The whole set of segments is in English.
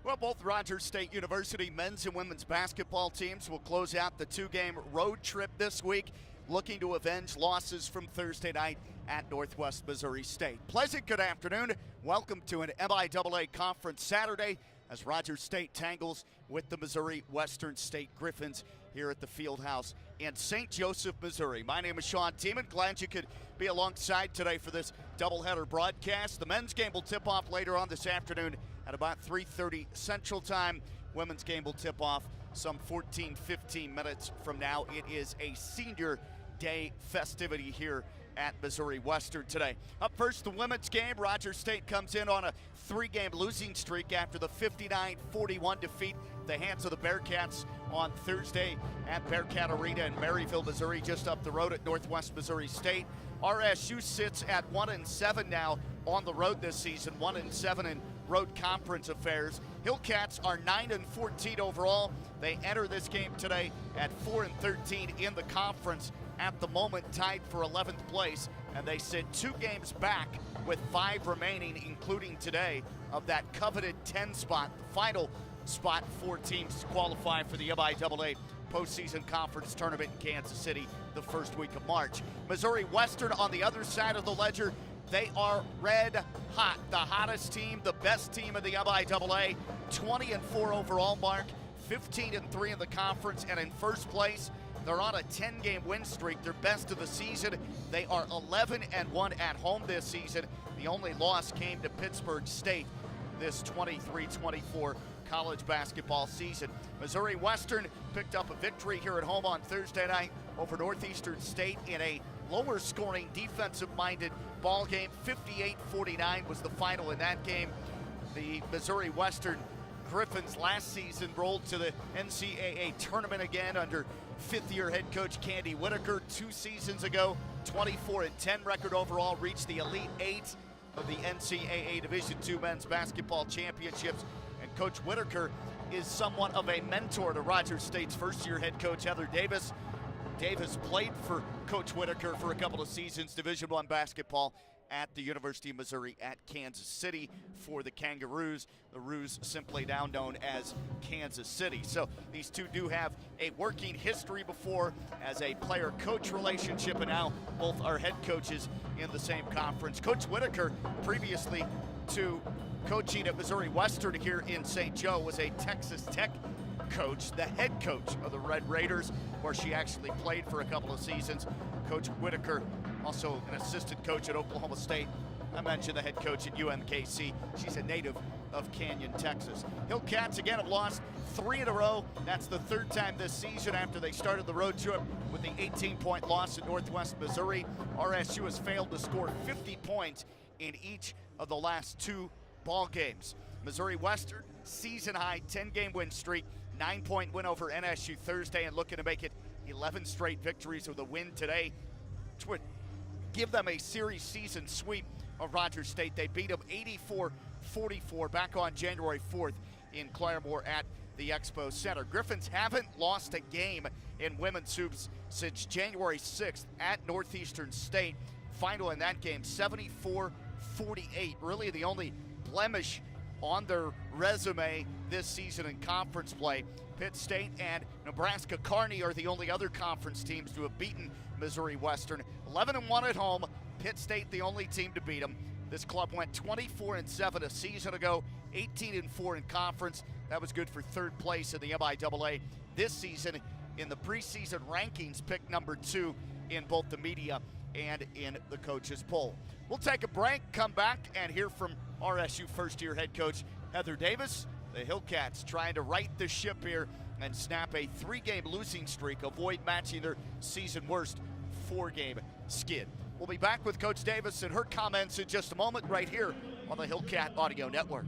Well, both Rogers State University men's and women's basketball teams will close out the two-game road trip this week, looking to avenge losses from Thursday night at Northwest Missouri State. Pleasant good afternoon. Welcome to an MIAA Conference Saturday as Rogers State tangles with the Missouri Western State Griffins here at the Fieldhouse in St. Joseph, Missouri. My name is Sean Tiemann. Glad you could be alongside today for this doubleheader broadcast. The men's game will tip off later on this afternoon at about 3:30 Central Time. Women's game will tip off some 15 minutes from now. It is a senior day festivity here at Missouri Western today. Up first, the women's game. Rogers State comes in on a three-game losing streak after the 59-41 defeat at the hands of the Bearcats on Thursday at Bearcat Arena in Maryville, Missouri, just up the road at Northwest Missouri State. RSU sits at 1-7 now on the road this season, 1-7 in road conference affairs. Hillcats are 9-14 overall. They enter this game today at 4-13 in the conference. At the moment, tied for 11th place, and they sit 2 games back with 5 remaining, including today, of that coveted 10 spot, the final spot 4 teams to qualify for the MIAA postseason conference tournament in Kansas City the first week of March. Missouri Western on the other side of the ledger, they are red hot, the hottest team, the best team in the MIAA, 20-4 overall mark, 15-3 in the conference, and in first place. They're on a 10-game win streak, their best of the season. They are 11-1 at home this season. The only loss came to Pittsburgh State this 23-24 college basketball season. Missouri Western picked up a victory here at home on Thursday night over Northeastern State in a lower scoring, defensive-minded ball game. 58-49 was the final in that game. The Missouri Western Griffins last season rolled to the NCAA tournament again under fifth-year head coach Candy Whitaker. 2 seasons ago, 24-10 record overall, reached the Elite 8 of the NCAA Division II men's basketball championships. And Coach Whitaker is somewhat of a mentor to Rogers State's first-year head coach Heather Davis. Davis played for Coach Whitaker for a couple of seasons, Division I basketball at the University of Missouri at Kansas City for the Kangaroos. The Roos simply now known as Kansas City. So these two do have a working history before as a player-coach relationship, and now both are head coaches in the same conference. Coach Whitaker, previously to coaching at Missouri Western here in St. Joe, was a Texas Tech coach, the head coach of the Red Raiders, where she actually played for a couple of seasons. Coach Whitaker, also an assistant coach at Oklahoma State. I mentioned the head coach at UMKC. She's a native of Canyon, Texas. Hillcats again have lost 3 in a row. That's the 3rd time this season after they started the road trip with the 18-point loss at Northwest Missouri. RSU has failed to score 50 points in each of the last 2 ball games. Missouri Western, season-high 10-game win streak, 9-point win over NSU Thursday, and looking to make it 11 straight victories with a win today, which would give them a series season sweep of Rogers State. They beat them 84-44 back on January 4th in Claremore at the Expo Center. Griffins haven't lost a game in women's hoops since January 6th at Northeastern State. Final in that game, 74-48. Really the only blemish on their resume this season in conference play. Pitt State and Nebraska Kearney are the only other conference teams to have beaten Missouri Western. 11-1 at home, Pitt State the only team to beat them. This club went 24-7 a season ago, 18-4 in conference. That was good for 3rd place in the MIAA. This season, in the preseason rankings, picked number 2 in both the media and in the coaches poll. We'll take a break, come back, and hear from RSU first-year head coach Heather Davis. The Hillcats trying to right the ship here and snap a 3-game losing streak, avoid matching their season worst 4-game skid. We'll be back with Coach Davis and her comments in just a moment right here on the Hillcat Audio Network.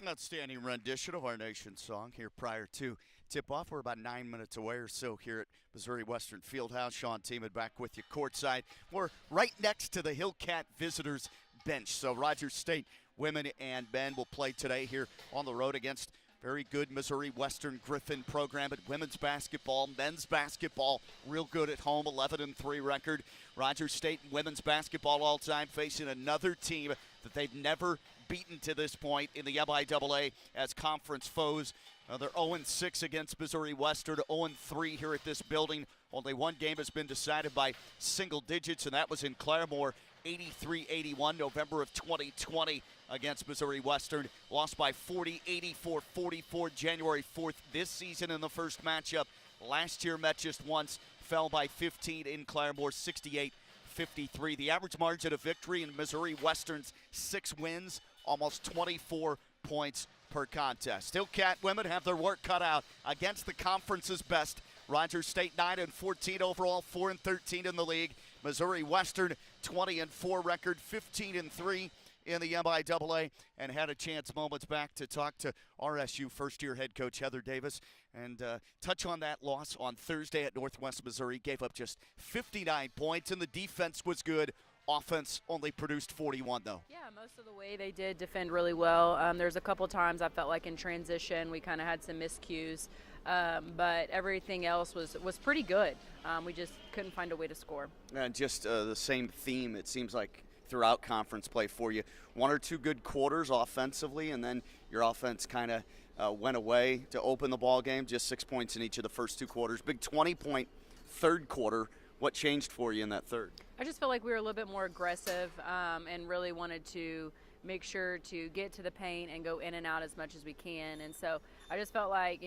Outstanding rendition of our nation's song here prior to tip-off. We're about 9 minutes away or so here at Missouri Western Fieldhouse. Sean Tiemann back with you courtside. We're right next to the Hillcat visitors bench. So Rogers State women and men will play today here on the road against very good Missouri Western Griffin program at women's basketball, men's basketball, real good at home, 11-3 record. Rogers State women's basketball all time facing another team that they've never beaten to this point in the MIAA as conference foes. They're 0-6 against Missouri Western, 0-3 here at this building. Only one game has been decided by single digits, and that was in Claremore, 83-81, November of 2020 against Missouri Western. Lost by 40, 84-44, January 4th this season in the first matchup. Last year met just once, fell by 15 in Claremore, 68-53. The average margin of victory in Missouri Western's 6 wins, almost 24 points per contest. Hillcat women have their work cut out against the conference's best. Rogers State 9-14 overall, 4-13 in the league. Missouri Western 20-4 record, 15-3 in the MIAA, and had a chance moments back to talk to RSU first-year head coach Heather Davis and touch on that loss on Thursday at Northwest Missouri. Gave up just 59 points, and the defense was good. Offense only produced 41, though. Yeah, most of the way they did defend really well. There's a couple times I felt like in transition we kind of had some miscues, but everything else was pretty good. We just couldn't find a way to score. And just the same theme, it seems like, throughout conference play for you. 1 or 2 good quarters offensively, and then your offense kind of went away to open the ball game. Just 6 points in each of the first 2 quarters. Big 20-point third quarter. What changed for you in that third? I just felt like we were a little bit more aggressive and really wanted to make sure to get to the paint and go in and out as much as we can. And so I just felt like,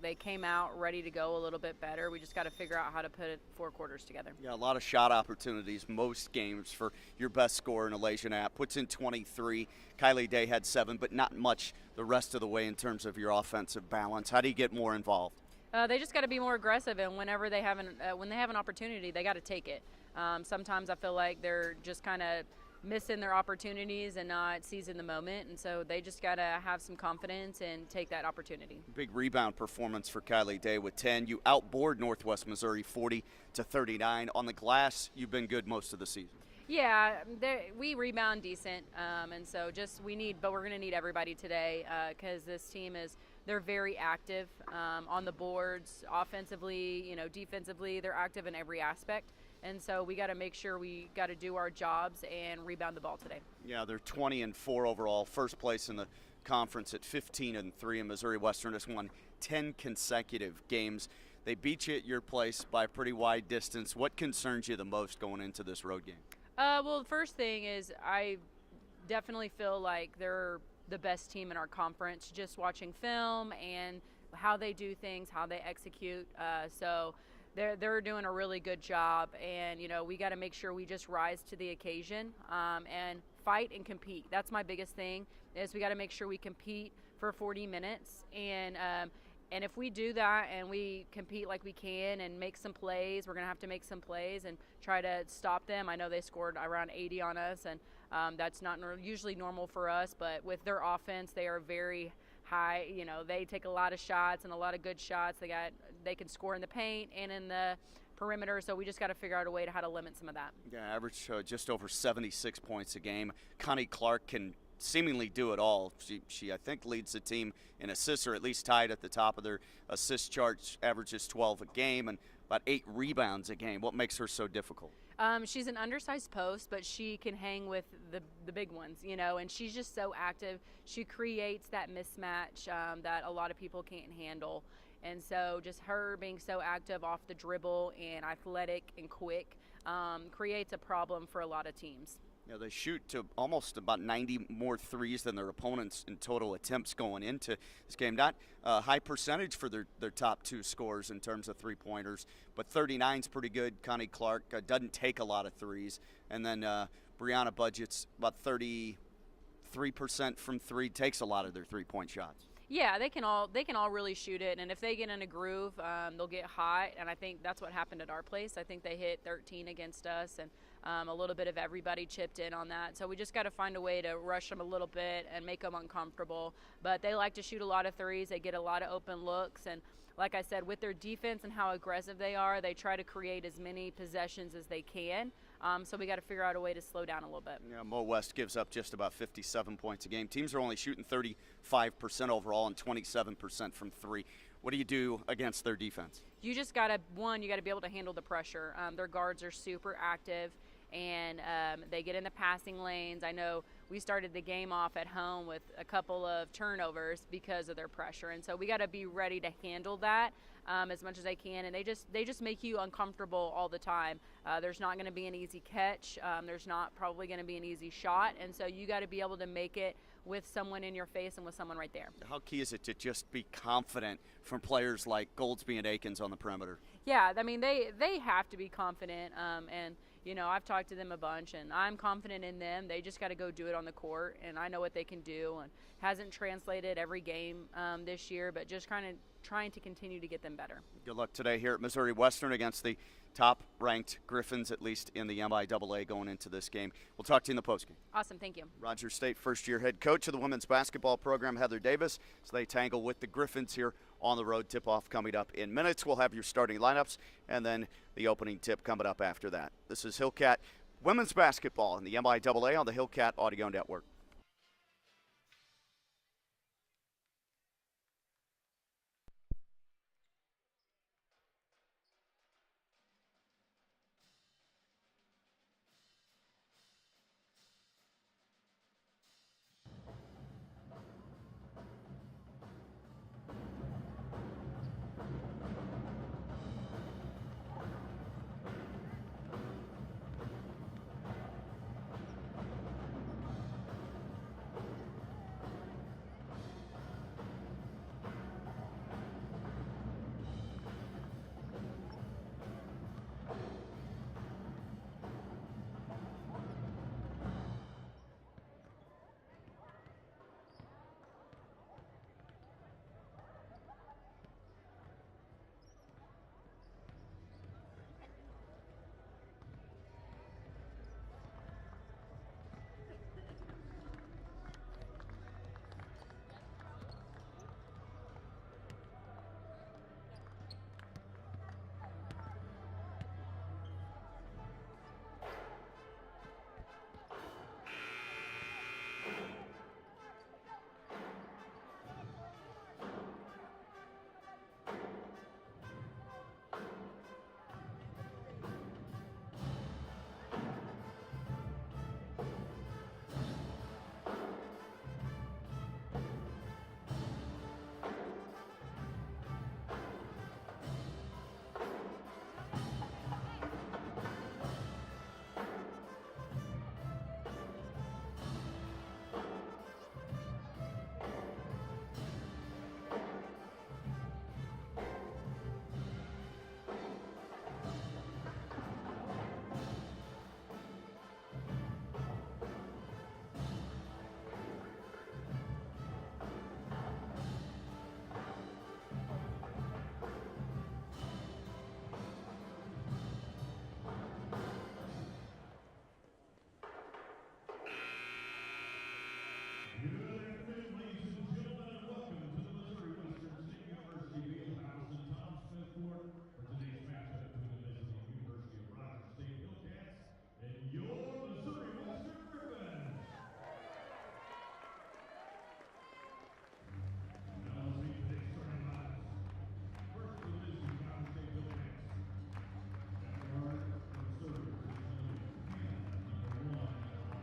they came out ready to go a little bit better. We just got to figure out how to put 4 quarters together. Yeah, a lot of shot opportunities most games for your best scorer in Elijah Knapp. Puts in 23. Kylie Day had 7, but not much the rest of the way in terms of your offensive balance. How do you get more involved? They just got to be more aggressive, and whenever they have an opportunity, they got to take it. Sometimes I feel like they're just kind of missing their opportunities and not seizing the moment, and so they just got to have some confidence and take that opportunity. Big rebound performance for Kylie Day with 10. You outboard Northwest Missouri 40-39. On the glass, you've been good most of the season. Yeah, we rebound decent, and so but we're going to need everybody today because this team they're very active on the boards, offensively, defensively. They're active in every aspect, and so we got to make sure we got to do our jobs and rebound the ball today. Yeah, they're 20-4 overall, first place in the conference at 15-3, and Missouri Western has won 10 consecutive games. They beat you at your place by a pretty wide distance. What concerns you the most going into this road game? Well, the first thing is I definitely feel like they're the best team in our conference, just watching film and how they do things, how they execute. So they're doing a really good job, and we got to make sure we just rise to the occasion and fight and compete. That's my biggest thing, is we got to make sure we compete for 40 minutes, and if we do that and we compete like we can and make some plays, we're going to have to make some plays and try to stop them. I know they scored around 80 on us, and that's not usually normal for us, but with their offense, they are very high. They take a lot of shots and a lot of good shots. They can score in the paint and in the perimeter, so we just got to figure out a way to how to limit some of that. Yeah, average just over 76 points a game. Connie Clark can seemingly do it all. She I think leads the team in assists, or at least tied at the top of their assist chart. Averages 12 a game and about 8 rebounds a game. What makes her so difficult? She's an undersized post, but she can hang with the big ones, and she's just so active. She creates that mismatch that a lot of people can't handle. And so just her being so active off the dribble and athletic and quick creates a problem for a lot of teams. Yeah, they shoot to almost about 90 more threes than their opponents in total attempts going into this game. Not a high percentage for their top 2 scores in terms of three-pointers, but 39 is pretty good. Connie Clark doesn't take a lot of threes. And then Brianna Budget's about 33% from 3, takes a lot of their three-point shots. Yeah, they can all really shoot it, and if they get in a groove, they'll get hot. And I think that's what happened at our place. I think they hit 13 against us, and a little bit of everybody chipped in on that. So we just got to find a way to rush them a little bit and make them uncomfortable. But they like to shoot a lot of threes. They get a lot of open looks, and like I said, with their defense and how aggressive they are, they try to create as many possessions as they can. So we got to figure out a way to slow down a little bit. Yeah, Mo West gives up just about 57 points a game. Teams are only shooting 35% overall and 27% from three. What do you do against their defense? You just got to, you got to be able to handle the pressure. Their guards are super active, and they get in the passing lanes. I know we started the game off at home with a couple of turnovers because of their pressure, and so we got to be ready to handle that as much as they can. And they just make you uncomfortable all the time. There's not going to be an easy catch. There's not probably going to be an easy shot, and so you got to be able to make it with someone in your face and with someone right there. How key is it to just be confident from players like Goldsby and Akins on the perimeter? Yeah, I mean, they have to be confident, and you know, I've talked to them a bunch, and I'm confident in them. They just got to go do it on the court, and I know what they can do. And hasn't translated every game this year, but just kind of trying to continue to get them better. Good luck today here at Missouri Western against the top-ranked Griffins, at least in the MIAA going into this game. We'll talk to you in the postgame. Awesome, thank you. Rogers State first-year head coach of the women's basketball program, Heather Davis, as they tangle with the Griffins here on the road. Tip-off coming up in minutes. We'll have your starting lineups and then the opening tip coming up after that. This is Hillcat women's basketball in the MIAA on the Hillcat Audio Network.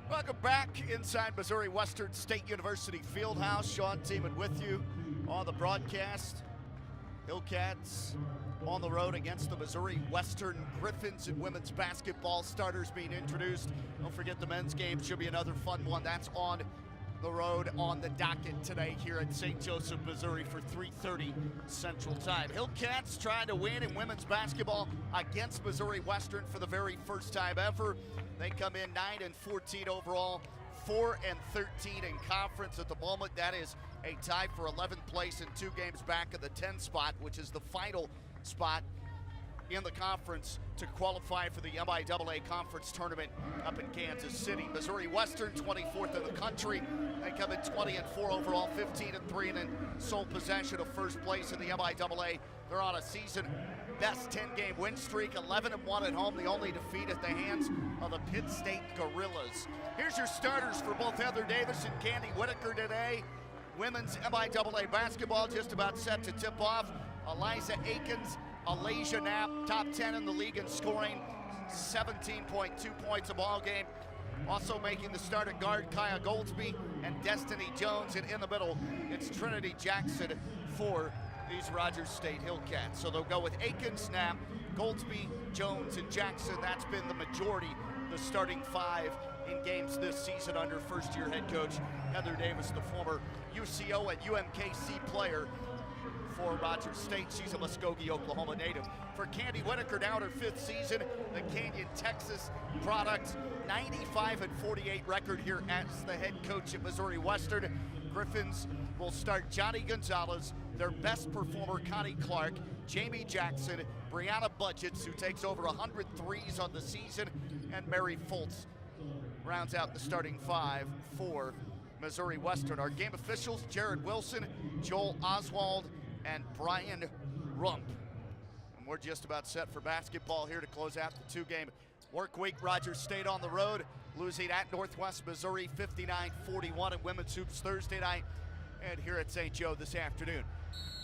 Welcome back inside Missouri Western State University Fieldhouse. Sean Tiemann with you on the broadcast. Hillcats on the road against the Missouri Western Griffins in women's basketball. Starters being introduced. Don't forget the men's game should be another fun one. That's on the road on the docket today here at St. Joseph, Missouri for 3:30 Central Time. Hillcats trying to win in women's basketball against Missouri Western for the very first time ever. They come in 9-14 overall, 4-13 in conference at the moment. That is a tie for 11th place and 2 games back of the 10 spot, which is the final spot in the conference to qualify for the MIAA conference tournament up in Kansas City. Missouri Western, 24th in the country. They come in 20-4 overall, 15-3, and in sole possession of first place in the MIAA. They're on a season best 10-game win streak, 11-1 at home, the only defeat at the hands of the Pitt State Gorillas. Here's your starters for both Heather Davis and Candy Whitaker today. Women's MIAA basketball just about set to tip off. Eliza Akins, Alasia Knapp, top 10 in the league in scoring, 17.2 points a ball game. Also making the start at guard, Kaya Goldsby and Destiny Jones. And in the middle, it's Trinity Jackson for these Rogers State Hillcats. So they'll go with Akins, Knapp, Goldsby, Jones, and Jackson. That's been the majority, the starting 5 in games this season under first-year head coach Heather Davis, the former UCO and UMKC player for Rogers State. She's a Muskogee, Oklahoma native. For Candy Whitaker, now in her 5th season, the Canyon, Texas product, 95-48 record here as the head coach at Missouri Western. Griffins will start Johnny Gonzalez, their best performer, Connie Clark, Jamie Jackson, Brianna Budgets, who takes over 100 threes on the season, and Mary Foltz rounds out the starting 5 for Missouri Western. Our game officials, Jared Wilson, Joel Oswald, and Brian Rump. And we're just about set for basketball here to close out the 2-game work week. Rogers State on the road, losing at Northwest Missouri 59-41 in women's hoops Thursday night, and here at St. Joe this afternoon.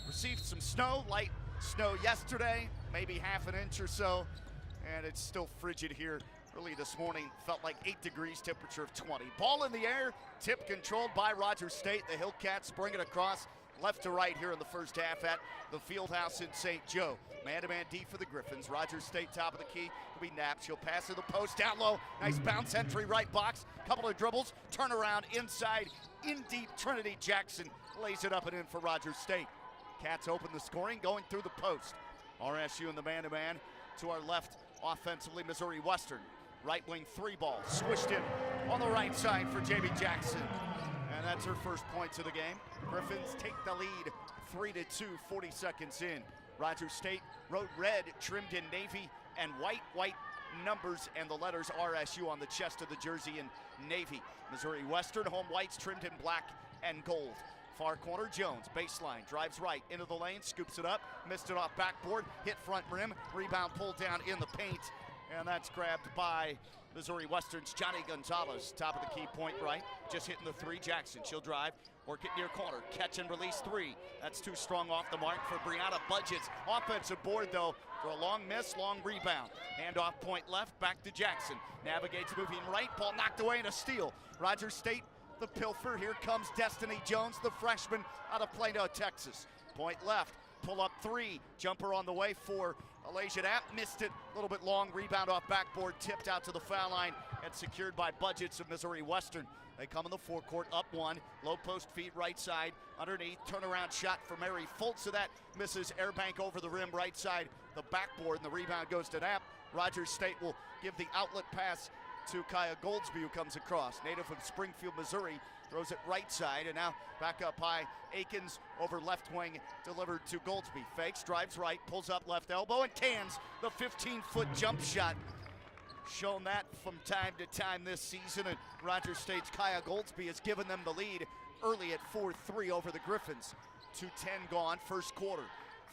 Received some snow, light snow yesterday, maybe half an inch or so, and it's still frigid here. Early this morning, felt like 8 degrees, temperature of 20. Ball in the air, tip controlled by Rogers State. The Hillcats bring it across left to right here in the first half at the Fieldhouse in St. Joe. Man-to-man D for the Griffins. Rogers State top of the key will be Knapp. She'll pass to the post, down low. Nice bounce entry, right box. Couple of dribbles, turn around inside, in deep. Trinity Jackson lays it up and in for Rogers State. Cats open the scoring, going through the post. RSU in the man-to-man. To our left, offensively, Missouri Western. Right wing 3 ball, swished in on the right side for Jamie Jackson. And that's her first points of the game. Griffins take the lead, 3-2, 40 seconds in. Rogers State wrote red, trimmed in navy and white numbers and the letters RSU on the chest of the jersey in navy. Missouri Western, home whites trimmed in black and gold. Far corner, Jones, baseline, drives right into the lane, scoops it up, missed it off backboard, hit front rim, rebound pulled down in the paint, and that's grabbed by Missouri Western's Johnny Gonzalez. Top of the key, point right, just hitting the 3. Jackson, she'll drive, work it near corner, catch and release 3. That's too strong off the mark for Brianna Budgets. Offensive board though for a long miss, long rebound. Handoff point left, back to Jackson. Navigates moving right, ball knocked away and a steal. Rogers State, the pilfer. Here comes Destiny Jones, the freshman out of Plano, Texas. Point left, pull up 3, jumper on the way for Alasia Knapp, missed it, a little bit long, rebound off backboard, tipped out to the foul line and secured by Budgets of Missouri Western. They come in the forecourt, up 1, low post feed right side, underneath, turnaround shot for Mary Foltz, so that misses, air bank over the rim, right side, the backboard, and the rebound goes to Knapp. Rogers State will give the outlet pass to Kaya Goldsby, who comes across. Native of Springfield, Missouri, throws it right side, and now back up high. Akins over left wing, delivered to Goldsby. Fakes, drives right, pulls up left elbow, and cans the 15-foot jump shot. Shown that from time to time this season, and Rogers State's Kaya Goldsby has given them the lead early at 4-3 over the Griffins. 2:10 gone, first quarter.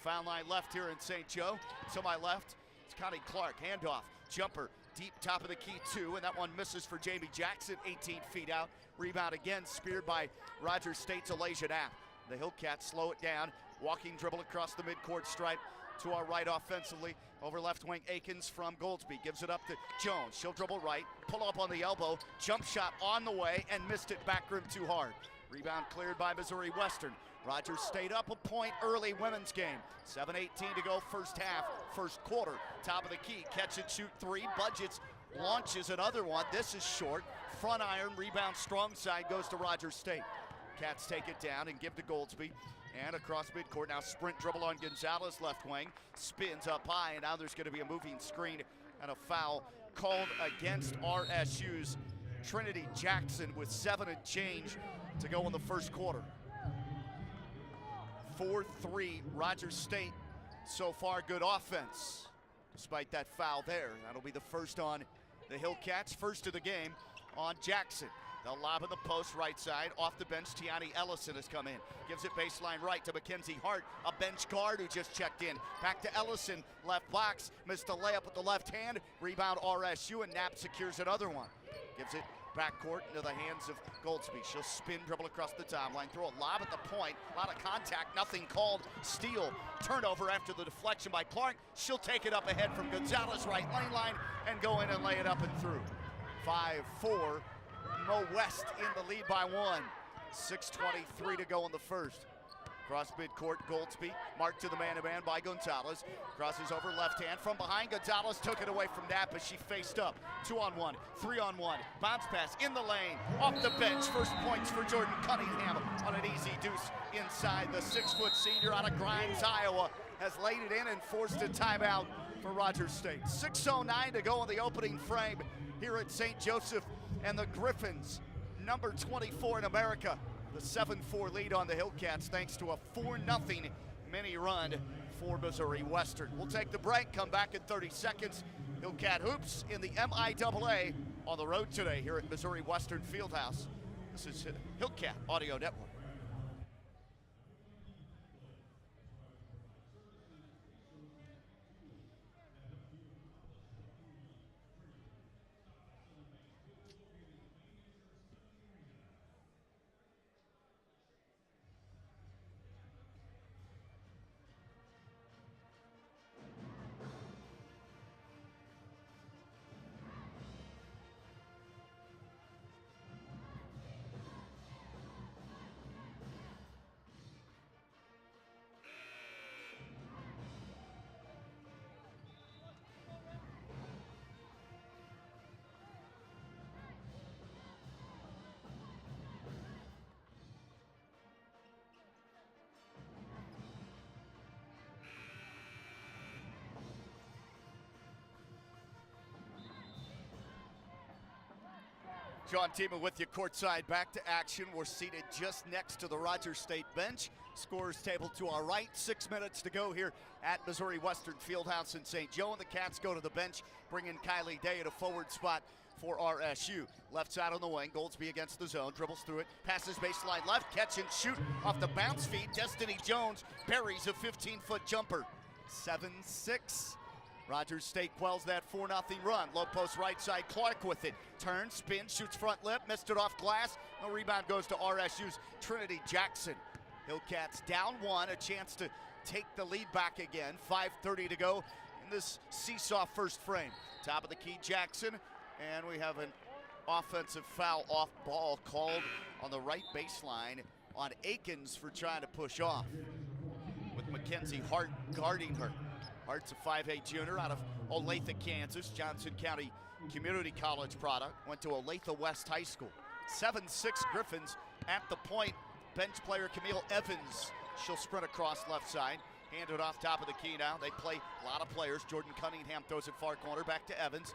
Foul line left here in St. Joe. To my left, it's Connie Clark, handoff, jumper, deep top of the key 2, and that one misses for Jamie Jackson, 18 feet out. Rebound again, speared by Rogers State's Alasia Knapp. The Hillcats slow it down, walking dribble across the midcourt stripe to our right offensively. Over left wing, Akins from Goldsby, gives it up to Jones. She'll dribble right, pull up on the elbow, jump shot on the way, and missed it back rim too hard. Rebound cleared by Missouri Western. Rogers State up a point early, women's game. 7:18 to go, first half, first quarter. Top of the key, catch and shoot 3. Budgets launches another one. This is short. Front iron, rebound strong side goes to Rogers State. Cats take it down and give to Goldsby. And across midcourt, now sprint dribble on Gonzalez, left wing. Spins up high, and now there's going to be a moving screen and a foul called against RSU's Trinity Jackson with 7 and change to go in the first quarter. 4-3 Rogers State so far. Good offense despite that foul there. That'll be the first on the Hillcats, first of the game on Jackson. They'll lob in the post, right side. Off the bench, Tiani Ellison has come in. Gives it baseline right to Mackenzie Hart, a bench guard who just checked in. Back to Ellison, left box. Missed a layup with the left hand. Rebound RSU, and Knapp secures another one. Gives it backcourt into the hands of Goldsby. She'll spin, dribble across the timeline, throw a lob at the point. A lot of contact, nothing called. Steal, turnover after the deflection by Clark. She'll take it up ahead from Gonzalez, right lane line, and go in and lay it up and through. 5-4. Mo West in the lead by 1. 6:23 to go in the first. Cross midcourt, Goldsby marked to the man-to-man by Gonzalez. Crosses over left hand from behind. Gonzalez took it away from Knapp as she faced up. 2-on-1, 3-on-1. Bounce pass in the lane, off the bench. First points for Jordan Cunningham on an easy deuce inside. The 6-foot senior out of Grimes, Iowa, has laid it in and forced a timeout for Rogers State. 6:09 to go in the opening frame here at St. Joseph. And the Griffins, number 24 in America, the 7-4 lead on the Hillcats thanks to a 4-0 mini run for Missouri Western. We'll take the break, come back in 30 seconds. Hillcat Hoops in the MIAA on the road today here at Missouri Western Fieldhouse. This is Hillcat Audio Network. John Tiemann with you courtside. Back to action. We're seated just next to the Rogers State bench. Scorers table to our right. 6 minutes to go here at Missouri Western Fieldhouse in St. Joe. And the Cats go to the bench, bring in Kylie Day at a forward spot for RSU. Left side on the wing. Goldsby against the zone. Dribbles through it. Passes baseline left. Catch and shoot off the bounce feed. Destiny Jones buries a 15-foot jumper. 7-6. Rogers State quells that 4-0 run. Low post right side, Clark with it. Turns, spins, shoots front lip, missed it off glass. No rebound goes to RSU's Trinity Jackson. Hillcats down 1, a chance to take the lead back again. 5:30 to go in this seesaw first frame. Top of the key, Jackson, and we have an offensive foul off ball called on the right baseline on Akins for trying to push off, with Mackenzie Hart guarding her. Hart's a 5'8" junior out of Olathe, Kansas, Johnson County Community College product. Went to Olathe West High School. 7-6 Griffins at the point. Bench player Camille Evans. She'll sprint across left side. Hand it off top of the key now. They play a lot of players. Jordan Cunningham throws it far corner. Back to Evans.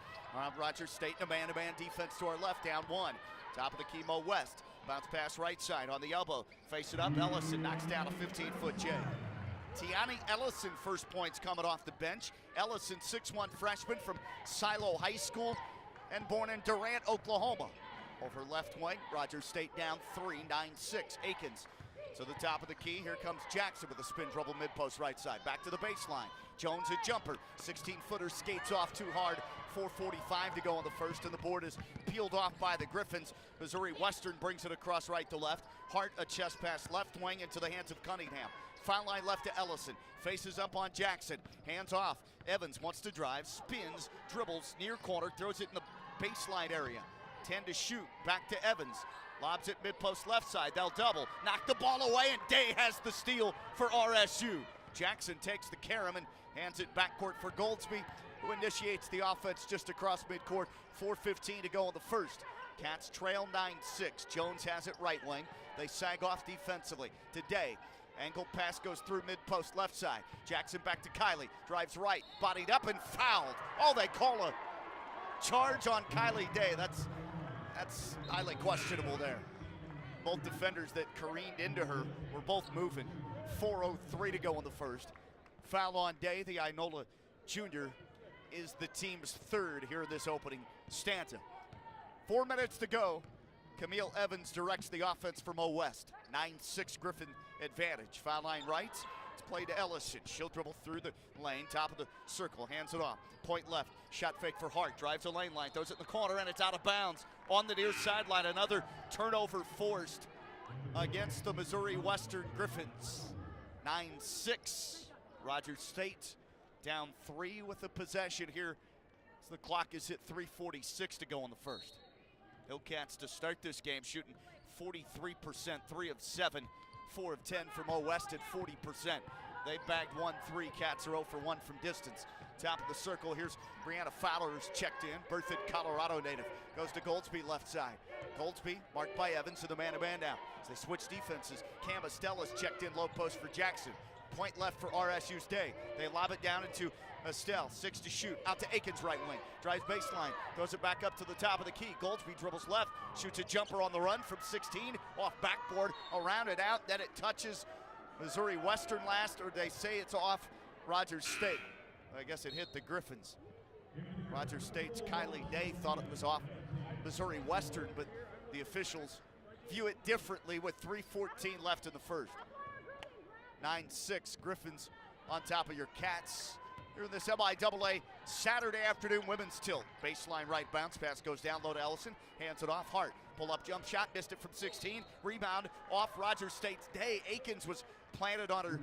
Rogers State in a man-to-man defense to our left. Down 1. Top of the key, Mo West. Bounce pass right side on the elbow. Face it up. Ellison knocks down a 15-foot J. Tiani Ellison first points coming off the bench. Ellison, 6'1" freshman from Silo High School and born in Durant, Oklahoma. Over left wing, Rogers State down 3, 9-6. Akins to the top of the key. Here comes Jackson with a spin dribble mid-post right side. Back to the baseline. Jones a jumper. 16-footer skates off too hard. 4:45 to go on the first, and the board is peeled off by the Griffins. Missouri Western brings it across right to left. Hart a chest pass left wing into the hands of Cunningham. Foul line left to Ellison. Faces up on Jackson. Hands off. Evans wants to drive. Spins. Dribbles. Near corner. Throws it in the baseline area. 10 to shoot. Back to Evans. Lobs it mid-post left side. They'll double. Knock the ball away, and Day has the steal for RSU. Jackson takes the carom and hands it backcourt for Goldsby, who initiates the offense just across midcourt. 4:15 to go in the first. Cats trail 9-6. Jones has it right wing. They sag off defensively. Today, angle pass goes through mid-post left side. Jackson back to Kylie. Drives right. Bodied up and fouled. Oh, they call a charge on Kylie Day. That's highly questionable there. Both defenders that careened into her were both moving. 4:03 to go in the first. Foul on Day, the Inola junior, is the team's third here in this opening stanza. 4 minutes to go. Camille Evans directs the offense for Mo West. 9-6 Griffin advantage. Foul line right. It's played to Ellison. She'll dribble through the lane, top of the circle, hands it off. Point left, shot fake for Hart. Drives the lane line, throws it in the corner, and it's out of bounds on the near sideline. Another turnover forced against the Missouri Western Griffins. 9-6. Rogers State down 3 with the possession here. So the clock is hit 3:46 to go in the first. Hillcats to start this game shooting 43%, 3 of 7, 4 of 10 for Mo West at 40%. They bagged 1-3. Cats are 0 for 1 from distance. Top of the circle, here's Brianna Fowler who's checked in. Berthoud, Colorado native. Goes to Goldsby left side. Goldsby marked by Evans to the man-to-man now. As they switch defenses, Cam Estella's checked in low post for Jackson. Point left for RSU's Day. They lob it down into Estelle, 6 to shoot, out to Aikens right wing. Drives baseline, throws it back up to the top of the key. Goldsby dribbles left, shoots a jumper on the run from 16, off backboard, around it out, then it touches Missouri Western last, or they say it's off Rogers State. I guess it hit the Griffins. Rogers State's Kylie Day thought it was off Missouri Western, but the officials view it differently with 3:14 left in the first. 9-6, Griffins on top of your Cats. Here in this MIAA Saturday afternoon women's tilt. Baseline right bounce pass goes down low to Ellison, hands it off. Hart, pull up jump shot, missed it from 16. Rebound off Rogers State's Day. Aikens was planted on her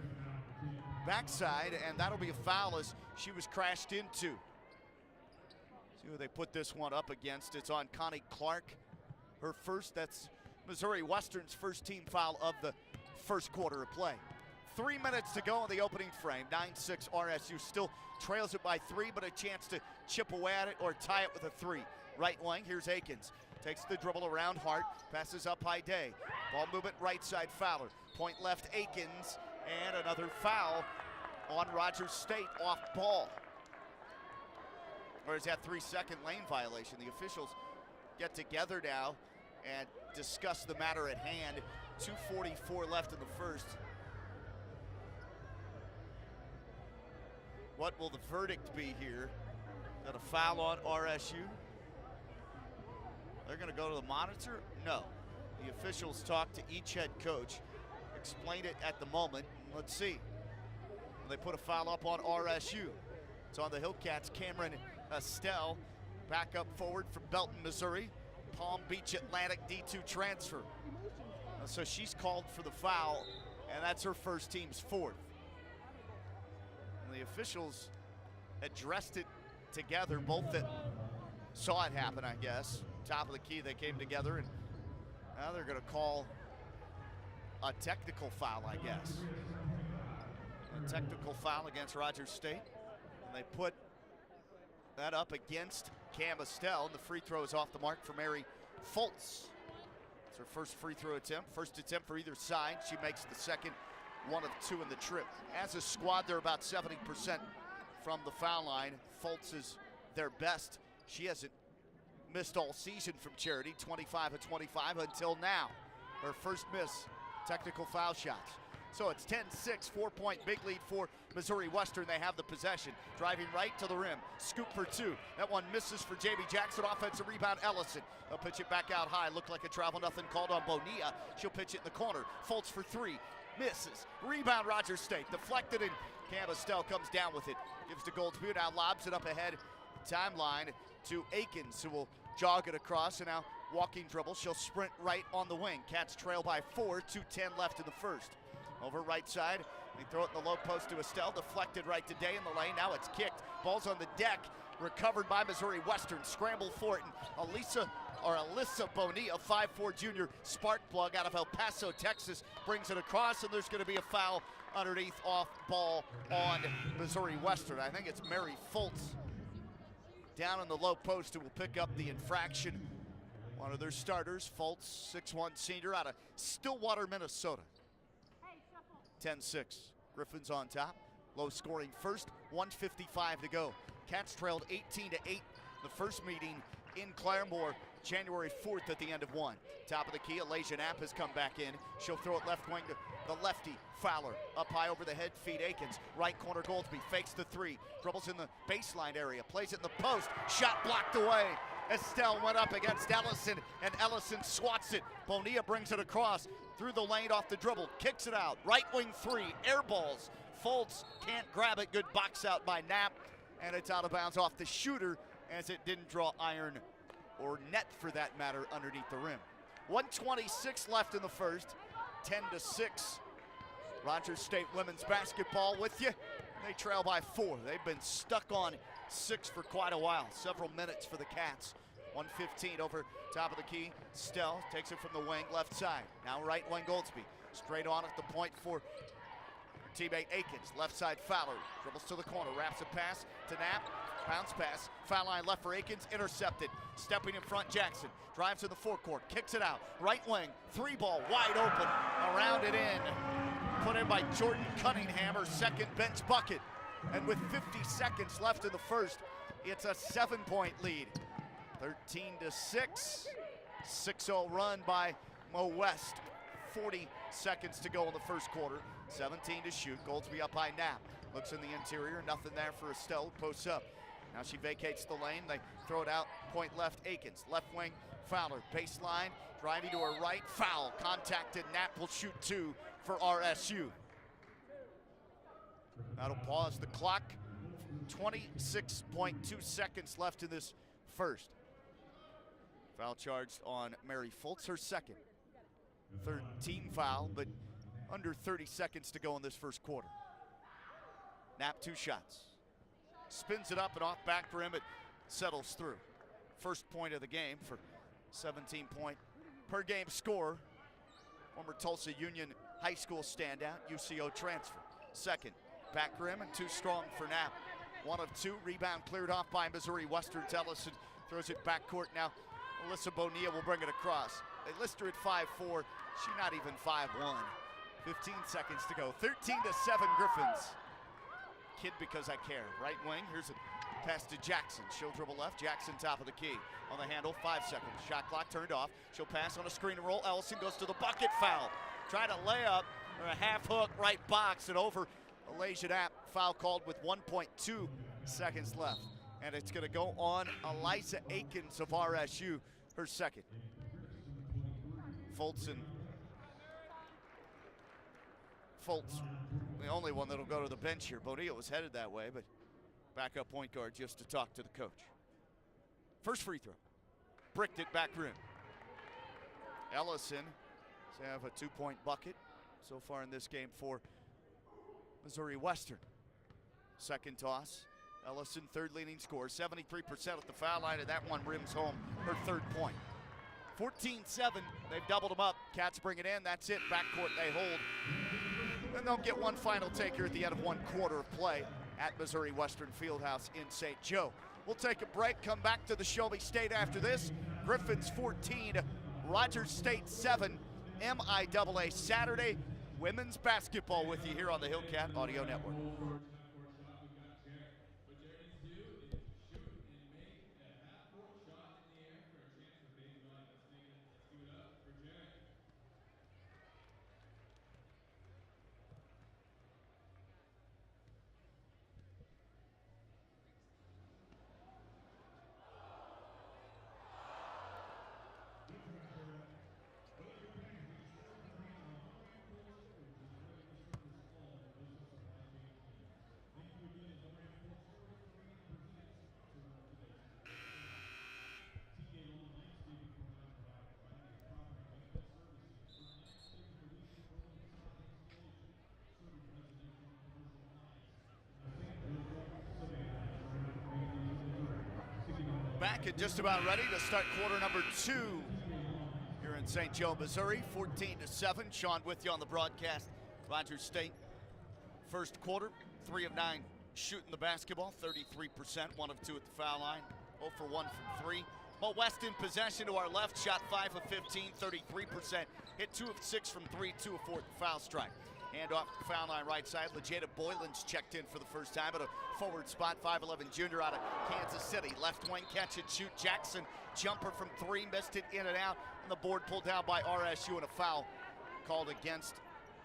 backside, and that'll be a foul as she was crashed into. See who they put this one up against. It's on Connie Clark. Her first, that's Missouri Western's first team foul of the first quarter of play. 3 minutes to go in the opening frame. 9-6 RSU still trails it by 3, but a chance to chip away at it or tie it with a 3. Right wing, here's Aikens. Takes the dribble around Hart, passes up high Day. Ball movement right side, Fowler. Point left, Aikens, and another foul on Rogers State off ball. Or is that 3-second lane violation? The officials get together now and discuss the matter at hand. 2:44 left in the first. What will the verdict be here? Got a foul on RSU? They're going to go to the monitor? No. The officials talk to each head coach, explain it at the moment. Let's see. They put a foul up on RSU. It's on the Hillcats. Cameron Estelle, back up forward from Belton, Missouri. Palm Beach Atlantic D2 transfer. So she's called for the foul, and that's her first team's 4th. And the officials addressed it together, both that saw it happen, I guess. Top of the key, they came together, and now they're going to call a technical foul, I guess. A technical foul against Rogers State. And they put that up against Cam Estelle, and the free throw is off the mark for Mary Foltz. It's her first free throw attempt, first attempt for either side. She makes the second, 1 of 2 in the trip. As a squad, they're about 70% from the foul line. Foltz is their best. She hasn't missed all season from Charity, 25 of 25 until now. Her first miss, technical foul shots. So it's 10-6, 4-point big lead for Missouri Western. They have the possession. Driving right to the rim. Scoop for 2. That one misses for Jamie Jackson. Offensive rebound, Ellison. They'll pitch it back out high. Looked like a travel, nothing called on Bonilla. She'll pitch it in the corner. Foltz for 3. Misses. Rebound, Rogers State. Deflected, and Cam Estelle comes down with it. Gives to Goldsby. Now lobs it up ahead. Timeline to Aikens, who will jog it across. And now walking dribble. She'll sprint right on the wing. Cats trail by 4. 2:10 left in the first. Over right side, they throw it in the low post to Estelle, deflected right to Day in the lane. Now it's kicked. Ball's on the deck, recovered by Missouri Western. Scramble for it, and Alyssa Bonilla, 5'4" junior spark plug out of El Paso, Texas, brings it across, and there's going to be a foul underneath off ball on Missouri Western. I think it's Mary Foltz down in the low post who will pick up the infraction. One of their starters, Foltz, 6'1" senior out of Stillwater, Minnesota. 10-6, Griffins on top. Low scoring first, 1:55 to go. Cats trailed 18-8 the first meeting in Claremore, January 4th at the end of 1. Top of the key, Alasia Knapp has come back in. She'll throw it left wing to The lefty, Fowler, up high over the head, feed Akins. Right corner, Goldsby fakes the three. Dribbles in the baseline area, plays it in the post. Shot blocked away. Estelle went up against Ellison, and Ellison swats it. Bonilla brings it across through the lane off the dribble, kicks it out. Right wing three, air balls. Fultz can't grab it. Good box out by Knapp, and it's out of bounds off the shooter as it didn't draw iron or net for that matter underneath the rim. 1:26 left in the first, 10-6. Rogers State women's basketball with you. They trail by 4. They've been stuck on 6 for quite a while. Several minutes for the Cats. 1:15 over top of the key. Stell takes it from the wing, left side. Now right wing Goldsby. Straight on at the point for teammate Akins. Left side Fowler. Dribbles to the corner, wraps a pass to Knapp. Bounce pass. Foul line left for Akins. Intercepted. Stepping in front, Jackson. Drives to the forecourt. Kicks it out. Right wing. 3-ball wide open. Around it in. Put in by Jordan Cunningham, her second bench bucket. And with 50 seconds left in the first, it's a 7-point lead. 13-6. 6-0 run by Mo West. 40 seconds to go in the first quarter. 17 to shoot. Goldsby up high Knapp. Looks in the interior. Nothing there for Estelle. Posts up. Now she vacates the lane. They throw it out. Point left, Akins. Left wing, Fowler. Baseline. Driving to her right. Foul. Contacted. Knapp will shoot 2 for RSU. That'll pause the clock. 26.2 seconds left in this first. Foul charged on Mary Fultz, her second. Third team foul, but under 30 seconds to go in this first quarter. Knapp 2 shots. Spins it up and off back rim, it settles through. First point of the game for 17-point per game scorer. Former Tulsa Union High School standout, UCO transfer. Second, back rim and too strong for Knapp. 1 of 2, rebound cleared off by Missouri Western. Ellison throws it backcourt now. Alyssa Bonilla will bring it across. They list her at 5'4", she's not even 5'1". 15 seconds to go, 13-7 Griffins. Kid because I care. Right wing, here's a pass to Jackson. She'll dribble left, Jackson top of the key. On the handle, 5 seconds. Shot clock turned off. She'll pass on a screen and roll. Ellison goes to the bucket, foul. Try to lay up, or a half hook, right box, and over Alasia Knapp. Foul called with 1.2 seconds left. And it's gonna go on Eliza Akins of RSU, her second. Fultz, the only one that'll go to the bench here. Bonilla was headed that way, but backup point guard just to talk to the coach. First free throw. Bricked it back rim. Ellison has have a 2-point bucket so far in this game for Missouri Western. Second toss. Ellison, third leading scorer, 73% at the foul line, and that one rims home her third point. 14-7, they've doubled them up. Cats bring it in, that's it. Backcourt they hold. And they'll get one final take here at the end of 1 quarter of play at Missouri Western Fieldhouse in St. Joe. We'll take a break, come back to the Shelby State after this. Griffins 14, Rogers State 7, MIAA Saturday. Women's basketball with you here on the Hillcat Audio Network. Back and just about ready to start quarter number 2 here in St. Joe, Missouri. 14-7. Sean with you on the broadcast. Rogers State, first quarter, 3 of 9 shooting the basketball, 33%, 1 of 2 at the foul line, 0 for 1 from 3. Mo West in possession to our left, shot 5 of 15, 33%, hit 2 of 6 from 3, 2 of 4 at the foul strike. Hand off the foul line right side. Lejada Boylan's checked in for the first time at a forward spot. 5'11 junior out of Kansas City. Left wing catch and shoot. Jackson jumper from 3, missed it in and out. And the board pulled down by RSU and a foul called against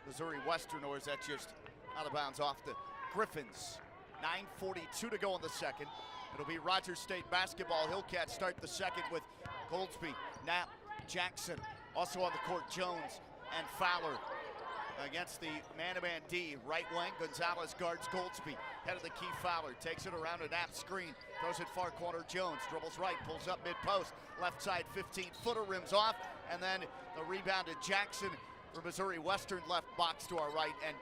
Missouri Western, or is that just out of bounds off the Griffins? 9:42 to go in the second. It'll be Rogers State basketball. Hillcats start the second with Goldsby, Knapp, Jackson. Also on the court, Jones and Fowler. Against the man-to-man D, right wing, Gonzalez guards Goldsby. Head of the key, Fowler takes it around a Knapp screen, throws it far corner, Jones dribbles right, pulls up mid-post, left side 15-footer, rims off, and then the rebound to Jackson for Missouri Western, left box to our right, and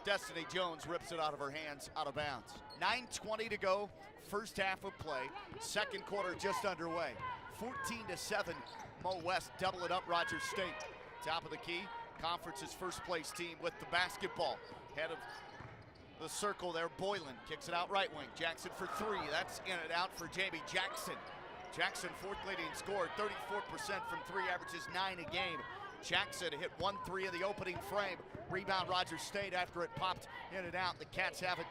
Destiny Jones rips it out of her hands, out of bounds. 9:20 to go, first half of play, second quarter just underway. 14-7, Mo West double it up Rogers State. Top of the key, conference's first place team with the basketball. Head of the circle there, Boylan kicks it out right wing. Jackson for three, that's in and out for Jamie Jackson. Jackson, fourth leading scorer, 34% from three, averages 9 a game. Jackson hit 1-3 in the opening frame. Rebound Rogers State after it popped in and out. The Cats have it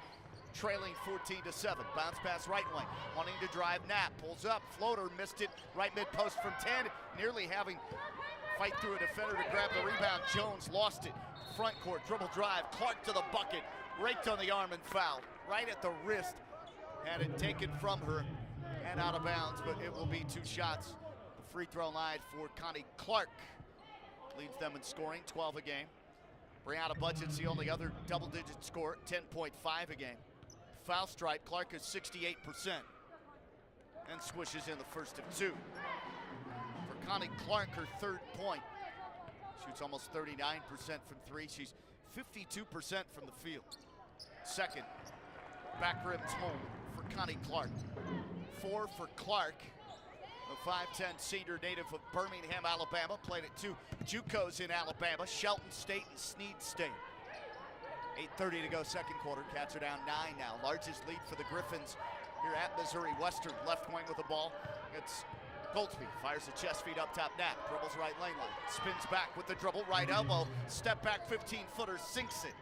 trailing 14-7. Bounce pass right wing, wanting to drive Knapp. Pulls up, floater, missed it, right mid-post from 10. Nearly having fight through a defender to grab the rebound. Jones lost it. Front court, dribble drive, Clark to the bucket. Raked on the arm and fouled. Right at the wrist. Had it taken from her and out of bounds, but it will be 2 shots. The free throw line for Connie Clark. Leads them in scoring, 12 a game. Brianna Budgett's the only other double-digit scorer, 10.5 a game. Foul stripe, Clark is 68% and swishes in the first of 2. For Connie Clark, her third point. Shoots almost 39% from 3. She's 52% from the field. Second, back rims home for Connie Clark. 4 for Clark. The 5'10 senior native of Birmingham, Alabama, played at 2 JUCOs in Alabama, Shelton State and Snead State. 8:30 to go, second quarter. Cats are down 9 now. Largest lead for the Griffins here at Missouri Western. Left wing with the ball. It's Goldsby, fires the chest feed up top, Knapp, dribbles right lane line, spins back with the dribble, right elbow, step back 15-footer, sinks it.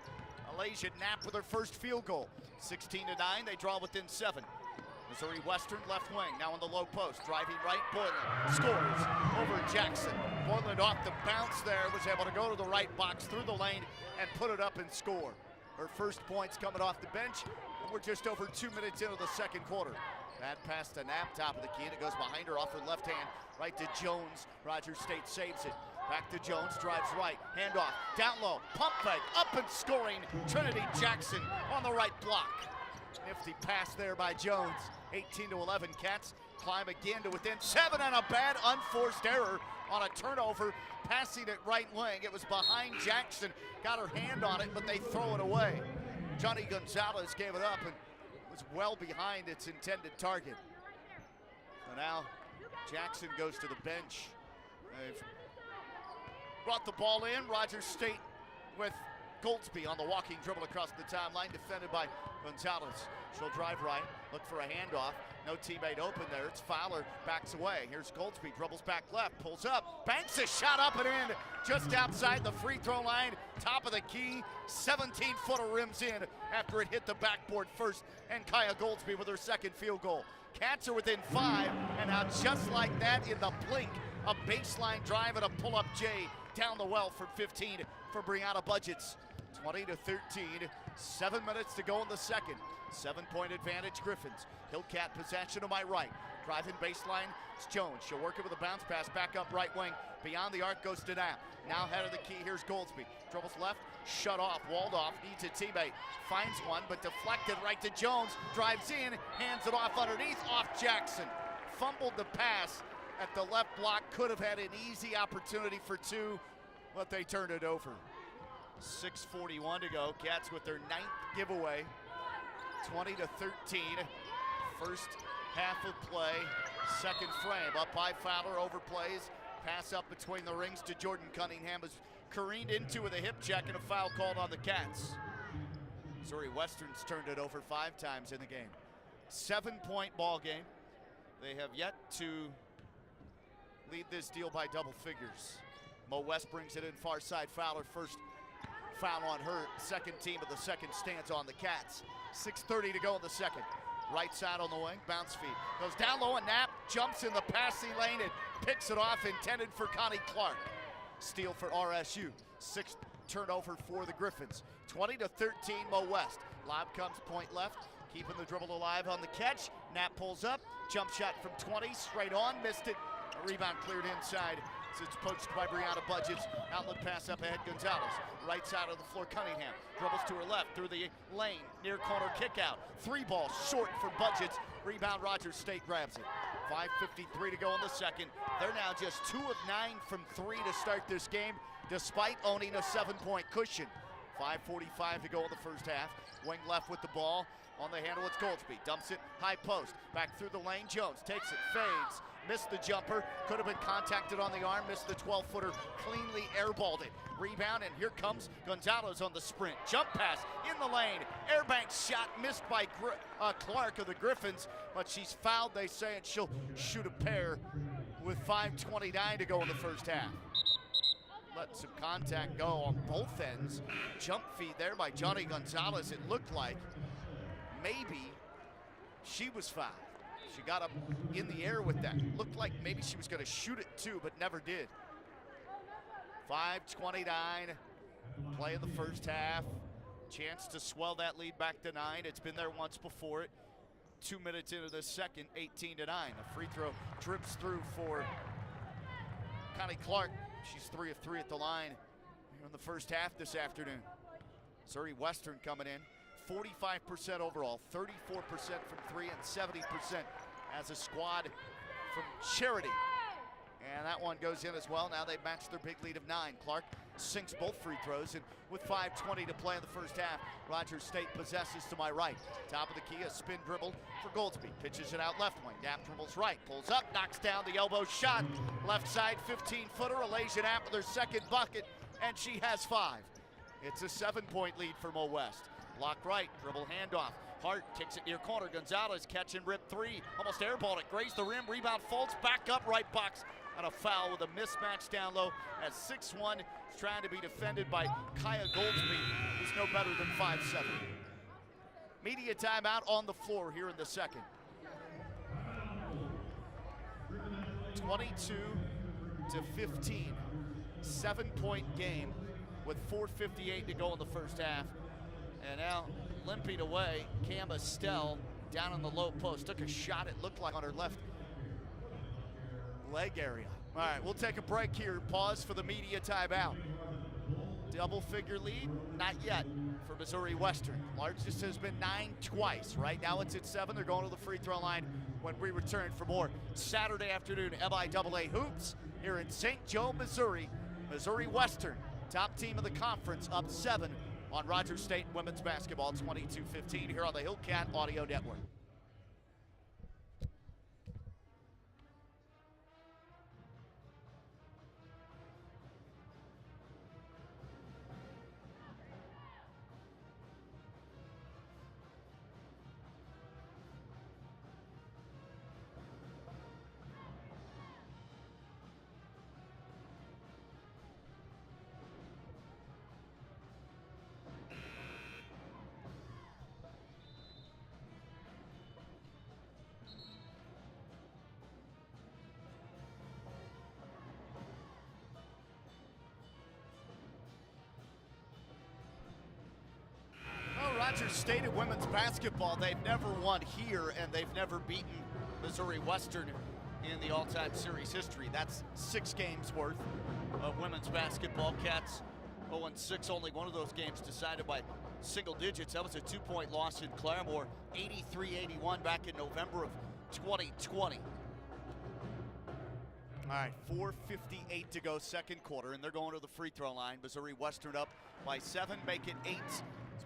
Malaysia Knapp with her first field goal. 16-9, they draw within 7. Missouri Western left wing, now on the low post, driving right, Boylan scores over Jackson. Boylan off the bounce there, was able to go to the right box, through the lane, and put it up and score. Her first points coming off the bench, and we're just over 2 minutes into the second quarter. Bad pass to Knapp, top of the key, and it goes behind her off her left hand, right to Jones. Rogers State saves it. Back to Jones, drives right, handoff, down low, pump fake, up and scoring. Trinity Jackson on the right block. Nifty pass there by Jones. 18-11, Cats climb again to within 7, and a bad unforced error on a turnover, passing it right wing. It was behind Jackson, got her hand on it, but they throw it away. Johnny Gonzalez gave it up and was well behind its intended target. So now Jackson goes to the bench. They've brought the ball in. Rogers State with Goldsby on the walking dribble across the timeline, defended by Gonzalez. She'll drive right, look for a handoff. No teammate open there. It's Fowler, backs away. Here's Goldsby, dribbles back left, pulls up, banks a shot up and in, just outside the free throw line. Top of the key, 17-footer rims in after it hit the backboard first. And Kaya Goldsby with her second field goal. Cats are within 5, and now just like that, in the blink, a baseline drive and a pull-up J down the well from 15 for Brianna Budgett's. 20-13, 7 minutes to go in the second. 7-point advantage, Griffins. Hillcat possession to my right. Driving baseline, it's Jones. She'll work it with a bounce pass, back up right wing. Beyond the arc goes to Knapp. Now head of the key, here's Goldsby. Dribbles left, shut off, walled off, needs a teammate. Finds one, but deflected right to Jones. Drives in, hands it off underneath, off Jackson. Fumbled the pass at the left block. Could have had an easy opportunity for 2, but they turned it over. 6:41 to go. Cats with their 9th giveaway. 20-13. First half of play. Second frame. Up by Fowler, overplays. Pass up between the rings to Jordan Cunningham. Is careened into with a hip check and a foul called on the Cats. Missouri Western's turned it over 5 times in the game. 7-point ball game. They have yet to lead this deal by double figures. Mo West brings it in far side. Fowler first foul on her. Second team of the second stands on the Cats. 6:30 to go in the second. Right side on the wing, bounce feed. Goes down low and Knapp jumps in the passing lane and picks it off, intended for Connie Clark. Steal for RSU. turnover for the Griffins. 20-13 Mo West. Lob comes point left, keeping the dribble alive on the catch. Knapp pulls up, jump shot from 20, straight on, missed it. A rebound cleared inside. It's poached by Brianna Budgets. Outlet pass up ahead, Gonzalez. Right side of the floor, Cunningham. Dribbles to her left, through the lane. Near corner kick out. Three ball short for Budgets. Rebound, Rogers State grabs it. 5:53 to go in the second. They're now just 2 of 9 from 3 to start this game, despite owning a 7-point cushion. 5:45 to go in the first half. Wing left with the ball. On the handle, it's Goldsby. Dumps it, high post. Back through the lane, Jones takes it, fades. Missed the jumper, could have been contacted on the arm, missed the 12-footer, cleanly airballed it. Rebound, and here comes Gonzalez on the sprint. Jump pass in the lane. Airbank shot missed by Clark of the Griffins, but she's fouled, they say, and she'll shoot a pair with 5:29 to go in the first half. Letting some contact go on both ends. Jump feed there by Johnny Gonzalez. It looked like maybe she was fouled. She got up in the air with that. Looked like maybe she was going to shoot it too, but never did. 5:29, play in the first half. Chance to swell that lead back to 9. It's been there once before. 2 minutes into the second, 18-9. The free throw drips through for Connie Clark. She's 3 of 3 at the line here in the first half this afternoon. Missouri Western coming in. 45% overall, 34% from 3, and 70% as a squad from Charity. And that one goes in as well. Now they've matched their big lead of 9. Clark sinks both free throws, and with 5:20 to play in the first half, Rogers State possesses to my right. Top of the key, a spin dribble for Goldsby. Pitches it out left wing. Knapp dribbles right, pulls up, knocks down the elbow shot. Left side 15-footer, Alasia Knapp with her second bucket, and she has 5. It's a 7-point lead for Mo West. Block right, dribble handoff. Hart kicks it near corner. Gonzalez catch and rip 3. Almost airballed it, grazed the rim. Rebound Fultz, back up right box. And a foul with a mismatch down low as 6'1" is trying to be defended by Kaya Goldsby, who's no better than 5'7". Media timeout on the floor here in the second. 22-15. 7-point game with 4:58 to go in the first half. And now limping away, Cam Estelle down in the low post. Took a shot, it looked like on her left leg area. All right, we'll take a break here. Pause for the media timeout. Double figure lead? Not yet for Missouri Western. Largest has been 9 twice. Right now it's at 7. They're going to the free throw line when we return for more Saturday afternoon MIAA hoops here in St. Joe, Missouri. Missouri Western, top team of the conference, up 7 on Rogers State women's basketball, 22-15 here on the Hillcat Audio Network. Rogers State in women's basketball, they've never won here, and they've never beaten Missouri Western in the all-time series history. That's 6 games worth of women's basketball. Cats 0-6, only one of those games decided by single digits. That was a 2-point loss in Claremore, 83-81 back in November of 2020. All right, 4:58 to go, second quarter, and they're going to the free throw line. Missouri Western up by 7, make it 8.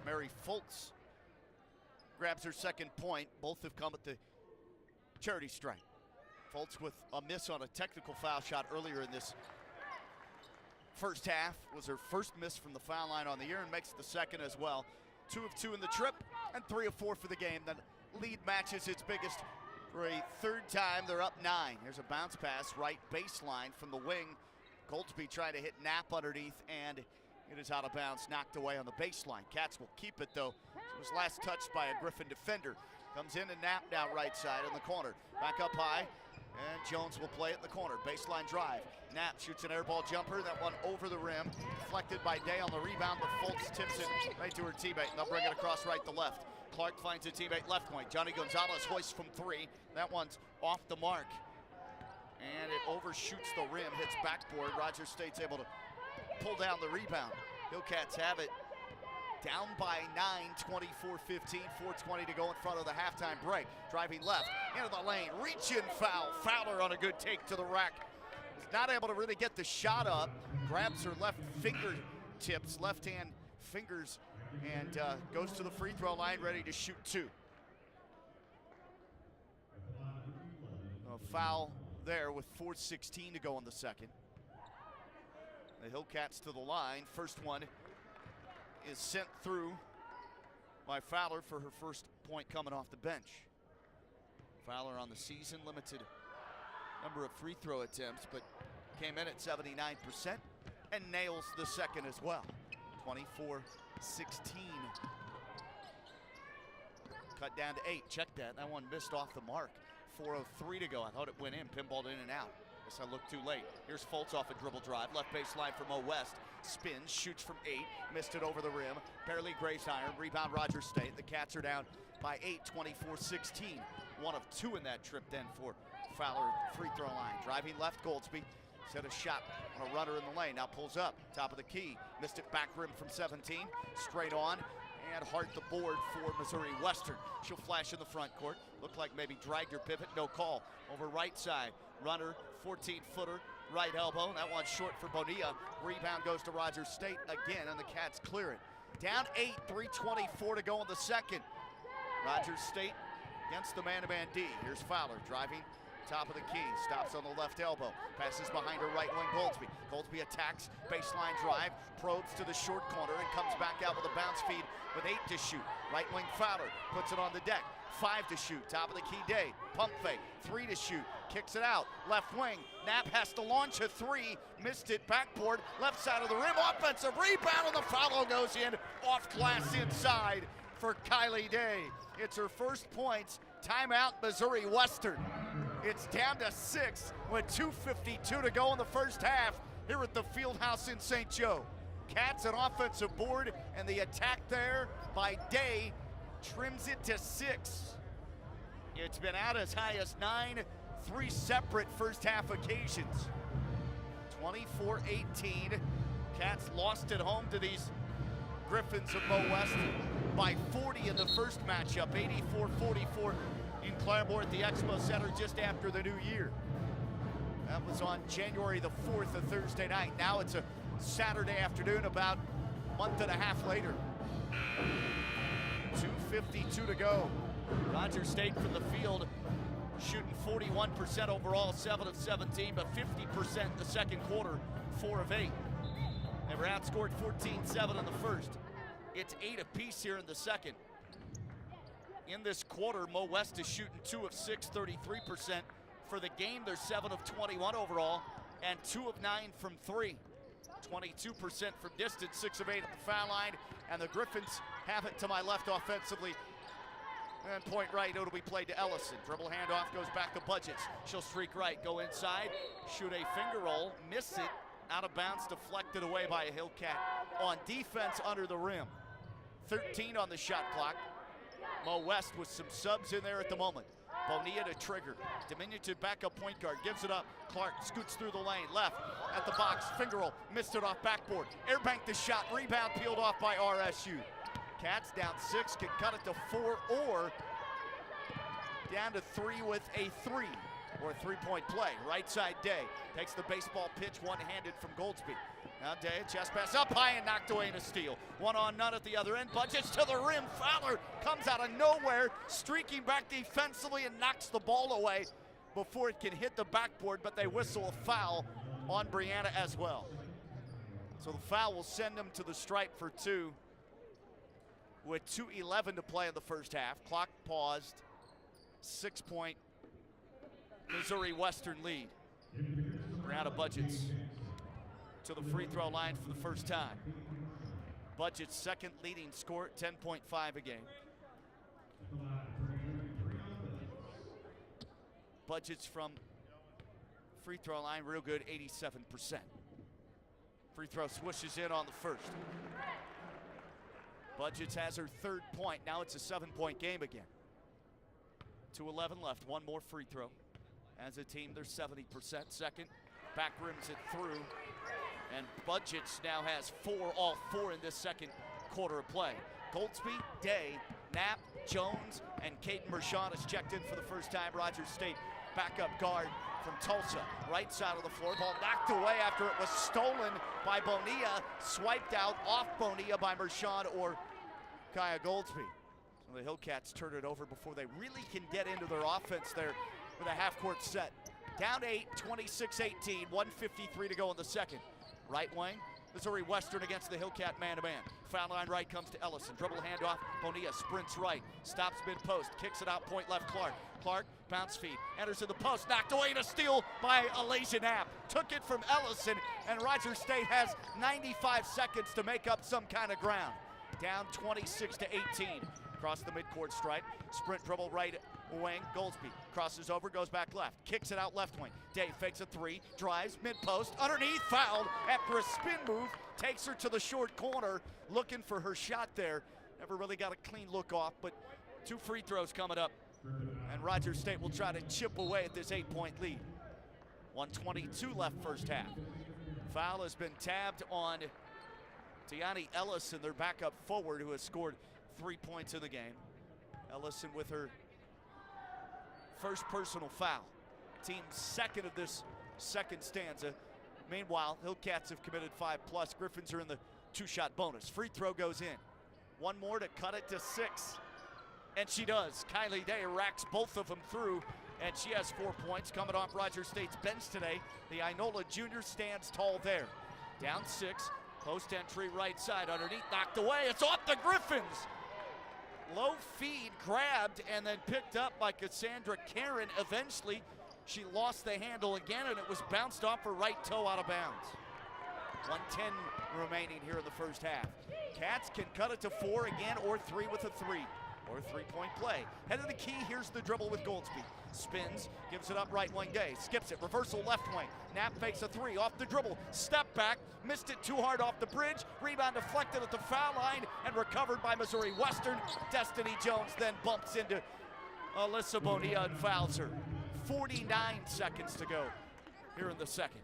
Mary Fultz grabs her second point. Both have come at the charity stripe. Fultz with a miss on a technical foul shot earlier in this first half. Was her first miss from the foul line on the year and makes the second as well. 2 of 2 in the trip and 3 of 4 for the game. The lead matches its biggest for a third time. They're up 9. Here's a bounce pass, right baseline from the wing. Goldsby trying to hit Knapp underneath, and it is out of bounds, knocked away on the baseline. Cats will keep it though. It was last touched by a Griffin defender. Comes in and Knapp down right side in the corner. Back up high. And Jones will play it in the corner. Baseline drive. Knapp shoots an air ball jumper. That one over the rim. Deflected by Day on the rebound, but Fultz tips it right to her teammate. And they'll bring it across right to left. Clark finds a teammate left point. Johnny Gonzalez hoists from three. That one's off the mark. And it overshoots the rim, hits backboard. Rogers State's able to pull down the rebound. Hillcats have it down by 9, 24-15, 4:20 to go in front of the halftime break. Driving left, into the lane, reach-in foul. Fowler on a good take to the rack. Is not able to really get the shot up. Grabs her left fingertips, left-hand fingers, and goes to the free throw line, ready to shoot two. A foul there with 4:16 to go in the second. The Hillcats to the line. First one is sent through by Fowler for her first point coming off the bench. Fowler on the season, limited number of free throw attempts, but came in at 79% and nails the second as well. 24-16. Cut down to 8. Check that. That one missed off the mark. 4:03 to go. I thought it went in, pinballed in and out. Guess I looked too late. Here's Fultz off a dribble drive. Left baseline for Mo West. Spins, shoots from 8. Missed it over the rim. Barely grazed iron. Rebound Rogers State. The Cats are down by 8, 24-16. 1 of 2 in that trip then for Fowler free throw line. Driving left, Goldsby. Set a shot on a runner in the lane. Now pulls up. Top of the key. Missed it back rim from 17. Straight on. And hard the board for Missouri Western. She'll flash in the front court. Looked like maybe dragged her pivot. No call. Over right side. Runner, 14-footer, right elbow. That one's short for Bonilla. Rebound goes to Rogers State again, and the Cats clear it. Down 8, 3:24 to go in the second. Rogers State against the man-to-man D. Here's Fowler driving top of the key. Stops on the left elbow. Passes behind her right wing, Goldsby. Goldsby attacks, baseline drive, probes to the short corner, and comes back out with a bounce feed with 8 to shoot. Right wing Fowler puts it on the deck. 5 to shoot. Top of the key, Day. Pump fake. 3 to shoot. Kicks it out. Left wing. Knapp has to launch a 3. Missed it. Backboard. Left side of the rim. Offensive rebound, and the foul goes in. Off glass inside for Kylie Day. It's her first points. Timeout, Missouri Western. It's down to 6 with 2:52 to go in the first half here at the Fieldhouse in St. Joe. Cats an offensive board, and the attack there by Day trims it to 6. It's been out as high as 9, 3 separate first half occasions. 24-18. Cats lost at home to these Griffins of Mo West by 40 in the first matchup, 84-44 in Claremore at the Expo Center just after the new year. That was on January the 4th, a Thursday night. Now it's a Saturday afternoon, about a month and a half later. 2:52 to go. Rogers State from the field shooting 41% overall, 7 of 17, but 50% in the second quarter, 4 of 8. They were outscored 14-7 in the first. It's 8 apiece here in the second. In this quarter, Mo West is shooting 2 of 6, 33%. For the game, they're 7 of 21 overall and 2 of 9 from 3. 22% from distance, 6 of 8 at the foul line, and the Griffins have it to my left offensively. And point right, it'll be played to Ellison. Dribble handoff goes back to Budgets. She'll streak right, go inside, shoot a finger roll, miss it, out of bounds, deflected away by a Hillcat. On defense under the rim. 13 on the shot clock. Mo West with some subs in there at the moment. Bonilla to trigger. Diminutive backup point guard, gives it up. Clark scoots through the lane, left at the box, finger roll, missed it off backboard. Airbanked the shot, rebound peeled off by RSU. Cats down 6, can cut it to 4 or down to 3 with a 3 or a 3-point play. Right side Day takes the baseball pitch one-handed from Goldsby. Now Day, chest pass up high and knocked away in a steal. 1-on-none at the other end. Budgets to the rim. Fowler comes out of nowhere, streaking back defensively and knocks the ball away before it can hit the backboard, but they whistle a foul on Brianna as well. So the foul will send them to the stripe for 2 with 2:11 to play in the first half. Clock paused. 6-point Missouri Western lead. Brianna Budgets to the free throw line for the first time. Budget's second leading score, 10.5 a game. Budget's from free throw line, real good, 87%. Free throw swishes in on the first. Budgets has her third point. Now it's a 7-point game again. 2:11 left, one more free throw. As a team, they're 70%. Second, back rims it through. And Budgets now has all four in this second quarter of play. Goldsby, Day, Knapp, Jones, and Caden Mershon has checked in for the first time. Rogers State backup guard from Tulsa. Right side of the floor, ball knocked away after it was stolen by Bonilla. Swiped out off Bonilla by Mershon or Kaya Goldsby. So the Hillcats turn it over before they really can get into their offense there with a half-court set. Down 8, 26-18, 1:53 to go in the second. Right wing, Missouri Western against the Hillcat man-to-man. Foul line right comes to Ellison. Dribble handoff, Bonilla sprints right, stops mid-post, kicks it out, point left, Clark. Clark, bounce feed, enters in the post, knocked away and a steal by Alasia Knapp. Took it from Ellison, and Rogers State has 95 seconds to make up some kind of ground. Down 26-18. Across the midcourt stripe, sprint dribble right wing, Goldsby crosses over, goes back left, kicks it out left wing. Day fakes a three, drives, mid-post, underneath, fouled after a spin move, takes her to the short corner, looking for her shot there. Never really got a clean look off, but 2 free throws coming up. And Rogers State will try to chip away at this 8-point lead. 1:22 left first half. Foul has been tabbed on Tiani Ellison, their backup forward, who has scored 3 points in the game. Ellison with her first personal foul. Team's second of this second stanza. Meanwhile, Hillcats have committed 5+. Griffins are in the 2-shot bonus. Free throw goes in. One more to cut it to 6. And she does. Kylie Day racks both of them through, and she has 4 points coming off Rogers State's bench today. The Inola junior stands tall there. Down 6, post entry right side, underneath, knocked away. It's off the Griffins. Low feed, grabbed, and then picked up by Cassandra Karen. Eventually, she lost the handle again, and it was bounced off her right toe out of bounds. 1:10 remaining here in the first half. Cats can cut it to 4 again, or 3 with a 3. Or 3-point play. Head of the key, here's the dribble with Goldsby. Spins, gives it up right wing Day, skips it, reversal left wing. Knapp fakes a 3, off the dribble, step back, missed it too hard off the bridge, rebound deflected at the foul line and recovered by Missouri Western. Destiny Jones then bumps into Alyssa Bonilla and fouls her. 49 seconds to go here in the second.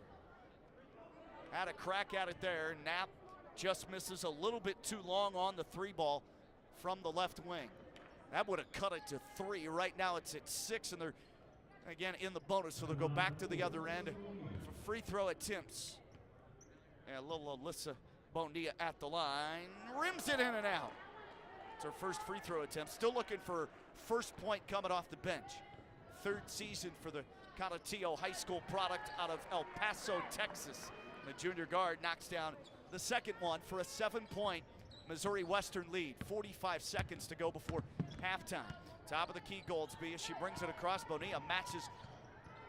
Had a crack at it there. Knapp just misses a little bit too long on the 3 ball from the left wing. That would have cut it to 3. Right now it's at 6, and they're, again, in the bonus, so they'll go back to the other end for free throw attempts. And little Alyssa Bonilla at the line, rims it in and out. It's her first free throw attempt. Still looking for first point coming off the bench. 3rd season for the Conatillo High School product out of El Paso, Texas. The junior guard knocks down the second one for a 7-point Missouri Western lead. 45 seconds to go before halftime. Top of the key, Goldsby, as she brings it across. Bonilla matches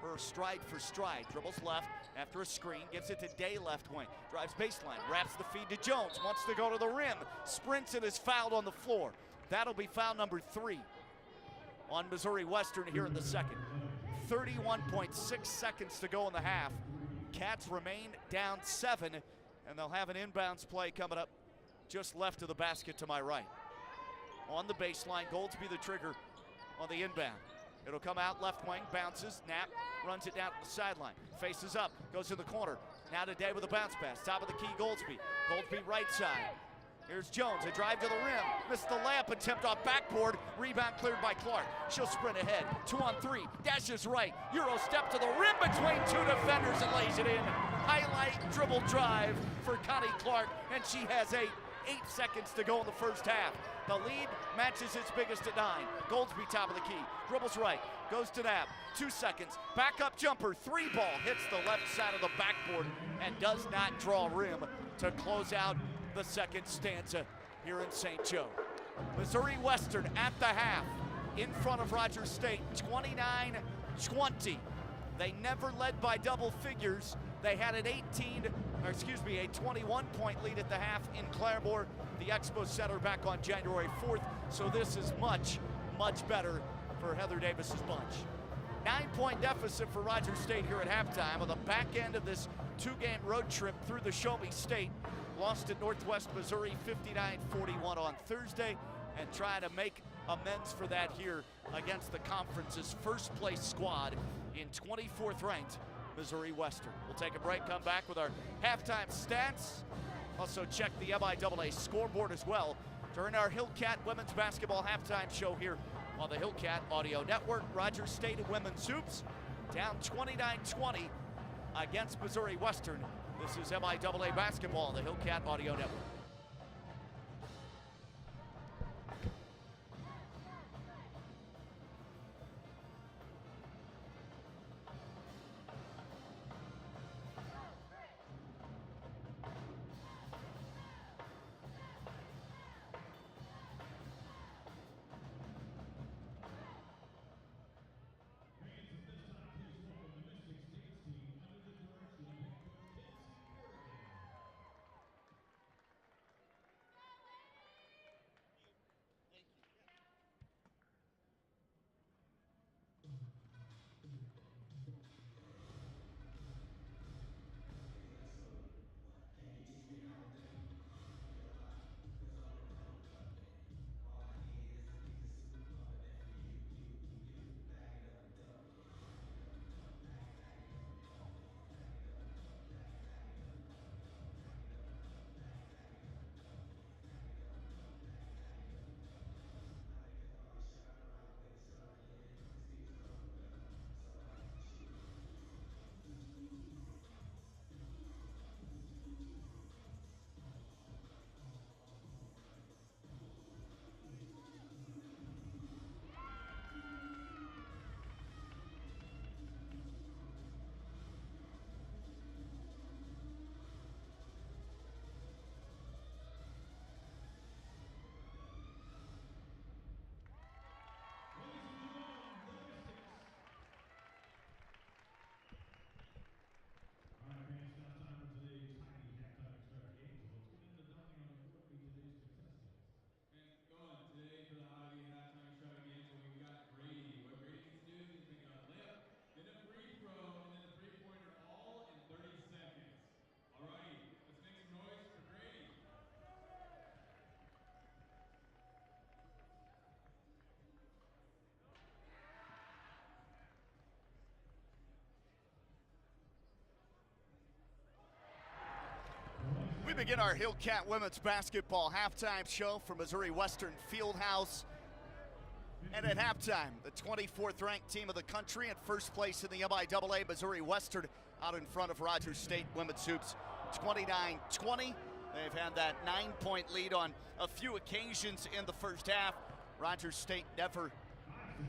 her stride for stride. Dribbles left after a screen, gives it to Day left wing. Drives baseline, wraps the feed to Jones, wants to go to the rim, sprints and is fouled on the floor. That'll be foul number 3 on Missouri Western here in the second. 31.6 seconds to go in the half. Cats remain down 7, and they'll have an inbounds play coming up just left of the basket to my right. On the baseline, Goldsby the trigger on the inbound. It'll come out left wing, bounces, Knapp runs it down to the sideline, faces up, goes to the corner. Now to Day with a bounce pass, top of the key, Goldsby. Goldsby right side. Here's Jones, a drive to the rim, missed the layup attempt off backboard, rebound cleared by Clark. She'll sprint ahead, 2-on-3, dashes right, Euro step to the rim between 2 defenders and lays it in. Highlight dribble drive for Connie Clark, and she has 8 seconds to go in the first half. The lead matches its biggest at 9. Goldsby top of the key, dribbles right, goes to Knapp, 2 seconds, back up jumper, 3 ball, hits the left side of the backboard and does not draw rim to close out the second stanza here in St. Joe. Missouri Western at the half in front of Rogers State, 29-20. They never led by double figures. They had a 21-point lead at the half in Claremore, the Expo Center, back on January 4th. So this is much, much better for Heather Davis's bunch. 9-point deficit for Rogers State here at halftime on the back end of this 2-game road trip through the Show Me State. Lost at Northwest Missouri 59-41 on Thursday, and try to make amends for that here against the conference's first place squad in 24th ranked Missouri Western. We'll take a break, come back with our halftime stats. Also check the MIAA scoreboard as well during our Hillcat women's basketball halftime show here on the Hillcat Audio Network. Rogers State and women's hoops down 29-20 against Missouri Western. This is MIAA basketball, the Hillcat Audio Network. We begin our Hillcat women's basketball halftime show from Missouri Western Fieldhouse. And at halftime, the 24th ranked team of the country in first place in the MIAA, Missouri Western, out in front of Rogers State women's hoops 29-20. They've had that 9-point lead on a few occasions in the first half. Rogers State never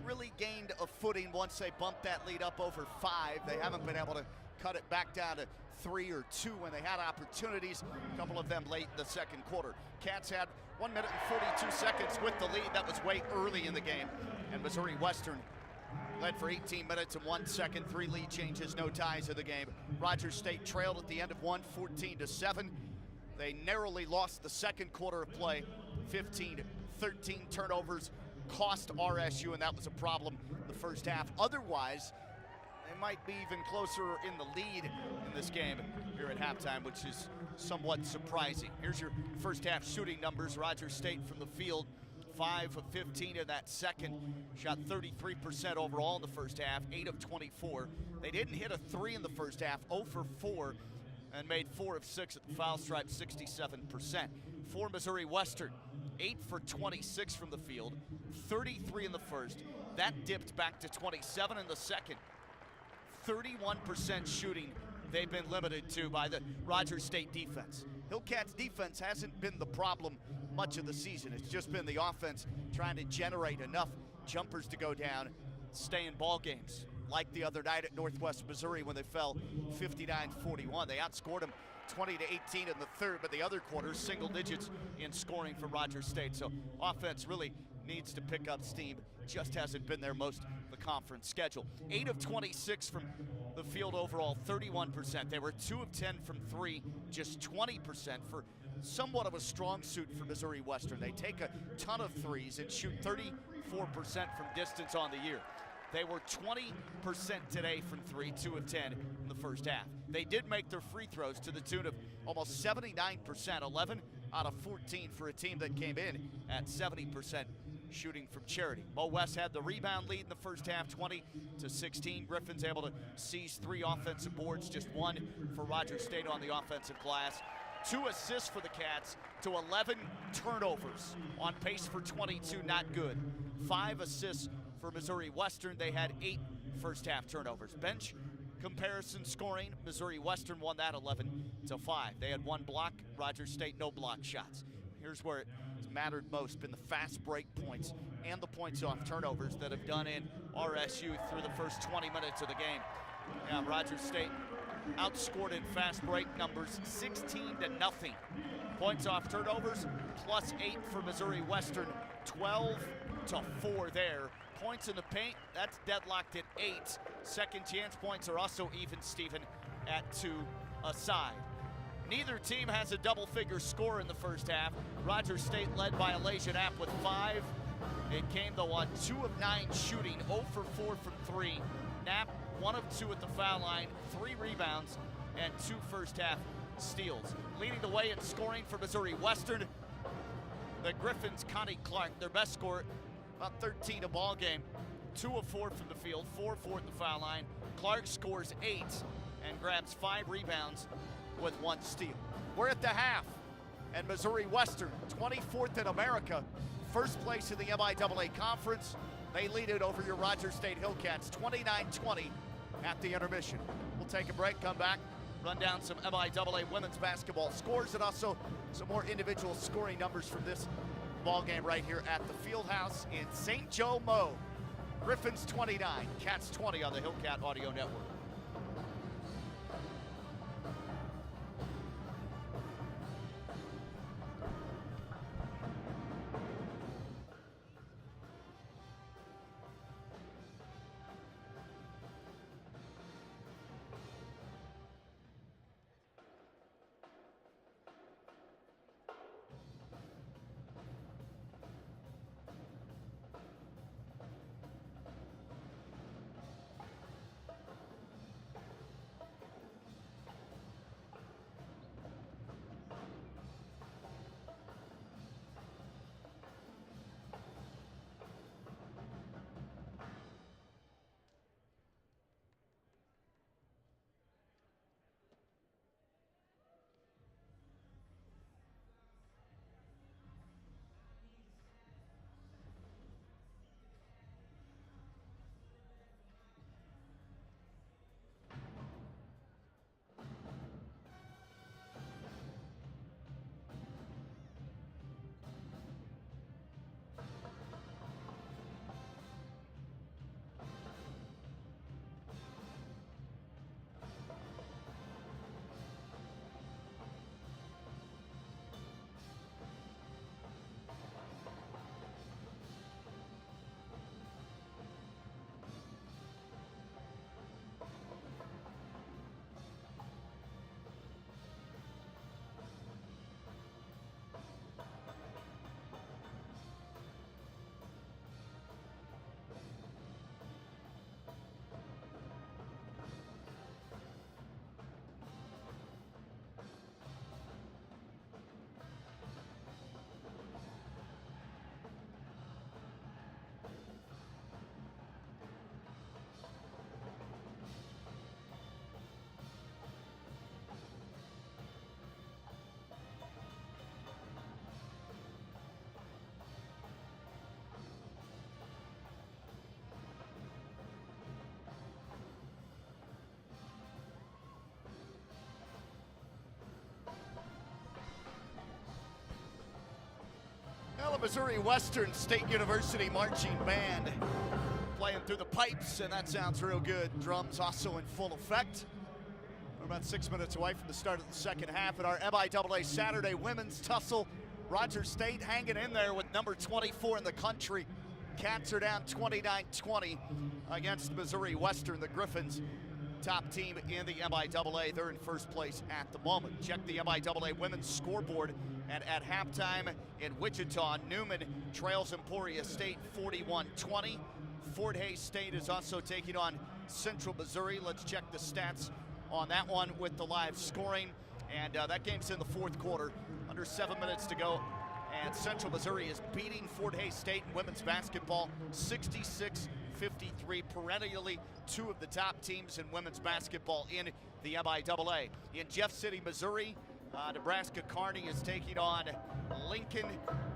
really gained a footing once they bumped that lead up over 5. They haven't been able to cut it back down to 3 or 2 when they had opportunities, a couple of them late in the second quarter. Cats had 1 minute and 42 seconds with the lead. That was way early in the game. And Missouri Western led for 18 minutes and 1 second, 3 lead changes, no ties in the game. Rogers State trailed at the end of one, 14-7. They narrowly lost the second quarter of play, 15-13 turnovers cost RSU, and that was a problem the first half. Otherwise, they might be even closer in the lead in this game here at halftime, which is somewhat surprising. Here's your first half shooting numbers. Rogers State from the field, 5 of 15 in that second. Shot 33% overall in the first half, 8 of 24. They didn't hit a 3 in the first half, 0 for 4, and made 4 of 6 at the foul stripe, 67%. For Missouri Western, 8 for 26 from the field, 33 in the first. That dipped back to 27 in the second. 31% shooting they've been limited to by the Rogers State defense. Hillcat's defense hasn't been the problem much of the season. It's just been the offense trying to generate enough jumpers to go down, stay in ball games. Like the other night at Northwest Missouri when they fell 59-41. They outscored them 20-18 in the third, but the other quarter, single digits in scoring for Rogers State. So offense really needs to pick up steam. Just hasn't been there most of the conference schedule. 8 of 26 from the field overall, 31%. They were 2 of 10 from 3, just 20% for somewhat of a strong suit for Missouri Western. They take a ton of threes and shoot 34% from distance on the year. They were 20% today from three, 2 of 10 in the first half. They did make their free throws to the tune of almost 79%, 11 out of 14 for a team that came in at 70% shooting from charity. Mo West had the rebound lead in the first half, 20-16. Griffins able to seize 3 offensive boards, just 1 for Rogers State on the offensive glass. 2 assists for the Cats to 11 turnovers, on pace for 22, not good. 5 assists for Missouri Western. They had 8 first half turnovers. Bench comparison scoring, Missouri Western won that 11-5. They had 1 block, Rogers State no block shots. Here's where it mattered most, been the fast break points and the points off turnovers that have done in RSU through the first 20 minutes of the game. Yeah, Rogers State outscored in fast break numbers 16-0. Points off turnovers +8 for Missouri Western, 12-4 there. Points in the paint, that's deadlocked at 8. Second chance points are also even, Stephen, at 2 aside. Neither team has a double-figure score in the first half. Rogers State led by Elijah Knapp with 5. It came, though, on 2 of 9 shooting, 0 for 4 from 3. Knapp, 1 of 2 at the foul line, 3 rebounds, and 2 first-half steals. Leading the way in scoring for Missouri Western, the Griffins, Connie Clark, their best scorer, about 13 a ball game, 2 of 4 from the field, 4 of 4 at the foul line. Clark scores 8 and grabs 5 rebounds with 1 steal. We're at the half, and Missouri Western, 24th in America, first place in the MIAA Conference. They lead it over your Rogers State Hillcats, 29-20 at the intermission. We'll take a break, come back, run down some MIAA women's basketball scores and also some more individual scoring numbers from this ball game right here at the Fieldhouse in St. Joe Mo. Griffins 29, Cats 20 on the Hillcat Audio Network. Well, the Missouri Western State University Marching Band playing through the pipes, and that sounds real good. Drums also in full effect. We're about 6 minutes away from the start of the second half at our MIAA Saturday women's tussle. Rogers State hanging in there with number 24 in the country. Cats are down 29-20 against Missouri Western. The Griffins, top team in the MIAA. They're in first place at the moment. Check the MIAA women's scoreboard. And at halftime in Wichita, Newman trails Emporia State 41-20. Fort Hays State is also taking on Central Missouri. Let's check the stats on that one with the live scoring. And that game's in the fourth quarter, under 7 minutes to go. And Central Missouri is beating Fort Hays State in women's basketball 66-53, perennially two of the top teams in women's basketball in the MIAA. In Jeff City, Missouri, Nebraska Kearney is taking on Lincoln.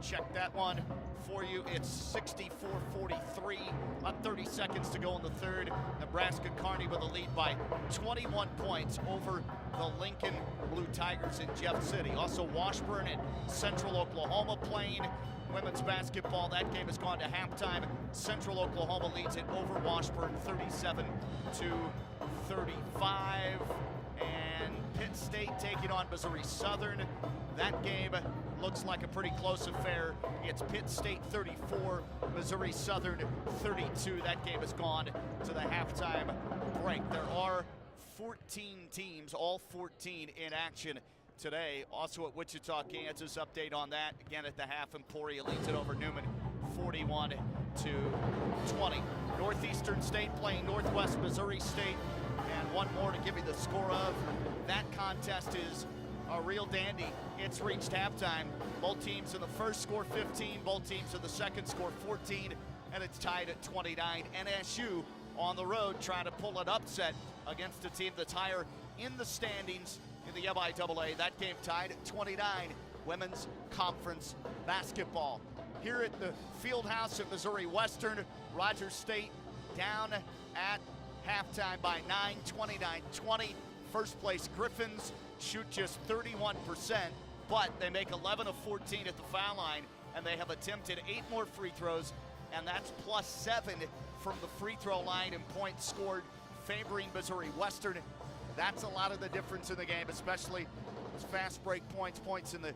Check that one for you. It's 64-43, about 30 seconds to go in the third. Nebraska Kearney with a lead by 21 points over the Lincoln Blue Tigers in Jeff City. Also Washburn and Central Oklahoma playing women's basketball. That game has gone to halftime. Central Oklahoma leads it over Washburn 37-35. And Pitt State taking on Missouri Southern. That game looks like a pretty close affair. It's Pitt State 34, Missouri Southern 32. That game has gone to the halftime break. There are 14 teams, all 14 in action today. Also at Wichita, Kansas, update on that. Again at the half, Emporia leads it over Newman 41-20. Northeastern State playing Northwest Missouri State. And one more to give you the score of. That contest is a real dandy. It's reached halftime. Both teams in the first score 15, both teams in the second score 14, and it's tied at 29. NSU on the road trying to pull an upset against a team that's higher in the standings in the MIAA. That game tied at 29. Women's Conference basketball. Here at the Fieldhouse at Missouri Western, Rogers State down at halftime by 9, 29-20. First place Griffins shoot just 31%, but they make 11 of 14 at the foul line, and they have attempted 8 more free throws, and that's +7 from the free throw line and points scored favoring Missouri Western. That's a lot of the difference in the game, especially those fast break points, points in the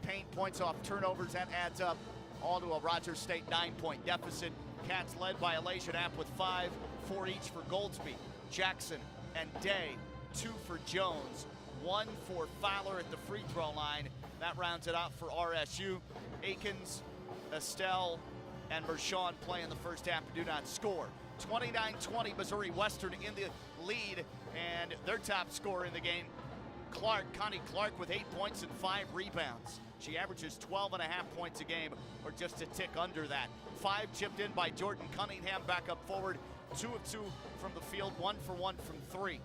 paint, points off turnovers. That adds up all to a Rogers State 9-point deficit. Cats led by Elijah Knapp with 5, 4 each for Goldsby, Jackson, and Day. 2 for Jones, 1 for Fowler at the free throw line. That rounds it out for RSU. Akins, Estelle, and Mershon play in the first half and do not score. 29-20, Missouri Western in the lead, and their top scorer in the game, Connie Clark, with 8 points and 5 rebounds. She averages 12.5 points a game, or just a tick under that. 5 chipped in by Jordan Cunningham, back up forward. 2 of 2 from the field, 1 for 1 from 3.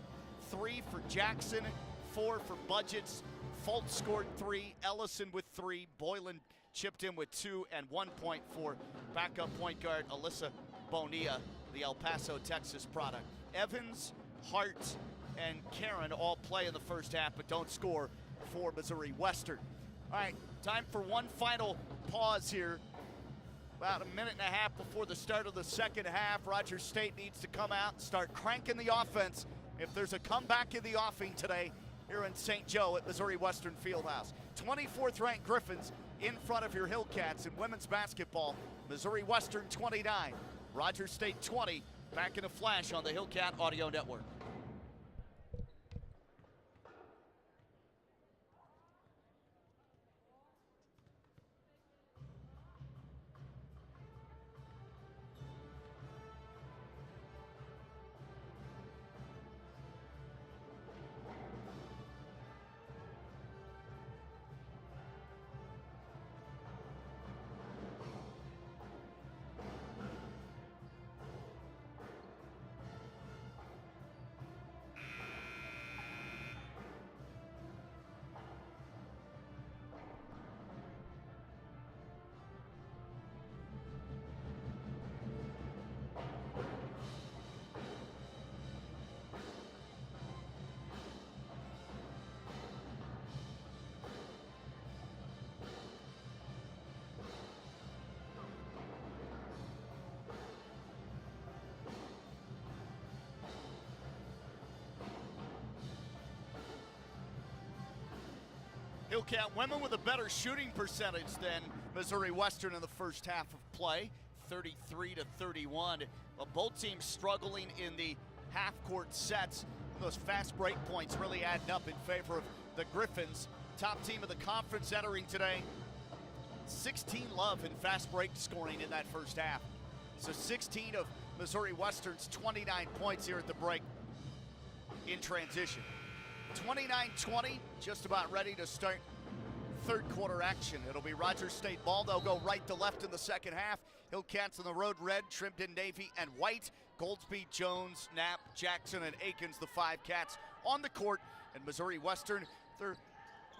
3 for Jackson, 4 for Budgets. Fultz scored 3, Ellison with 3, Boylan chipped in with 2, and 1 point for backup point guard Alyssa Bonilla, the El Paso, Texas product. Evans, Hart, and Karen all play in the first half but don't score for Missouri Western. All right, time for one final pause here. About a minute and a half before the start of the second half. Rogers State needs to come out and start cranking the offense if there's a comeback in the offing today here in St. Joe at Missouri Western Fieldhouse. 24th ranked Griffins in front of your Hillcats in women's basketball. Missouri Western 29, Rogers State 20. Back in a flash on the Hillcat Audio Network. Hillcat women with a better shooting percentage than Missouri Western in the first half of play, 33-31. Both teams struggling in the half-court sets. Those fast break points really adding up in favor of the Griffins. Top team of the conference entering today. 16 love in fast break scoring in that first half. So 16 of Missouri Western's 29 points here at the break in transition. 29-20, just about ready to start third quarter action. It'll be Rogers State ball. They'll go right to left in the second half. Hillcats on the road, red, trimmed in navy and white. Goldsby, Jones, Knapp, Jackson, and Akins, the five Cats on the court. And Missouri Western, their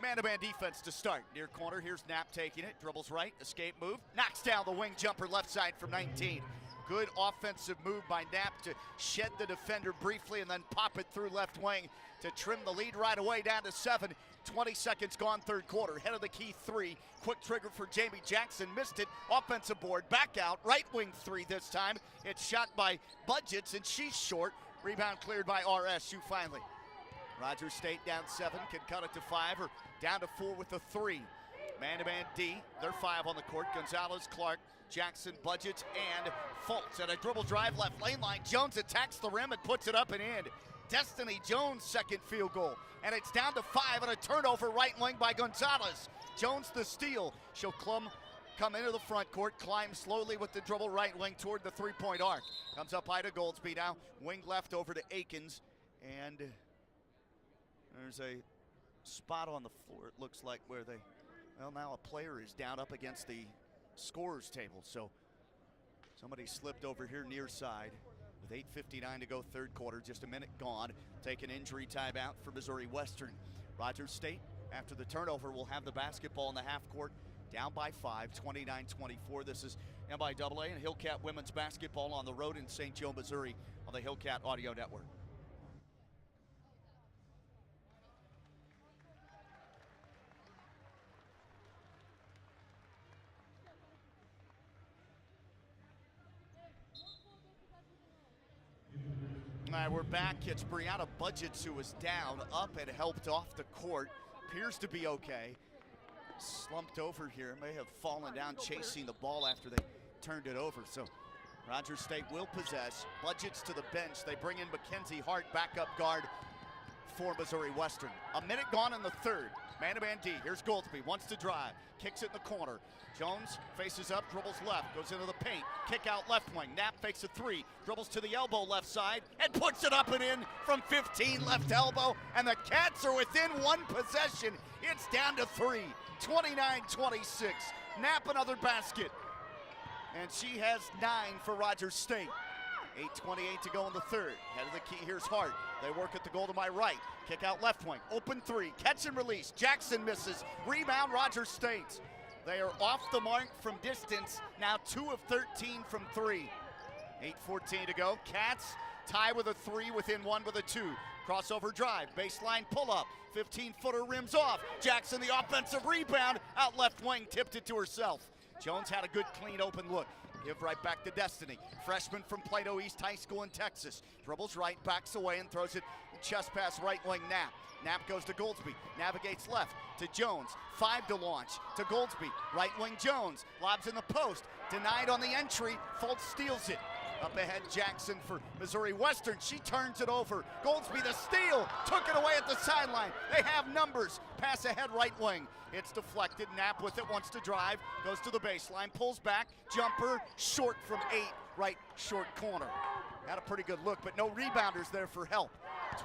man-to-man defense to start. Near corner, here's Knapp taking it. Dribbles right, escape move. Knocks down the wing jumper left side from 19. Good offensive move by Knapp to shed the defender briefly and then pop it through left wing to trim the lead right away down to 7. 20 seconds gone third quarter. Head of the key three. Quick trigger for Jamie Jackson. Missed it. Offensive board. Back out. Right wing three this time. It's shot by Budgets and she's short. Rebound cleared by RSU finally. Rogers State down 7. Can cut it to 5 or down to 4 with the 3. Man-to-man D. They're 5 on the court. Gonzalez, Clark, Jackson, Budgets, and Fultz. And a dribble drive left lane line. Jones attacks the rim and puts it up and in. Destiny Jones' second field goal. And it's down to 5 and a turnover right wing by Gonzalez. Jones the steal. She'll come into the front court, climb slowly with the dribble right wing toward the three-point arc. Comes up high to Goldsby now. Wing left over to Akins. And there's a spot on the floor, it looks like, where they, well, now a player is down up against the scorer's table. So somebody slipped over here near side. With 8:59 to go third quarter, just a minute gone. Take an injury timeout for Missouri Western. Rogers State, after the turnover, will have the basketball in the half court, down by 5, 29-24. This is MIAA and Hillcat women's basketball on the road in St. Joe, Missouri on the Hillcat Audio Network. All right, we're back. It's Brianna Budgets who was down, up and helped off the court. Appears to be okay. Slumped over here, may have fallen down chasing the ball after they turned it over. So Rogers State will possess. Budgets to the bench. They bring in Mackenzie Hart, backup guard for Missouri Western. A minute gone in the third. Man-to-man D. Here's Goldsby. Wants to drive. Kicks it in the corner. Jones faces up, dribbles left, goes into the paint. Kick out left wing. Knapp fakes a 3. Dribbles to the elbow left side and puts it up and in from 15 left elbow. And the Cats are within one possession. It's down to 3. 29-26. Knapp another basket. And she has 9 for Rogers State. 8:28 to go in the third. Head of the key, here's Hart. They work at the goal to my right. Kick out left wing, open 3, catch and release. Jackson misses, rebound Rogers State. They are off the mark from distance, now 2 of 13 from 3. 8:14 to go, Cats tie with a 3, within 1 with a 2. Crossover drive, baseline pull up, 15-footer rims off. Jackson the offensive rebound, out left wing, tipped it to herself. Jones had a good clean open look. Give right back to Destiny. Freshman from Plato East High School in Texas. Dribbles right, backs away, and throws it chest pass right wing Knapp. Knapp goes to Goldsby. Navigates left to Jones. 5 to launch to Goldsby. Right wing Jones. Lobs in the post. Denied on the entry. Fultz steals it. Up ahead Jackson for Missouri Western. She turns it over. Goldsby the steal. Took it away at the sideline. They have numbers. Pass ahead right wing. It's deflected. Knapp with it, wants to drive. Goes to the baseline. Pulls back. Jumper. Short from 8. Right short corner. Had a pretty good look, but no rebounders there for help.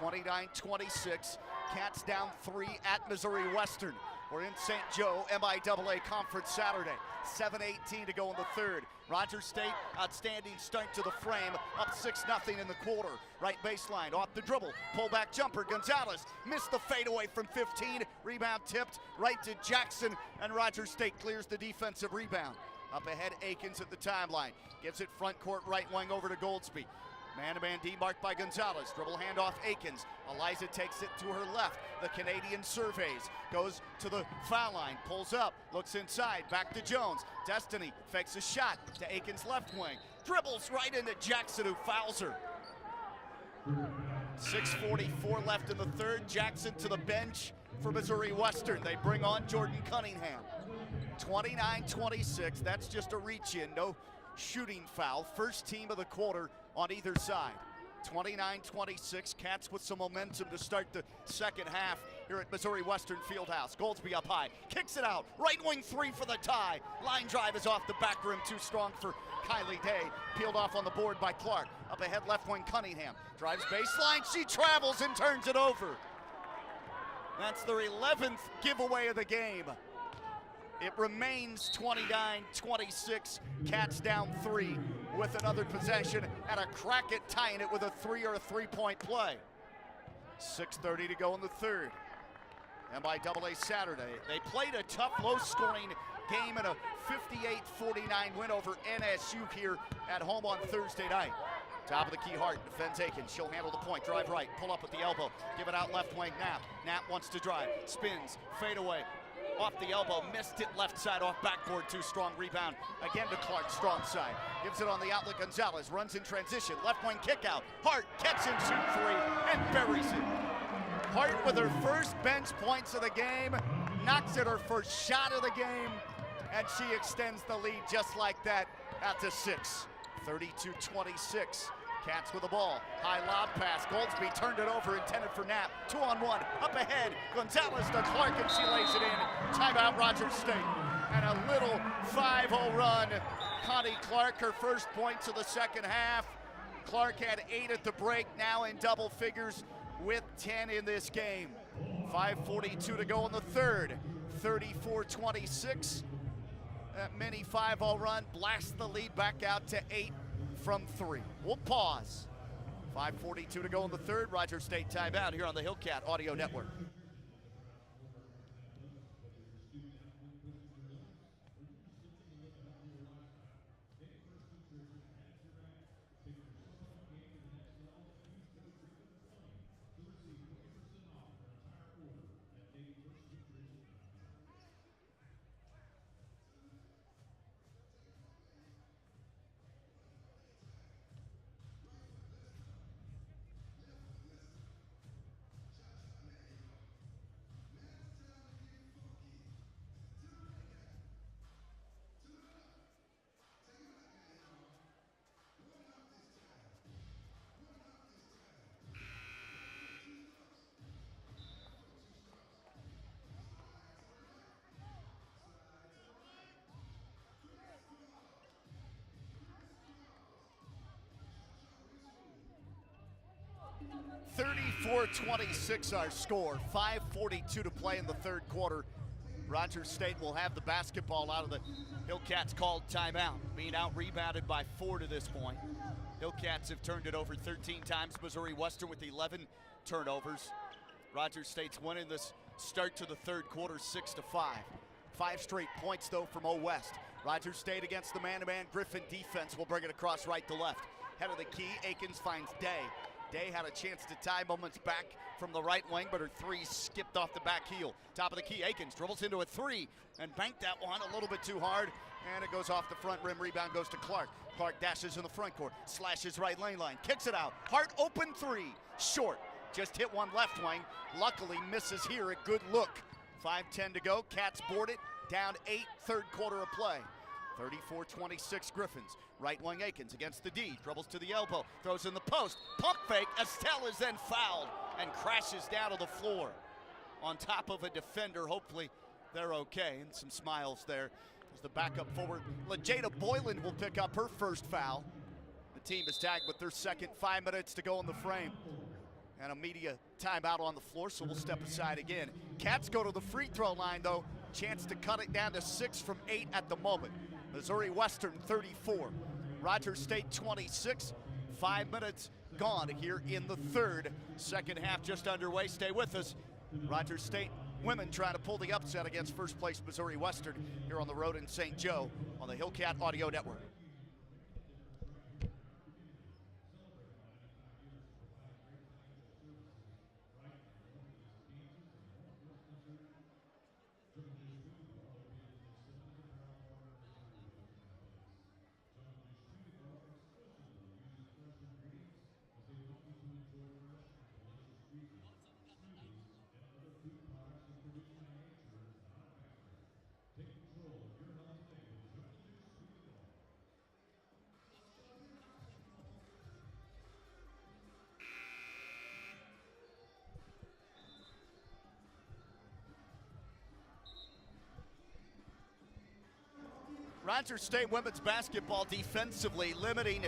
29-26. Cats down 3 at Missouri Western. We're in St. Joe, MIAA Conference Saturday. 7:18 to go in the third. Rogers State, outstanding start to the frame, up 6-0 in the quarter. Right baseline, off the dribble, pull back jumper. Gonzalez missed the fadeaway from 15. Rebound tipped right to Jackson, and Rogers State clears the defensive rebound. Up ahead, Akins at the timeline. Gives it front court right wing over to Goldsby. Man-to-man D marked by Gonzalez. Dribble handoff Akins. Eliza takes it to her left. The Canadian surveys. Goes to the foul line. Pulls up. Looks inside. Back to Jones. Destiny fakes a shot to Akins left wing. Dribbles right into Jackson, who fouls her. 6:44 left in the third. Jackson to the bench for Missouri Western. They bring on Jordan Cunningham. 29-26. That's just a reach in. No shooting foul. First team of the quarter on either side. 29-26, Cats with some momentum to start the second half here at Missouri Western Fieldhouse. Gouldsby up high, kicks it out, right wing three for the tie. Line drive is off the back rim, too strong for Kylie Day. Peeled off on the board by Clark. Up ahead, left wing Cunningham. Drives baseline, she travels and turns it over. That's their 11th giveaway of the game. It remains 29-26, Cats down 3 with another possession and a crack at tying it with a 3 or a 3-point play. 6:30 to go in the third. MIAA Saturday. They played a tough, low-scoring game in a 58-49 win over NSU here at home on Thursday night. Top of the key, Hart defends Aikens. She'll handle the point, drive right, pull up with the elbow, give it out left wing, Knapp. Knapp wants to drive, spins, fade away. Off the elbow, missed it left side off backboard, too strong rebound. Again to Clark, strong side. Gives it on the outlet, Gonzalez runs in transition, left wing kick out. Hart catch and shoot three and buries it. Hart with her first bench points of the game, knocks it her first shot of the game, and she extends the lead just like that out to 6. 32-26. Cats with the ball. High lob pass. Gouldsby turned it over, intended for Knapp. 2-on-1. Up ahead. Gonzalez to Clark, and she lays it in. Timeout, Rogers State. And a little 5-0 run. Connie Clark, her first points of the second half. Clark had 8 at the break, now in double figures with 10 in this game. 5:42 to go in the third. 34-26. That mini 5-0 run blasts the lead back out to 8 from 3. We'll pause. 5:42 to go in the third. Rogers State timeout here on the Hillcat Audio Network. (34-26) our score. 5:42 to play in the third quarter. Rogers State will have the basketball out of the Hillcats called timeout, being out-rebounded by 4 to this point. Hillcats have turned it over 13 times. Missouri Western with 11 turnovers. Rogers State's winning this start to the third quarter 6-5. 5 straight points though from O West. Rogers State against the man-to-man Griffin defense will bring it across right to left. Head of the key, Aikens finds Day. Day had a chance to tie moments back from the right wing, but her three skipped off the back heel. Top of the key, Aikens dribbles into a 3 and banked that one a little bit too hard, and it goes off the front rim. Rebound goes to Clark. Clark dashes in the front court, slashes right lane line, kicks it out. Hart open 3, short. Just hit one left wing. Luckily misses here, a good look. 5:10 to go, Cats board it, down 8, third quarter of play. 34-26 Griffins. Right wing Aikens against the D, dribbles to the elbow, throws in the post, pump fake. Estelle is then fouled and crashes down to the floor on top of a defender. Hopefully they're okay, and some smiles there as the backup forward. LaJada Boylan will pick up her first foul. The team is tagged with their second. 5 minutes to go in the frame. And a media timeout on the floor, so we'll step aside again. Cats go to the free throw line though. Chance to cut it down to 6 from 8 at the moment. Missouri Western 34, Rogers State 26. 5 minutes gone here in the third. Second half just underway. Stay with us. Rogers State women trying to pull the upset against first place Missouri Western here on the road in St. Joe on the Hillcat Audio Network. Rogers State women's basketball defensively limiting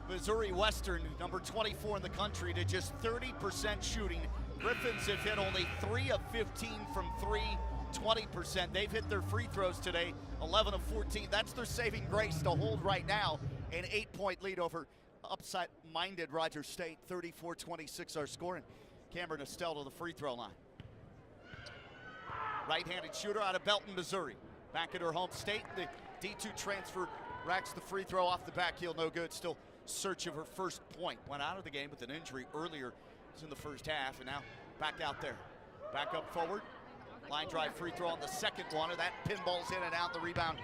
Missouri Western, number 24 in the country, to just 30% shooting. Griffins have hit only 3 of 15 from 3, 20%. They've hit their free throws today, 11 of 14. That's their saving grace to hold right now an 8-point lead over upside-minded Rogers State. 34-26 our score, and Cameron Estelle to the free throw line. Right-handed shooter out of Belton, Missouri. Back at her home state, the D2 transfer racks the free throw off the back heel, no good. Still search of her first point. Went out of the game with an injury earlier. It was in the first half, and now back out there. Back up forward. Line drive free throw on the second one, and that pinballs in and out. The rebound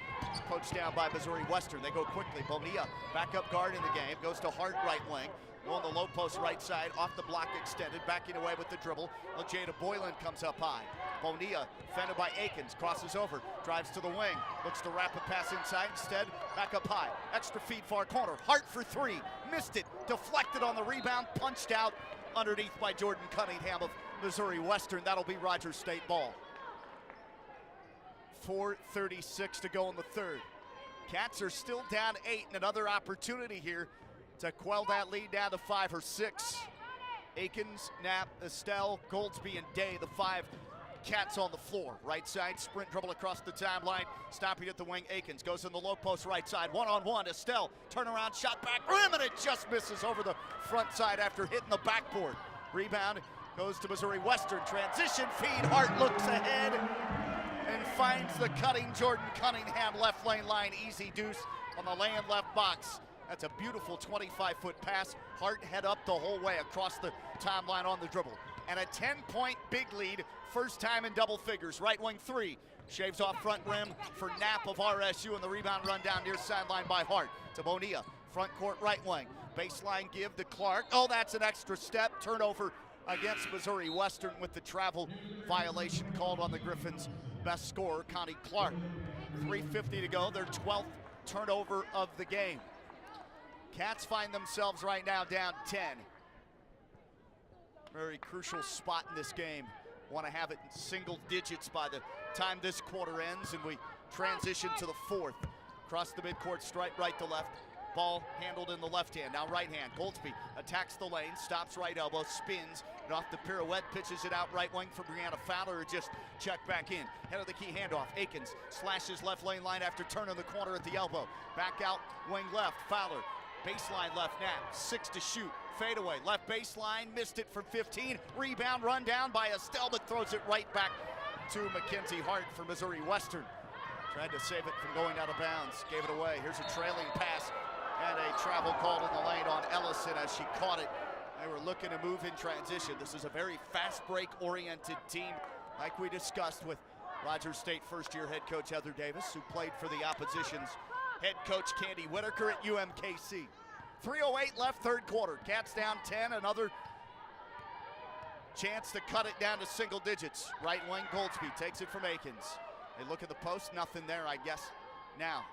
poached down by Missouri Western. They go quickly. Bonilla, backup guard in the game, goes to Hart right wing. On the low post right side, off the block extended, backing away with the dribble. LaJada Boylan comes up high. Bonilla, fended by Akins, crosses over, drives to the wing, looks to wrap a pass inside, instead back up high. Extra feed far corner, Hart for three, missed it, deflected on the rebound, punched out underneath by Jordan Cunningham of Missouri Western. That'll be Rogers State ball. 4:36 to go in the third. Cats are still down 8, and another opportunity here to quell that lead down to 5 or 6. Akins, Knapp, Estelle, Goldsby, and Day, the 5 Cats on the floor. Right side, sprint dribble across the timeline, stopping at the wing. Akins goes in the low post right side, one-on-one. Estelle, turnaround shot back, rim, and it just misses over the front side after hitting the backboard. Rebound goes to Missouri Western. Transition feed, Hart looks ahead and finds the cutting Jordan Cunningham left lane line. Easy deuce on the land left box. That's a beautiful 25-foot pass. Hart head up the whole way across the timeline on the dribble. And a 10-point big lead, first time in double figures. Right wing three, shaves off front rim for Knapp of RSU, and the rebound run down near sideline by Hart. To Bonilla, front court right wing. Baseline give to Clark. Oh, that's an extra step. Turnover against Missouri Western with the travel violation called on the Griffins' best scorer, Connie Clark. 3:50 to go, their 12th turnover of the game. Cats find themselves right now down 10. Very crucial spot in this game. Want to have it in single digits by the time this quarter ends, and we transition to the fourth. Across the midcourt stripe, right to left. Ball handled in the left hand, now right hand. Goldsby attacks the lane, stops right elbow, spins, and off the pirouette, pitches it out right wing for Brianna Fowler, who just checked back in. Head of the key handoff, Akins slashes left lane line after turning the corner at the elbow. Back out, wing left, Fowler. Baseline left, Knapp, 6 to shoot. Fadeaway, left baseline, missed it from 15. Rebound run down by Estelle, but throws it right back to Mackenzie Hart for Missouri Western. Tried to save it from going out of bounds, gave it away. Here's a trailing pass and a travel called in the lane on Ellison as she caught it. They were looking to move in transition. This is a very fast break oriented team, like we discussed with Rogers State first-year head coach Heather Davis, who played for the opposition's head coach Candy Whitaker at UMKC. 3:08 left, third quarter. Cats down 10, another chance to cut it down to single digits. Right wing, Goldsby takes it from Akins. They look at the post, nothing there, I guess. Now,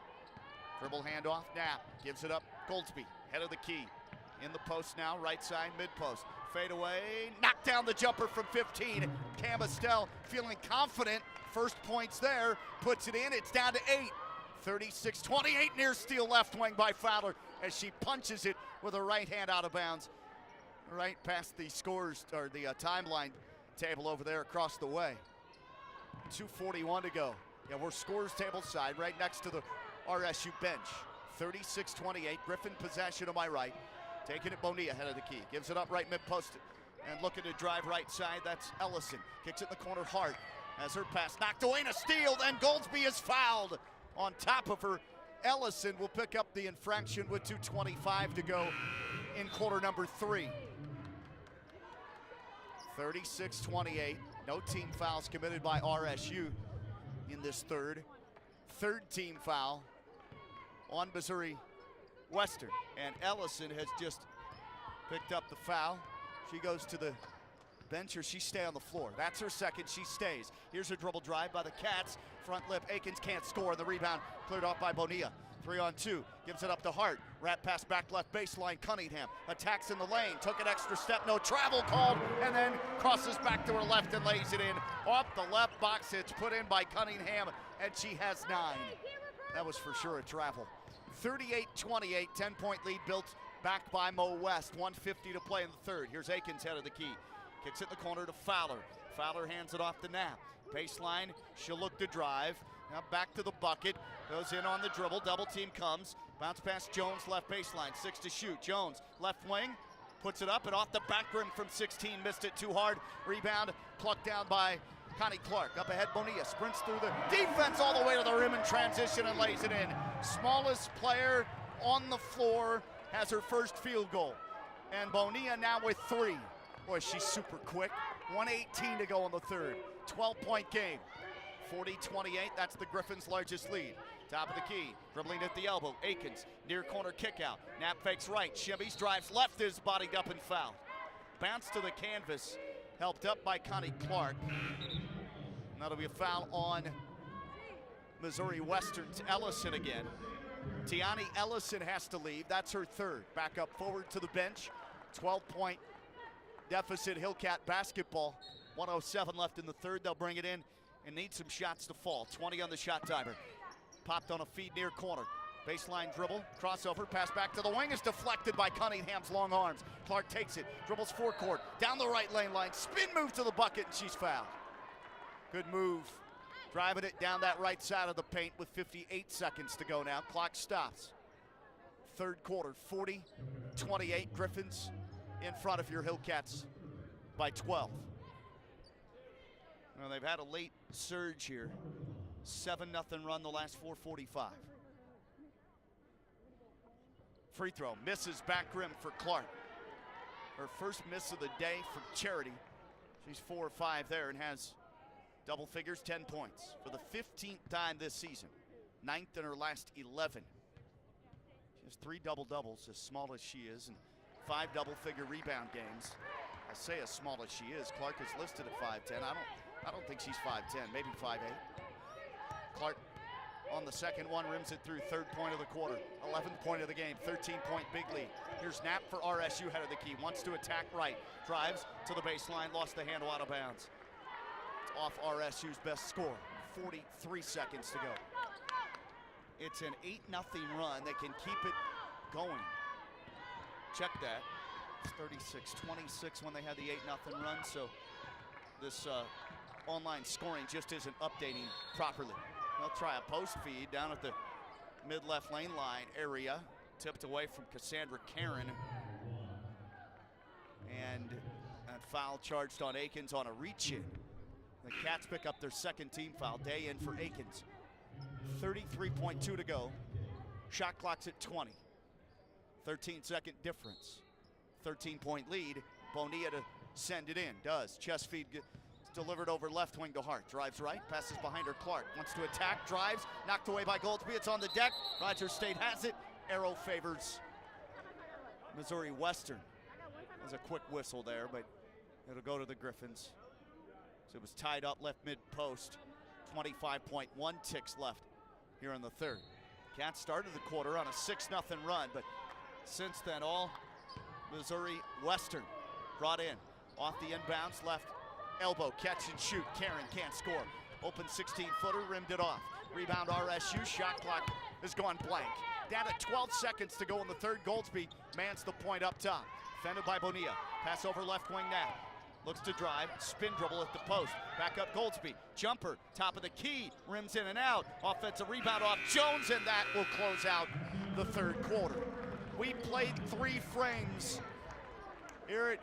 dribble handoff, Knapp gives it up, Goldsby, head of the key. In the post now, right side, mid-post. Fade away, knock down the jumper from 15. Cam Estelle feeling confident, first points there, puts it in, it's down to 8. 36-28, near steal left wing by Fowler as she punches it with a right hand out of bounds. Right past the scores, or the timeline table over there across the way. 2:41 to go. Yeah, we're scores table side, right next to the RSU bench. 36-28, Griffin possession to my right. Taking it, Bonilla, head of the key. Gives it up right mid-post and looking to drive right side. That's Ellison. Kicks it in the corner, Hart. As her pass knocked away and a steal, then Goldsby is fouled on top of her. Ellison will pick up the infraction with 2:25 to go in quarter number 3. 36-28, no team fouls committed by RSU in this third. Third team foul on Missouri Western, and Ellison has just picked up the foul. She goes to the bench, or she stay on the floor. That's her second, she stays. Here's her dribble drive by the Cats. Front lip, Akins can't score, and the rebound cleared off by Bonilla. 3-on-2, gives it up to Hart. Wrap pass back left baseline, Cunningham. Attacks in the lane, took an extra step, no travel called, and then crosses back to her left and lays it in. Off the left box, it's put in by Cunningham, and she has 9. That was for sure a travel. 38-28, 10-point lead built back by Mo West. 1:50 to play in the third. Here's Akins head of the key. Kicks it in the corner to Fowler. Fowler hands it off to Knapp. Baseline, she'll look to drive. Now back to the bucket. Goes in on the dribble. Double team comes. Bounce past Jones, left baseline. 6 to shoot. Jones, left wing. Puts it up and off the back rim from 16. Missed it too hard. Rebound plucked down by Connie Clark. Up ahead, Bonilla sprints through the defense all the way to the rim in transition and lays it in. Smallest player on the floor has her first field goal. And Bonilla now with 3. Boy, she's super quick. 1:18 to go in the third. 12-point game. 40-28, that's the Griffins' largest lead. Top of the key, dribbling at the elbow. Akins, near corner kick out. Knapp fakes right, shimmies, drives left, is bodied up and fouled. Bounce to the canvas, helped up by Connie Clark. And that'll be a foul on Missouri Western's Ellison again. Tiani Ellison has to leave, that's her third. Back up forward to the bench. 12-point deficit Hillcat basketball. 1:07 left in the third. They'll bring it in and need some shots to fall. 20 on the shot timer. Popped on a feed near corner. Baseline dribble, crossover, pass back to the wing is deflected by Cunningham's long arms. Clark takes it, dribbles forecourt, down the right lane line, spin move to the bucket, and she's fouled. Good move, driving it down that right side of the paint with 58 seconds to go now. Clock stops. Third quarter, 40-28, Griffins in front of your Hillcats by 12. Well, they've had a late surge here. 7-0 run the last 4:45. Free throw, misses back rim for Clark. Her first miss of the day for Charity. She's 4 or 5 there and has double figures, 10 points for the 15th time this season. 9th in her last 11. She has 3 double-doubles, as small as she is, and 5 double-figure rebound games. I say as small as she is. Clark is listed at 5'10". I don't think she's 5'10", maybe 5'8". Clark on the second one, rims it through. Third point of the quarter, 11th point of the game, 13-point big lead. Here's Knapp for RSU, head of the key, wants to attack right, drives to the baseline, lost the handle out of bounds. It's off RSU's best score, 43 seconds to go. It's an 8-0 run. They can keep it going. Check that. It's 36-26 when they had the 8-0 run, so this online scoring just isn't updating properly. They'll try a post feed down at the mid-left lane line area. Tipped away from Cassandra Karen. And that foul charged on Akins on a reach-in. The Cats pick up their second team foul. Day in for Akins. 33.2 to go. Shot clock's at 20. 13-second difference. 13-point lead. Bonilla to send it in. Does. Chest feed delivered over left wing to Hart. Drives right, passes behind her. Clark wants to attack, drives, knocked away by Goldsby. It's on the deck. Rogers State has it. Arrow favors Missouri Western. There's a quick whistle there, but it'll go to the Griffins. So it was tied up left mid post. 25.1 ticks left here in the third. Cats started the quarter on a 6-0 run, but since then all Missouri Western brought in. Off the inbounds, left elbow, catch and shoot. Karen can't score. Open 16-footer, rimmed it off. Rebound RSU, shot clock is gone blank. Down to 12 seconds to go in the third. Goldsby mans the point up top. Defended by Bonilla. Pass over left wing now. Looks to drive, spin dribble at the post. Back up Goldsby, jumper, top of the key, rims in and out. Offensive rebound off Jones, and that will close out the third quarter. We played 3 frames here at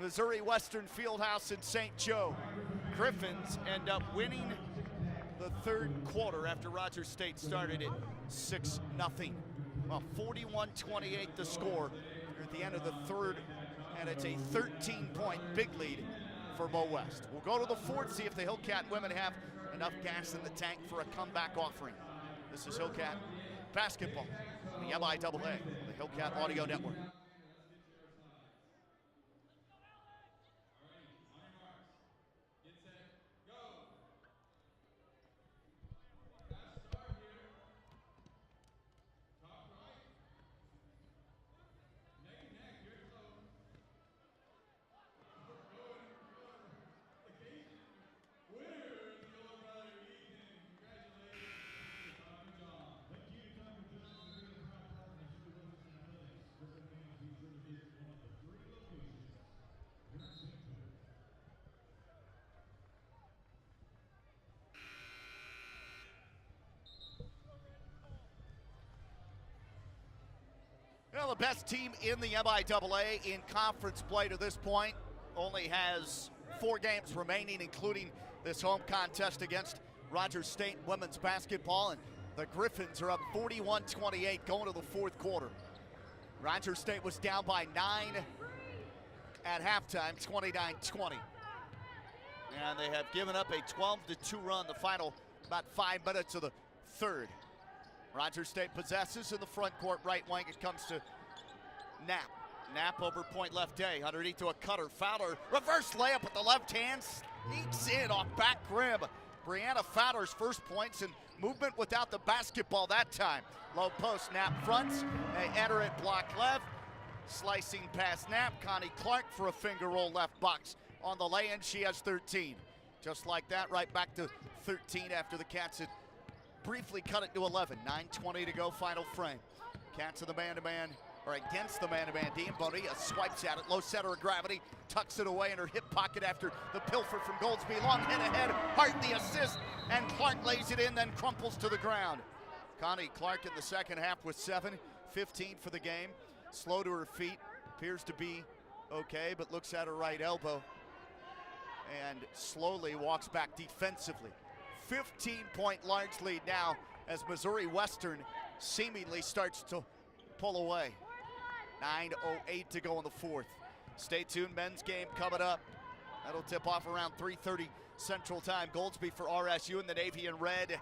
Missouri Western Fieldhouse in St. Joe. Griffins end up winning the third quarter after Rogers State started at 6-0. Well, 41-28 the score. We're at the end of the third, and it's a 13-point big lead for Mo West. We'll go to the fourth, see if the Hillcat women have enough gas in the tank for a comeback offering. This is Hillcat basketball, the MIAA, the Hillcat Audio Network. best team in the MIAA in conference play to this point. Only has 4 games remaining, including this home contest against Rogers State women's basketball. And the Griffins are up 41-28 going to the fourth quarter. Rogers State was down by 9 at halftime, 29-20. And they have given up a 12-2 run the final about 5 minutes of the third. Rogers State possesses in the front court right wing. It comes to Knapp. Knapp over point left A, underneath to a cutter. Fowler, reverse layup with the left hand, sneaks in off back rim. Brianna Fowler's first points and movement without the basketball that time. Low post, Knapp fronts. They enter it, block left. Slicing past Knapp, Connie Clark for a finger roll left box. On the lay-in, she has 13. Just like that, right back to 13 after the Cats had briefly cut it to 11. 9:20 to go, final frame. Cats in the man-to-man, or against the man-to-man. Dean Bonilla swipes at it, low center of gravity, tucks it away in her hip pocket after the pilfer from Goldsby. Long hit ahead, Hart the assist, and Clark lays it in, then crumples to the ground. Connie Clark in the second half with 7, 15 for the game. Slow to her feet, appears to be okay, but looks at her right elbow and slowly walks back defensively. 15-point large lead now as Missouri Western seemingly starts to pull away. 9:08 to go in the fourth. Stay tuned, men's game coming up. That'll tip off around 3:30 Central Time. Goldsby for RSU in the navy and red.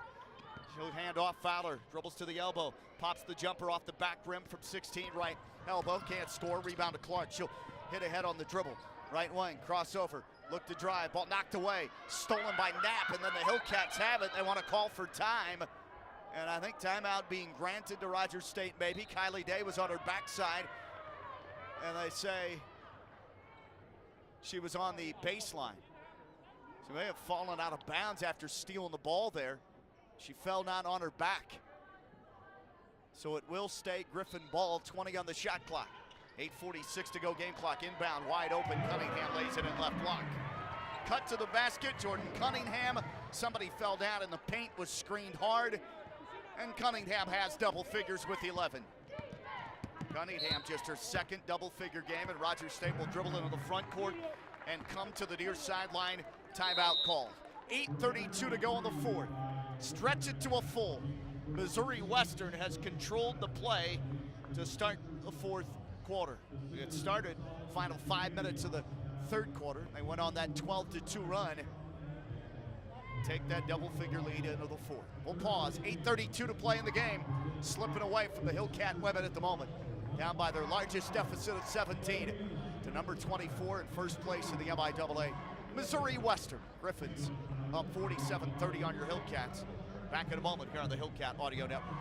She'll hand off. Fowler dribbles to the elbow, pops the jumper off the back rim from 16 right elbow. Can't score. Rebound to Clark. She'll hit ahead on the dribble. Right wing, crossover, look to drive, ball knocked away, stolen by Knapp, and then the Hillcats have it. They want to call for time, and I think timeout being granted to Rogers State maybe. Kylie Day was on her backside, and they say she was on the baseline. She may have fallen out of bounds after stealing the ball there. She fell down on her back. So it will stay Griffin ball, 20 on the shot clock. 8:46 to go, game clock inbound, wide open. Cunningham lays it in left block. Cut to the basket, Jordan Cunningham. Somebody fell down in the paint, was screened hard, and Cunningham has double figures with 11. Cunningham just her second double-figure game, and Rogers State will dribble into the front court and come to the near sideline. Timeout called. 8:32 to go in the fourth. Stretch it to a full. Missouri Western has controlled the play to start the fourth quarter. It started final 5 minutes of the third quarter. They went on that 12-2 run. Take that double-figure lead into the fourth. We'll pause. 8:32 to play in the game. Slipping away from the Hillcat women at the moment. Down by their largest deficit at 17 to number 24 in first place in the MIAA. Missouri Western. Griffins up 47-30 on your Hillcats. Back in a moment here on the Hillcat Audio Network.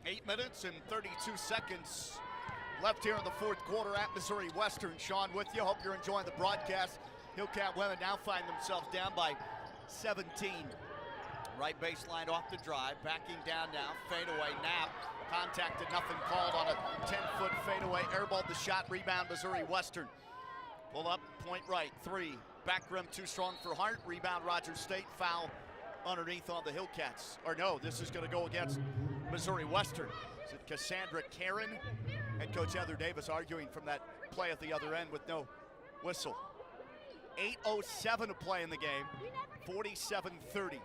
Eight minutes and 32 seconds left here in the fourth quarter at Missouri Western. Sean with you. Hope you're enjoying the broadcast. Hillcat women now find themselves down by 17. Right baseline off the drive. Backing down now. Fadeaway. Knapp. Contacted. Nothing called on a 10-foot fadeaway. Airballed the shot. Rebound Missouri Western. Pull up. Point right. 3. Back rim too strong for Hart. Rebound Rogers State. Foul underneath on the Hillcats. Or no, this is going to go against Missouri Western. Is it Cassandra Karen? Head coach Heather Davis arguing from that play at the other end with no whistle. 8:07 to play in the game. 47-30.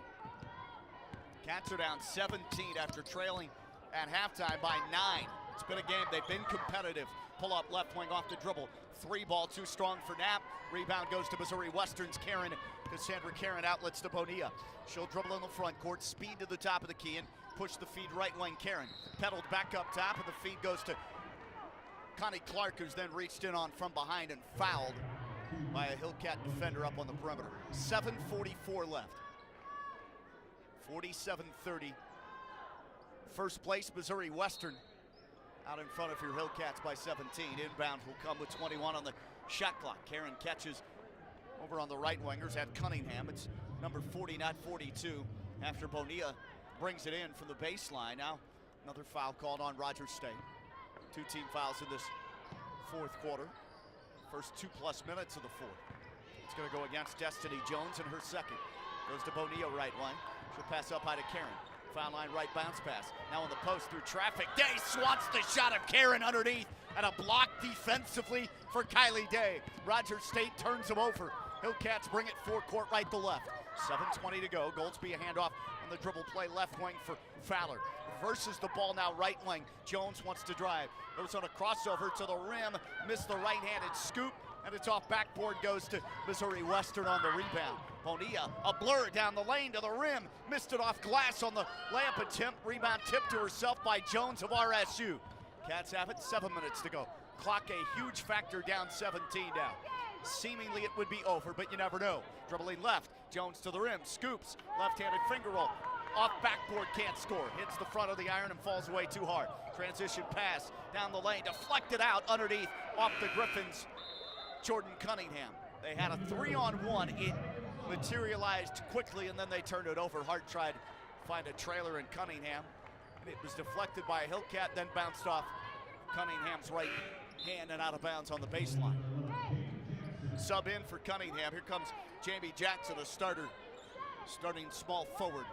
Cats are down 17 after trailing at halftime by 9. It's been a game they've been competitive pull up left wing off the dribble. 3 ball too strong for Knapp. Rebound goes to Missouri Western's Karen. Cassandra Karen outlets to Bonilla. She'll dribble in the front court, speed to the top of the key and push the feed right wing Karen. Pedaled back up top and the feed goes to Connie Clark, who's then reached in on from behind and fouled by a Hillcat defender up on the perimeter. 7:44 left. 47-30. First place, Missouri Western out in front of your Hillcats by 17. Inbound will come with 21 on the shot clock. Karen catches over on the right wingers at Cunningham. It's number 40, not 42, after Bonilla brings it in from the baseline. Now another foul called on Rogers State. 2 team fouls in this fourth quarter. First 2+ minutes of the fourth. It's going to go against Destiny Jones in her second. Goes to Bonilla right wing. She'll pass up high to Karen. Foul line right bounce pass. Now on the post through traffic. Day swats the shot of Karen underneath and a block defensively for Kylie Day. Rogers State turns them over. Hillcats bring it forecourt right to left. 7:20 to go. Goldsby a handoff on the dribble play left wing for Fowler. Versus the ball now right wing. Jones wants to drive. Goes on a crossover to the rim. Missed the right-handed scoop. And it's off backboard, goes to Missouri Western on the rebound. Bonilla, a blur down the lane to the rim. Missed it off glass on the layup attempt. Rebound tipped to herself by Jones of RSU. Cats have it, 7 minutes to go. Clock a huge factor, down 17 now. Seemingly it would be over, but you never know. Dribbling left, Jones to the rim, scoops, left-handed finger roll. Off backboard, can't score. Hits the front of the iron and falls away too hard. Transition pass down the lane, deflected out underneath, off the Griffins. Jordan Cunningham. They had a 3-on-1. It materialized quickly and then they turned it over. Hart tried to find a trailer in Cunningham. And it was deflected by a Hillcat, then bounced off Cunningham's right hand and out of bounds on the baseline. Sub in for Cunningham. Here comes Jamie Jackson, a starter, starting small forward.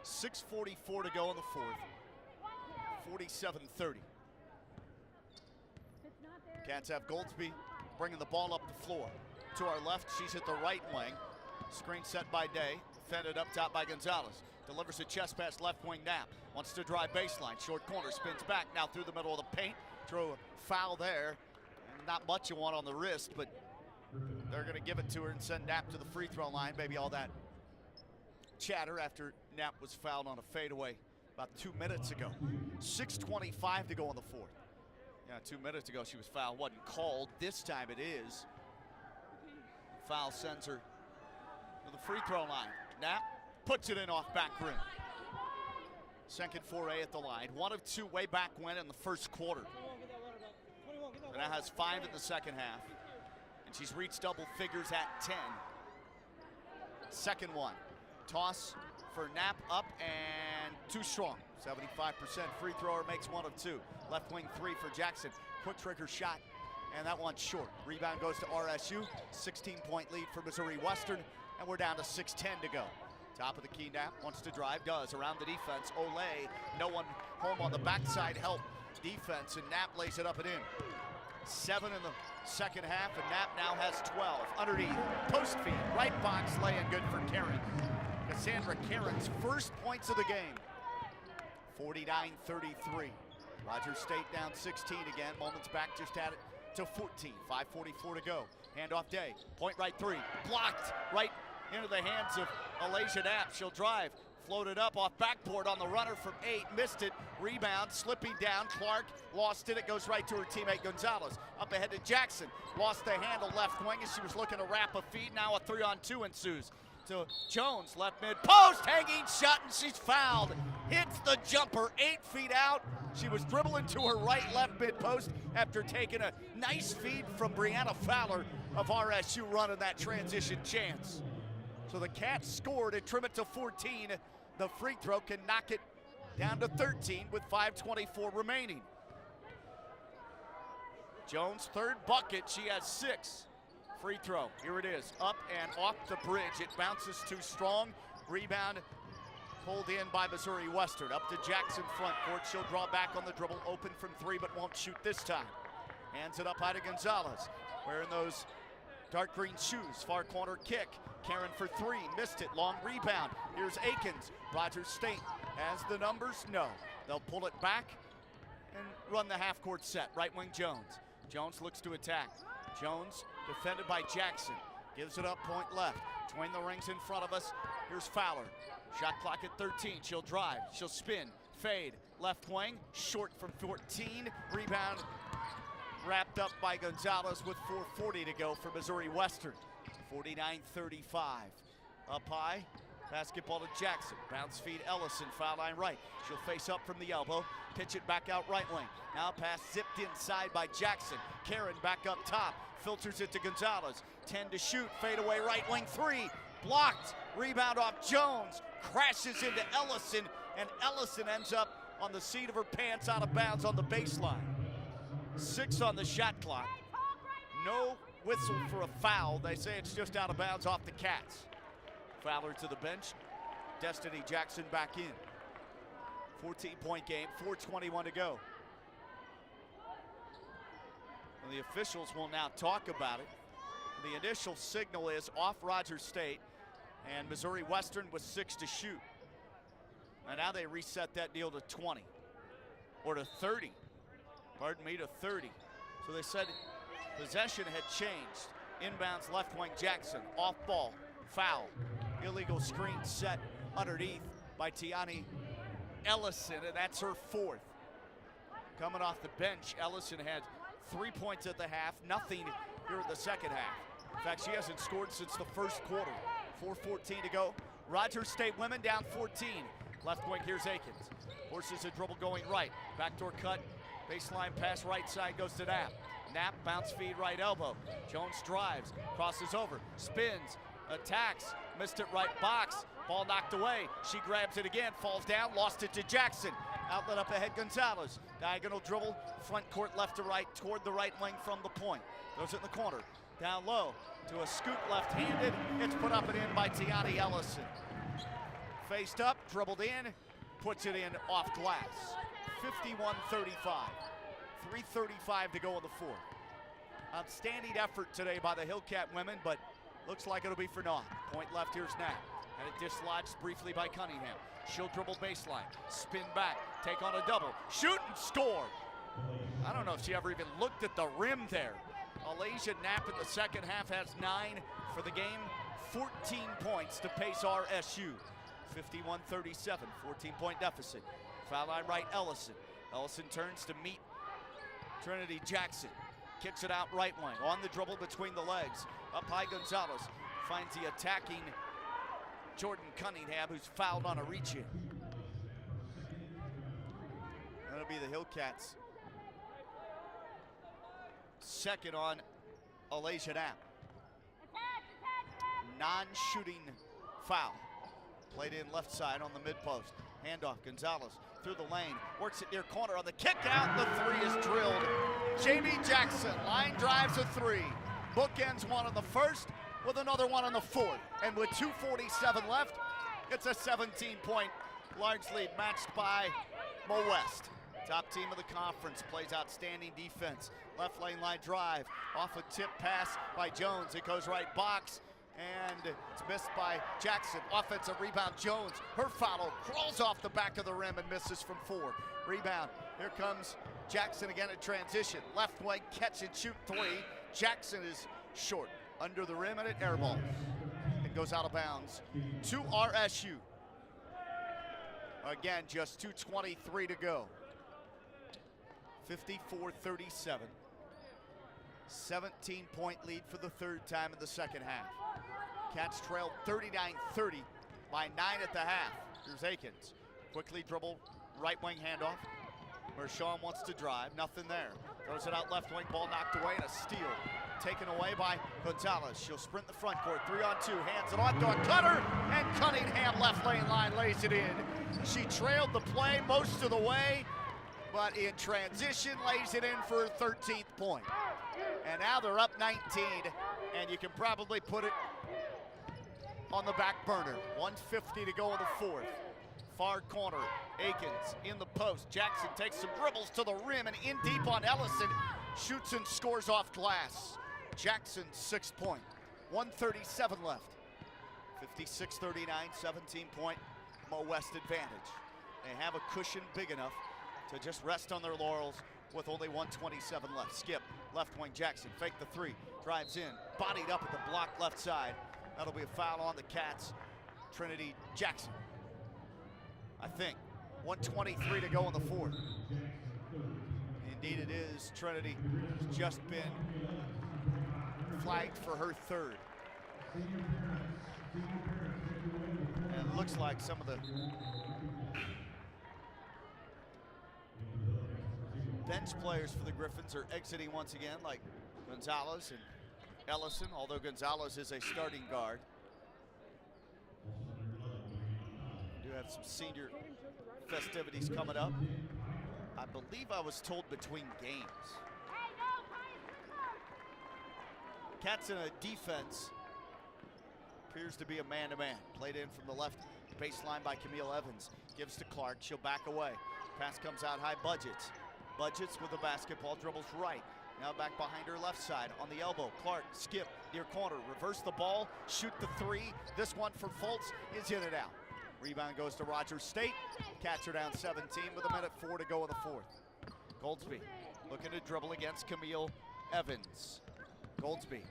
6:44 to go in the fourth. 47-30. Cats have Goldsby bringing the ball up the floor. To our left, she's at the right wing. Screen set by Day, fended up top by Gonzalez. Delivers a chest pass left wing. Knapp wants to drive baseline. Short corner, spins back now through the middle of the paint. Throw a foul there. Not much you want on the wrist, but they're going to give it to her and send Knapp to the free throw line. Maybe all that chatter after Knapp was fouled on a fadeaway about 2 minutes ago. 6:25 to go in the fourth. Yeah, 2 minutes ago she was fouled, wasn't called. This time it is. Foul sends her to the free throw line. Knapp puts it in off back rim. Second foray at the line. 1 of 2 way back win in the first quarter. And now has 5 in the second half. And she's reached double figures at 10. Second one. Toss for Knapp up and too strong. 75% free thrower, makes 1 of 2. Left wing 3 for Jackson. Quick trigger shot, and that one's short. Rebound goes to RSU. 16-point lead for Missouri Western, and we're down to 6:10 to go. Top of the key, Knapp wants to drive, does. Around the defense, Olay, no one home on the backside, help defense, and Knapp lays it up and in. 7 in the second half, and Knapp now has 12. Underneath, post feed, right box, laying good for Karen. Cassandra Karen's first points of the game. 49-33. Rogers State down 16 again. Moments back, just had it to 14. 5:44 to go. Handoff Day. Point right 3. Blocked right into the hands of Alasia Knapp. She'll drive. Floated up off backboard on the runner from 8. Missed it. Rebound. Slipping down. Clark lost it. It goes right to her teammate Gonzalez. Up ahead to Jackson. Lost the handle left wing as she was looking to wrap a feed. Now a 3-on-2 ensues. To Jones, left mid post, hanging shot, and she's fouled. Hits the jumper 8 feet out. She was dribbling to her right left mid post after taking a nice feed from Brianna Fowler of RSU running that transition chance. So the Cats scored and trim it to 14. The free throw can knock it down to 13 with 5:24 remaining. Jones' third bucket, she has 6. Free throw, here it is, up and off the bridge. It bounces too strong. Rebound pulled in by Missouri Western. Up to Jackson front court. She'll draw back on the dribble, open from 3, but won't shoot this time. Hands it up high to Gonzalez, wearing those dark green shoes. Far corner kick. Karen for 3, missed it. Long rebound. Here's Akins. Rogers State has the numbers. No, they'll pull it back and run the half-court set. Right wing Jones. Jones looks to attack. Jones defended by Jackson. Gives it up, point left. Between the rings in front of us, here's Fowler. Shot clock at 13. She'll drive. She'll spin. Fade. Left wing. Short from 14. Rebound wrapped up by Gonzalez with 4:40 to go for Missouri Western. 49-35. Up high. Basketball to Jackson. Bounce feed Ellison. Foul line right. She'll face up from the elbow. Pitch it back out right wing. Now pass zipped inside by Jackson. Karen back up top. Filters it to Gonzalez. 10 to shoot. Fade away right wing 3. Blocked. Rebound off Jones. Crashes into Ellison. And Ellison ends up on the seat of her pants out of bounds on the baseline. 6 on the shot clock. No whistle for a foul. They say it's just out of bounds off the Cats. Fowler to the bench. Destiny Jackson back in. 14-point game, 4:21 to go. And the officials will now talk about it. The initial signal is off Rogers State, and Missouri Western with 6 to shoot. And now they reset that deal to 20, or to 30. Pardon me, to 30. So they said possession had changed. Inbounds left wing Jackson, off ball, foul. Illegal screen set underneath by Tiani Ellison, and that's her 4th. Coming off the bench, Ellison had 3 points at the half, nothing here in the second half. In fact, she hasn't scored since the first quarter. 4:14 to go. Rogers State women down 14. Left wing, here's Akins. Forces a dribble going right. Backdoor cut, baseline pass right side goes to Knapp. Knapp, bounce feed right elbow. Jones drives, crosses over, spins, attacks, missed it right box. Ball knocked away. She grabs it again, falls down, lost it to Jackson. Outlet up ahead, Gonzalez. Diagonal dribble, front court left to right, toward the right wing from the point. Goes it in the corner, down low to a scoop left-handed. It's put up and in by Tiani Ellison. Faced up, dribbled in, puts it in off glass. 51-35. 3:35 to go in the 4th. Outstanding effort today by the Hillcat women, but looks like it'll be for naught. Point left, here's Knapp. And it dislodged briefly by Cunningham. She'll dribble baseline, spin back, take on a double, shoot and score. I don't know if she ever even looked at the rim there. Alasia Knapp in the second half has 9 for the game. 14 points to pace RSU. 51-37, 14-point deficit. Foul line right, Ellison. Ellison turns to meet Trinity Jackson. Kicks it out right wing. On the dribble between the legs. Up high, Gonzalez finds the attacking Jordan Cunningham, who's fouled on a reach-in. That'll be the Hillcats' second on Alasia Knapp. Non-shooting foul. Played in left side on the mid-post. Handoff, Gonzalez through the lane. Works it near corner on the kick out. The 3 is drilled. Jamie Jackson line drives a 3. Bookends one on the first with another one on the 4th. And with 2:47 left, it's a 17-point large lead matched by Mo West. Top team of the conference, plays outstanding defense. Left lane line drive, off a tip pass by Jones. It goes right box, and it's missed by Jackson. Offensive rebound, Jones. Her follow, crawls off the back of the rim and misses from 4. Rebound, here comes Jackson again at transition. Left wing, catch and shoot 3. Jackson is short, under the rim, and it airballs. It goes out of bounds to RSU. Again, just 2:23 to go. 54-37. 17-point lead for the 3rd time in the second half. Cats trailed 39-30 by 9 at the half. Here's Akins. Quickly dribble, right wing handoff, where Sean wants to drive. Nothing there. Throws it out left wing, ball knocked away, and a steal taken away by Gonzalez. She'll sprint the front court, 3-on-2, hands it on to a cutter, and Cunningham left lane line lays it in. She trailed the play most of the way, but in transition lays it in for her 13th point. And now they're up 19, and you can probably put it on the back burner. 1:50 to go in the 4th. Far corner, Akins in the post. Jackson takes some dribbles to the rim and in deep on Ellison. Shoots and scores off glass. Jackson's 6th point. 1:37 left. 56-39, 17-point Mo West advantage. They have a cushion big enough to just rest on their laurels with only 1:27 left. Skip, left wing Jackson, fake the three, drives in, bodied up at the block left side. That'll be a foul on the Cats. Trinity Jackson. I think 1:23 to go in the fourth. Indeed it is. Trinity has just been flagged for her third. And it looks like some of the bench players for the Griffins are exiting once again, like Gonzalez and Ellison, although Gonzalez is a starting guard. We do have some senior festivities coming up. I believe I was told between games. Cats in a defense. Appears to be a man-to-man. Played in from the left baseline by Camille Evans. Gives to Clark, she'll back away. Pass comes out high, Budgets. Budgets with the basketball, dribbles right. Now back behind her left side on the elbow. Clark, skip, near corner, reverse the ball, shoot the three. This one for Fultz is in and out. Rebound goes to Rogers State. Cats are down 17 with 1:04 to go in the fourth. Goldsby looking to dribble against Camille Evans. Goldsby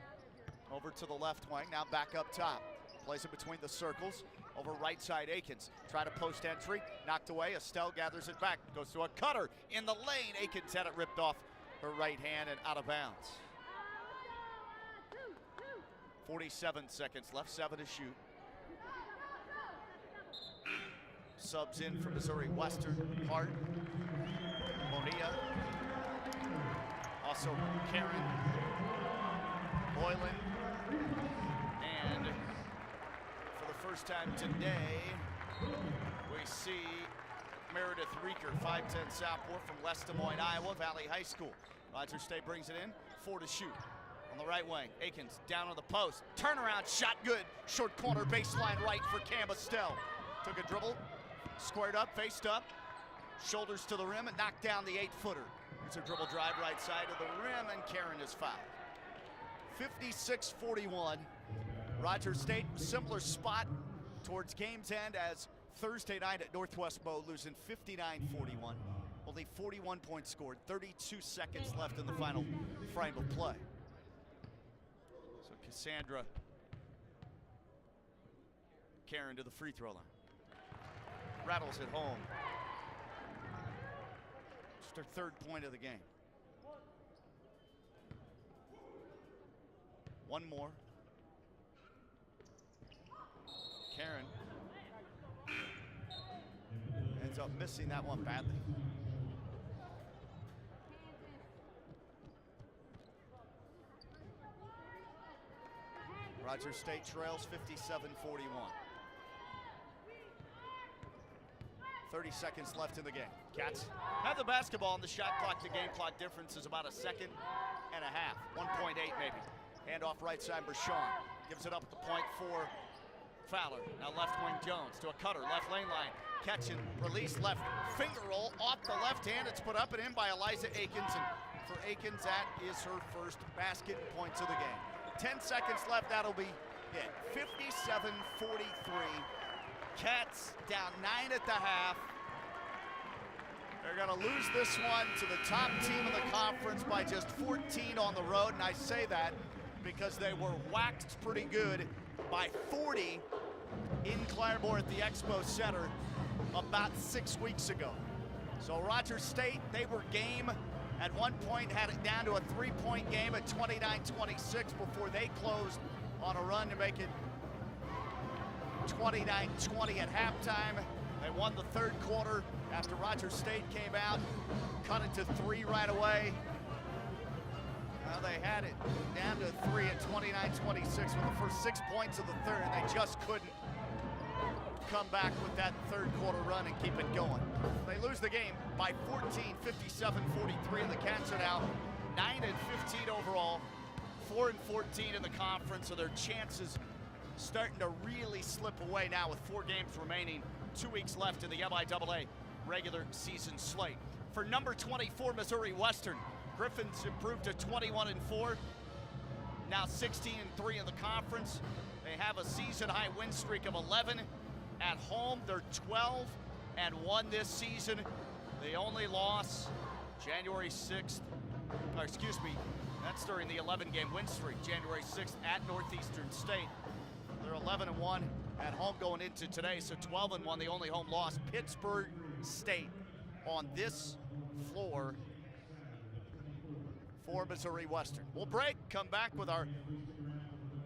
over to the left wing, now back up top. Plays it between the circles, over right side Akins. Try to post entry, knocked away. Estelle gathers it back, goes to a cutter in the lane. Akins had it ripped off her right hand and out of bounds. 47 seconds left, 7 to shoot. Subs in for Missouri Western, Hart, Bonilla, also Karen, Boylan, and for the first time today, we see Meredith Reeker, 5'10" sophomore from West Des Moines, Iowa, Valley High School. Rogers State brings it in, 4 to shoot. On the right wing, Akins down on the post, turnaround shot good, short corner baseline right for Cam Estelle. Took a dribble, squared up, faced up, shoulders to the rim and knocked down the 8-footer. Here's a dribble drive right side of the rim and Karen is fouled. 56-41. Rogers State, similar spot towards game's end as Thursday night at Northwest Mo, losing 59-41. Only 41 points scored, 32 seconds left in the final frame of play. So Cassandra Karen to the free throw line. Rattles it home. Just her third point of the game. One more. Karen ends up missing that one badly. Rogers State trails 57-41. 30 seconds left in the game. Cats have the basketball and the shot clock to game clock difference is about a second and a half, 1.8 maybe. Handoff right side, Brashawn gives it up at the point for Fowler. Now left wing Jones to a cutter, left lane line. Catch and release, left finger roll off the left hand. It's put up and in by Eliza Akins. And for Akins, that is her first basket, points of the game. 10 seconds left, that'll be it. 57-43. Cats down 9 at the half. They're gonna lose this one to the top team in the conference by just 14 on the road. And I say that because they were whacked pretty good by 40 in Claremore at the Expo Center about 6 weeks ago. So Rogers State, they were game. At one point had it down to a 3-point game at 29-26 before they closed on a run to make it 29-20 at halftime. They won the third quarter after Rogers State came out, cut it to 3 right away. Now they had it down to 3 at 29-26 with the first 6 points of the third. They just couldn't come back with that third quarter run and keep it going. They lose the game by 14, 57-43, and the Cats are now 9-15 overall, 4-14 in the conference, so their chances starting to really slip away now with 4 games remaining, 2 weeks left in the MIAA regular season slate. For number 24, Missouri Western, Griffins improved to 21-4, now 16-3 in the conference. They have a season-high win streak of 11. At home, they're 12-1 this season. The only loss, January 6th, or excuse me, that's during the 11-game win streak, January 6th at Northeastern State. They're 11-1 at home going into today, so 12-1, the only home loss. Pittsburgh State on this floor for Missouri Western. We'll break, come back with our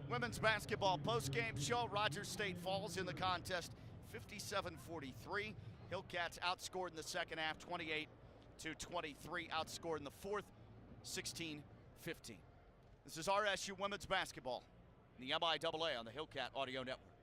women's basketball postgame show. Rogers State falls in the contest 57-43. Hillcats outscored in the second half 28-23, outscored in the fourth 16-15. This is RSU women's basketball, the MIAA on the Hillcat Audio Network.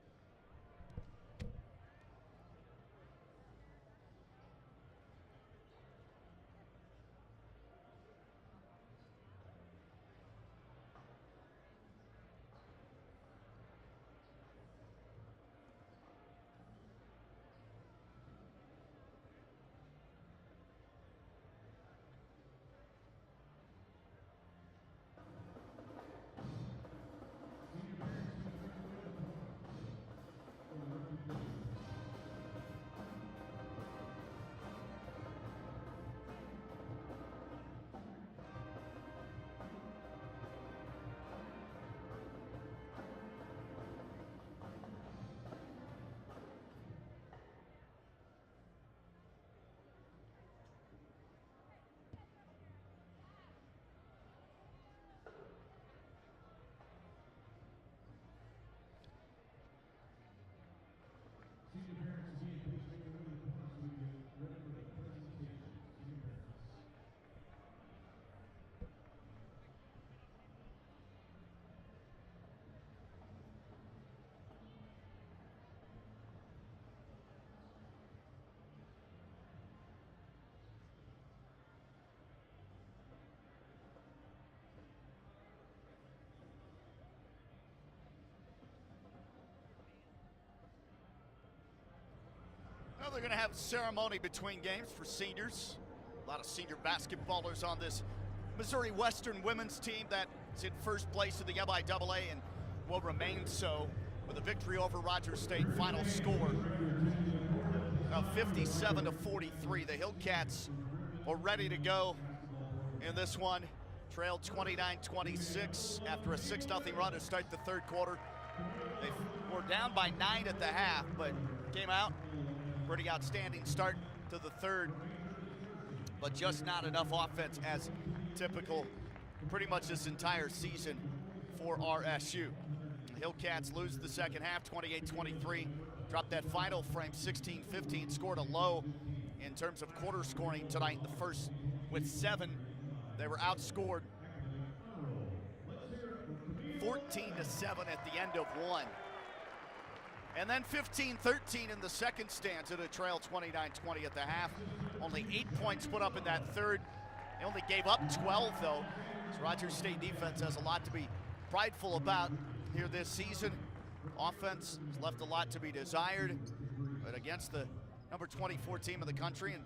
Well, they're going to have a ceremony between games for seniors. A lot of senior basketballers on this Missouri Western women's team that's in first place in the MIAA and will remain so with a victory over Rogers State. Final score of 57-43. The Hillcats are ready to go in this one. Trailed 29-26 after a 6-0 run to start the third quarter. They were down by 9 at the half, but came out. Pretty outstanding start to the third, but just not enough offense as typical pretty much this entire season for RSU. The Hillcats lose the second half 28-23, dropped that final frame 16-15, scored a low in terms of quarter scoring tonight. The first with 7, they were outscored 14-7 at the end of 1. And then 15-13 in the second stanza to trail 29-20 at the half. Only 8 points put up in that third. They only gave up 12 though. So Rogers State defense has a lot to be prideful about here this season. Offense has left a lot to be desired, but against the number 24 team in the country and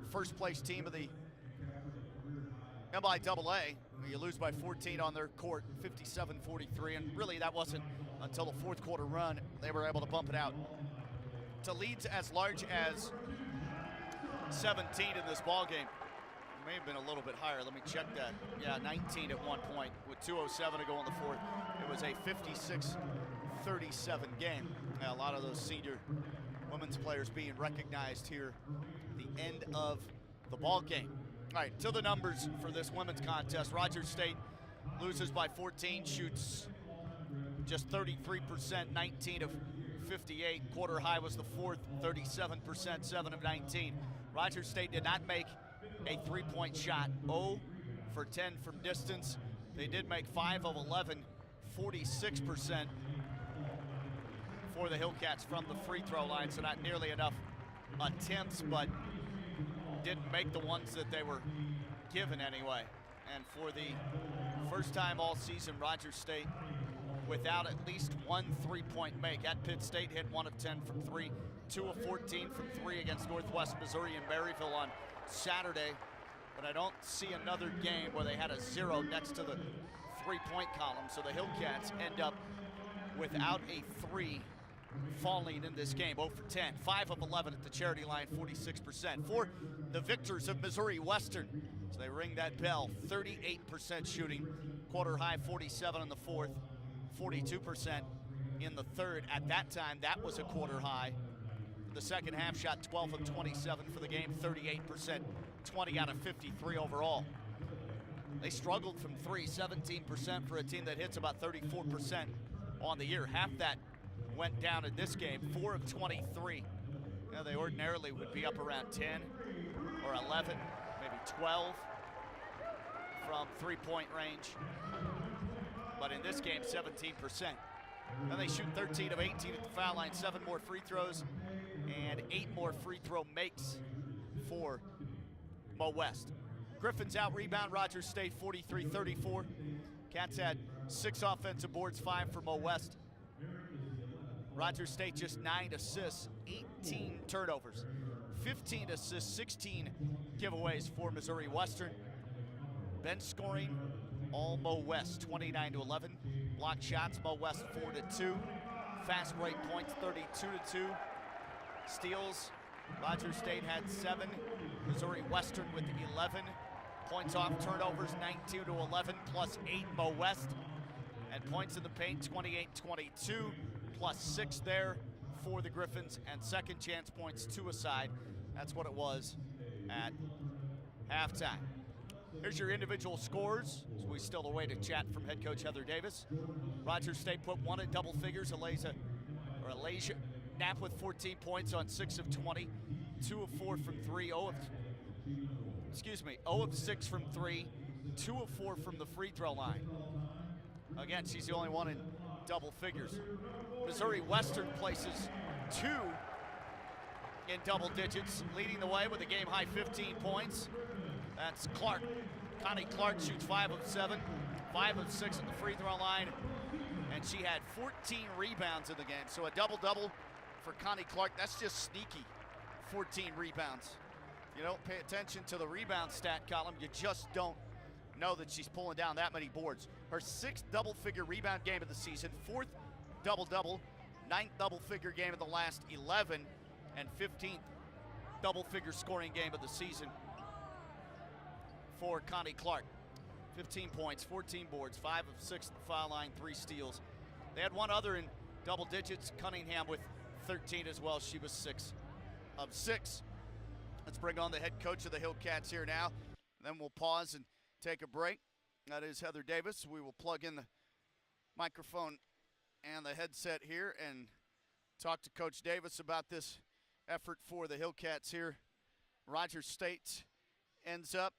first place team of the MIAA, you lose by 14 on their court, 57-43, and really that wasn't until the fourth quarter run they were able to bump it out to leads as large as 17 in this ball game. It may have been a little bit higher. Let me check that. Yeah, 19 at one point with 2:07 to go in the fourth. It was a 56-37 game. A lot of those senior women's players being recognized here at the end of the ball game. All right, to the numbers for this women's contest. Rogers State loses by 14, shoots just 33%, 19 of 58. Quarter high was the fourth, 37%, 7 of 19. Rogers State did not make a three-point shot, 0 for 10 from distance. They did make 5 of 11, 46% for the Hillcats from the free throw line, so not nearly enough attempts, but didn't make the ones that they were given anyway. And for the first time all season, Rogers State without at least one three-point make. At Pitt State hit 1 of 10 from 3, 2 of 14 from 3 against Northwest Missouri and Maryville on Saturday. But I don't see another game where they had a 0 next to the three-point column. So the Hillcats end up without a 3 falling in this game, 0 for 10, 5 of 11 at the charity line, 46%. For the victors of Missouri Western, so they ring that bell, 38% shooting, quarter high 47 in the fourth, 42% in the third. At that time, that was a quarter high. The second half shot 12 of 27 for the game, 38%, 20 out of 53 overall. They struggled from three, 17% for a team that hits about 34% on the year. Half that went down in this game, 4 of 23. Now, they ordinarily would be up around 10 or 11, maybe 12 from three-point range. But in this game, 17%. Then they shoot 13 of 18 at the foul line, 7 more free throws, and 8 more free throw makes for Mo West. Griffins out rebound Rogers State 43-34. Cats had 6 offensive boards, 5 for Mo West. Rogers State just 9 assists, 18 turnovers, 15 assists, 16 giveaways for Missouri Western. Bench scoring, all Mo West, 29-11. Block shots, Mo West 4-2. Fast break points, 32-2. Steals, Rogers State had 7. Missouri Western with 11. Points off turnovers, 19-11, plus 8 Mo West. And points in the paint, 28-22, plus 6 there for the Griffins. And second chance points, 2 aside. That's what it was at halftime. Here's your individual scores, as we still await a chat from head coach Heather Davis. Rogers State put 1 in double figures. Alasia Knapp with 14 points on 6 of 20, 2 of 4 from 3, 0 of 6 from 3, 2 of 4 from the free throw line. Again, she's the only one in double figures. Missouri Western places 2 in double digits, leading the way with a game-high 15 points. That's Clark. Connie Clark shoots 5 of 7, 5 of 6 at the free throw line, and she had 14 rebounds in the game. So a double-double for Connie Clark. That's just sneaky, 14 rebounds. You don't pay attention to the rebound stat column, you just don't know that she's pulling down that many boards. Her 6th double-figure rebound game of the season, 4th double-double, 9th double-figure game of the last 11, and 15th double-figure scoring game of the season for Connie Clark. 15 points, 14 boards, 5 of 6 at the foul line, 3 steals. They had one other in double digits, Cunningham with 13 as well. She was 6 of 6. Let's bring on the head coach of the Hillcats here now. Then we'll pause and take a break. That is Heather Davis. We will plug in the microphone and the headset here and talk to Coach Davis about this effort for the Hillcats here. Rogers State ends up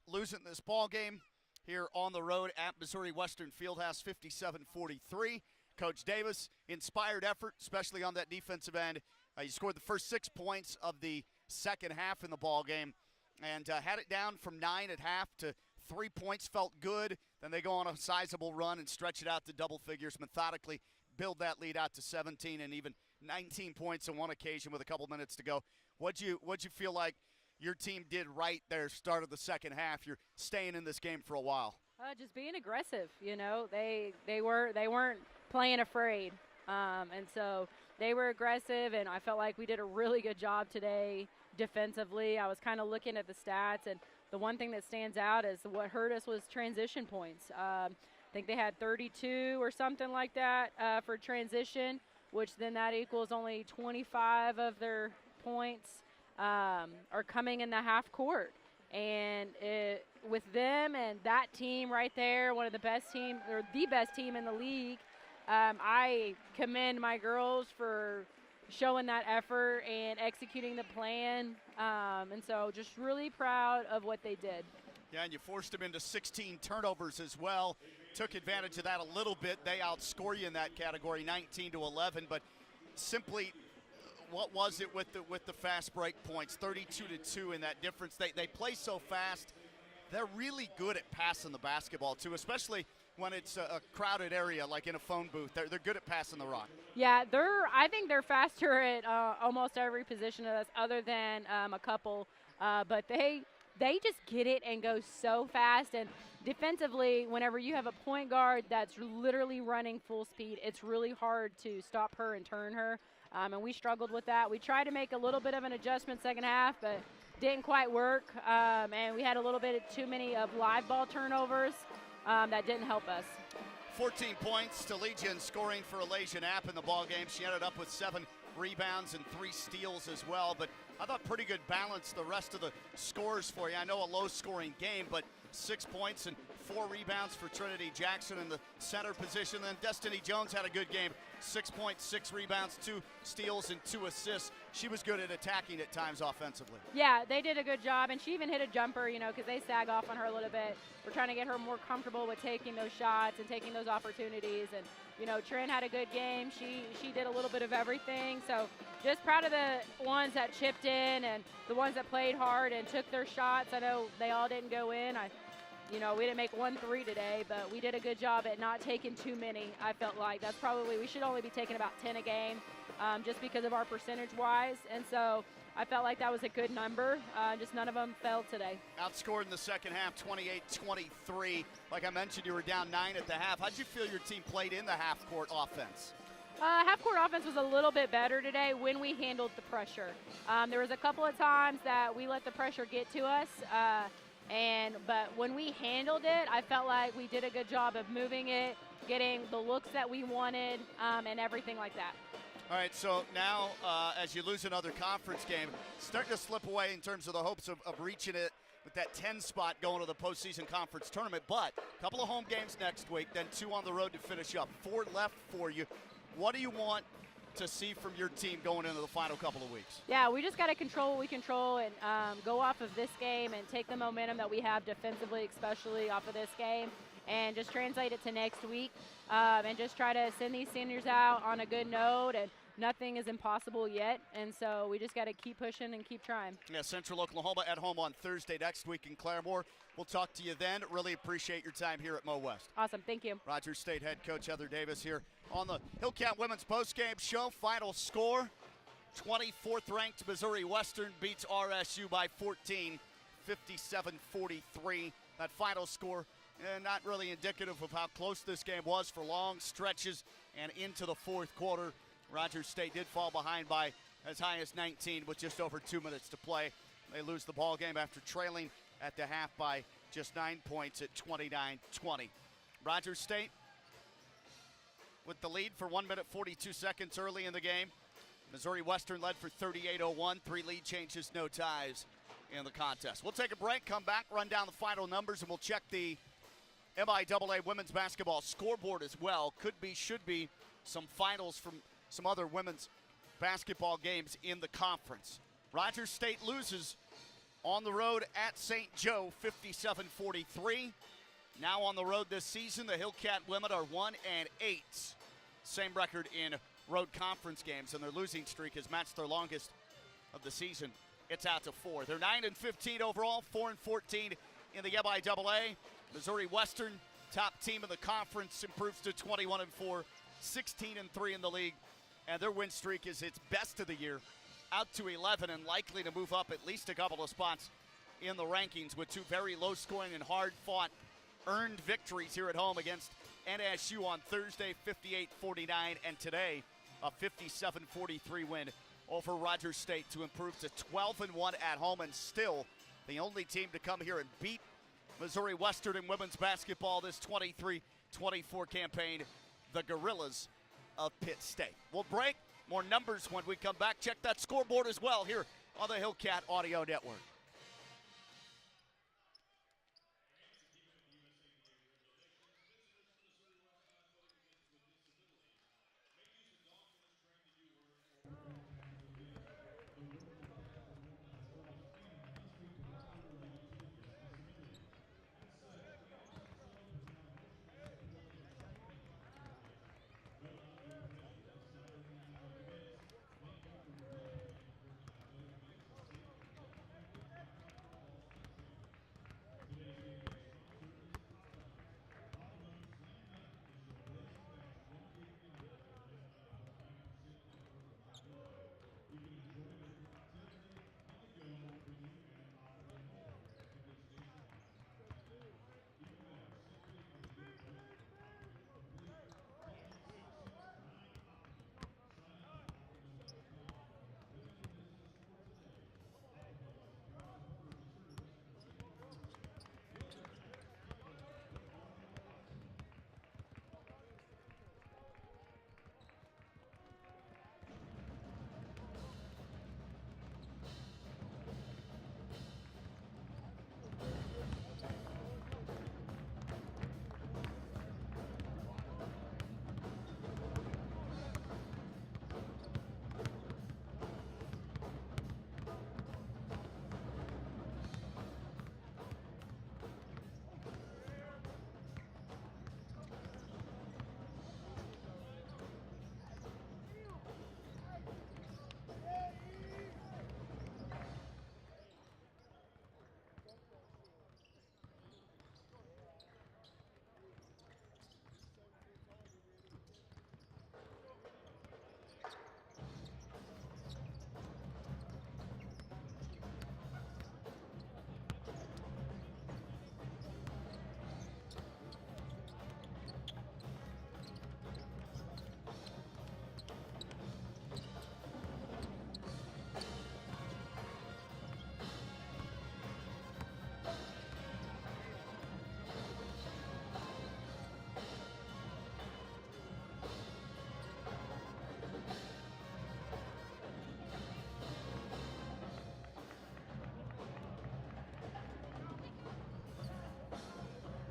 losing this ball game here on the road at Missouri Western Fieldhouse, 57-43. Coach Davis, inspired effort, especially on that defensive end. You scored the first 6 points of the second half in the ball game and had it down from 9 at half to 3 points. Felt good. Then they go on a sizable run and stretch it out to double figures, methodically build that lead out to 17 and even 19 points on one occasion with a couple minutes to go. What'd you feel like your team did right there, start of the second half? You're staying in this game for a while. Just being aggressive, you know. They weren't playing afraid, and so they were aggressive, and I felt like we did a really good job today defensively. I was kind of looking at the stats, and the one thing that stands out is what hurt us was transition points. I think they had 32 or something like that for transition, which then that equals only 25 of their points are coming in the half court. And with them and that team right there, one of the best teams, or the best team in the league, I commend my girls for showing that effort and executing the plan. And so just really proud of what they did. Yeah, and you forced them into 16 turnovers as well. Took advantage of that a little bit. They outscore you in that category, 19-11. But simply, what was it with the fast break points? 32-2 in that difference. They play so fast. They're really good at passing the basketball too, especially when it's a crowded area like in a phone booth. They're good at passing the rock. Yeah, I think they're faster at almost every position of us other than a couple. But they just get it and go so fast. And defensively, whenever you have a point guard that's literally running full speed, it's really hard to stop her and turn her. And we struggled with that. We tried to make a little bit of an adjustment second half, but didn't quite work. And we had a little bit too many of live ball turnovers that didn't help us. 14 points to lead you in scoring for Alasia Knapp in the ball game. She ended up with 7 rebounds and 3 steals as well, but I thought pretty good balance the rest of the scores for you. I know a low-scoring game, but 6 points and 4 rebounds for Trinity Jackson in the center position. Then Destiny Jones had a good game, 6 points, 6 rebounds, 2 steals, and 2 assists. She was good at attacking at times offensively. Yeah, they did a good job, and she even hit a jumper, you know, because they sag off on her a little bit. We're trying to get her more comfortable with taking those shots and taking those opportunities. And, you know, Trin had a good game. She did a little bit of everything. So just proud of the ones that chipped in and the ones that played hard and took their shots. I know they all didn't go in. You know, we didn't make 1 3 today, but we did a good job at not taking too many. I felt like that's probably, we should only be taking about 10 a game just because of our percentage-wise. And so I felt like that was a good number. Just none of them fell today. Outscored in the second half, 28-23. Like I mentioned, you were down 9 at the half. How'd you feel your team played in the half-court offense? Half-court offense was a little bit better today when we handled the pressure. There was a couple of times that we let the pressure get to us. But when we handled it, I felt like we did a good job of moving it, getting the looks that we wanted, and everything like that. All right, so now as you lose another conference game, starting to slip away in terms of the hopes of reaching it with that 10 spot going to the postseason conference tournament. But a couple of home games next week, then 2 on the road to finish up. 4 left for you. What do you want to see from your team going into the final couple of weeks? Yeah, we just got to control what we control and go off of this game and take the momentum that we have defensively, especially off of this game, and just translate it to next week and just try to send these seniors out on a good note. And nothing is impossible yet, and so we just got to keep pushing and keep trying. Yeah, Central Oklahoma at home on Thursday next week in Claremore. We'll talk to you then. Really appreciate your time here at Mo West. Awesome, thank you. Rogers State head coach Heather Davis here on the Hillcat Women's Postgame Show. Final score, 24th ranked Missouri Western beats RSU by 14, 57-43. That final score not really indicative of how close this game was for long stretches and into the fourth quarter. Rogers State did fall behind by as high as 19 with just over 2 minutes to play. They lose the ball game after trailing at the half by just 9 points at 29-20. Rogers State with the lead for 1 minute 42 seconds early in the game. Missouri Western led for 38-01. 3 lead changes, no ties in the contest. We'll take a break, come back, run down the final numbers, and we'll check the MIAA women's basketball scoreboard as well. Could be, should be some finals from some other women's basketball games in the conference. Rogers State loses on the road at St. Joe, 57-43. Now on the road this season, the Hillcat women are 1-8. Same record in road conference games, and their losing streak has matched their longest of the season. It's out to 4. They're 9-15 overall, 4-14 in the MIAA. Missouri Western, top team in the conference, improves to 21-4, 16-3 in the league. And their win streak is its best of the year, out to 11 and likely to move up at least a couple of spots in the rankings with 2 very low-scoring and hard-fought earned victories here at home against NSU on Thursday, 58-49, and today a 57-43 win over Rogers State to improve to 12-1 at home, and still the only team to come here and beat Missouri Western in women's basketball this 23-24 campaign, the Gorillas of Pitt State. We'll break. More numbers when we come back. Check that scoreboard as well here on the Hillcat Audio Network.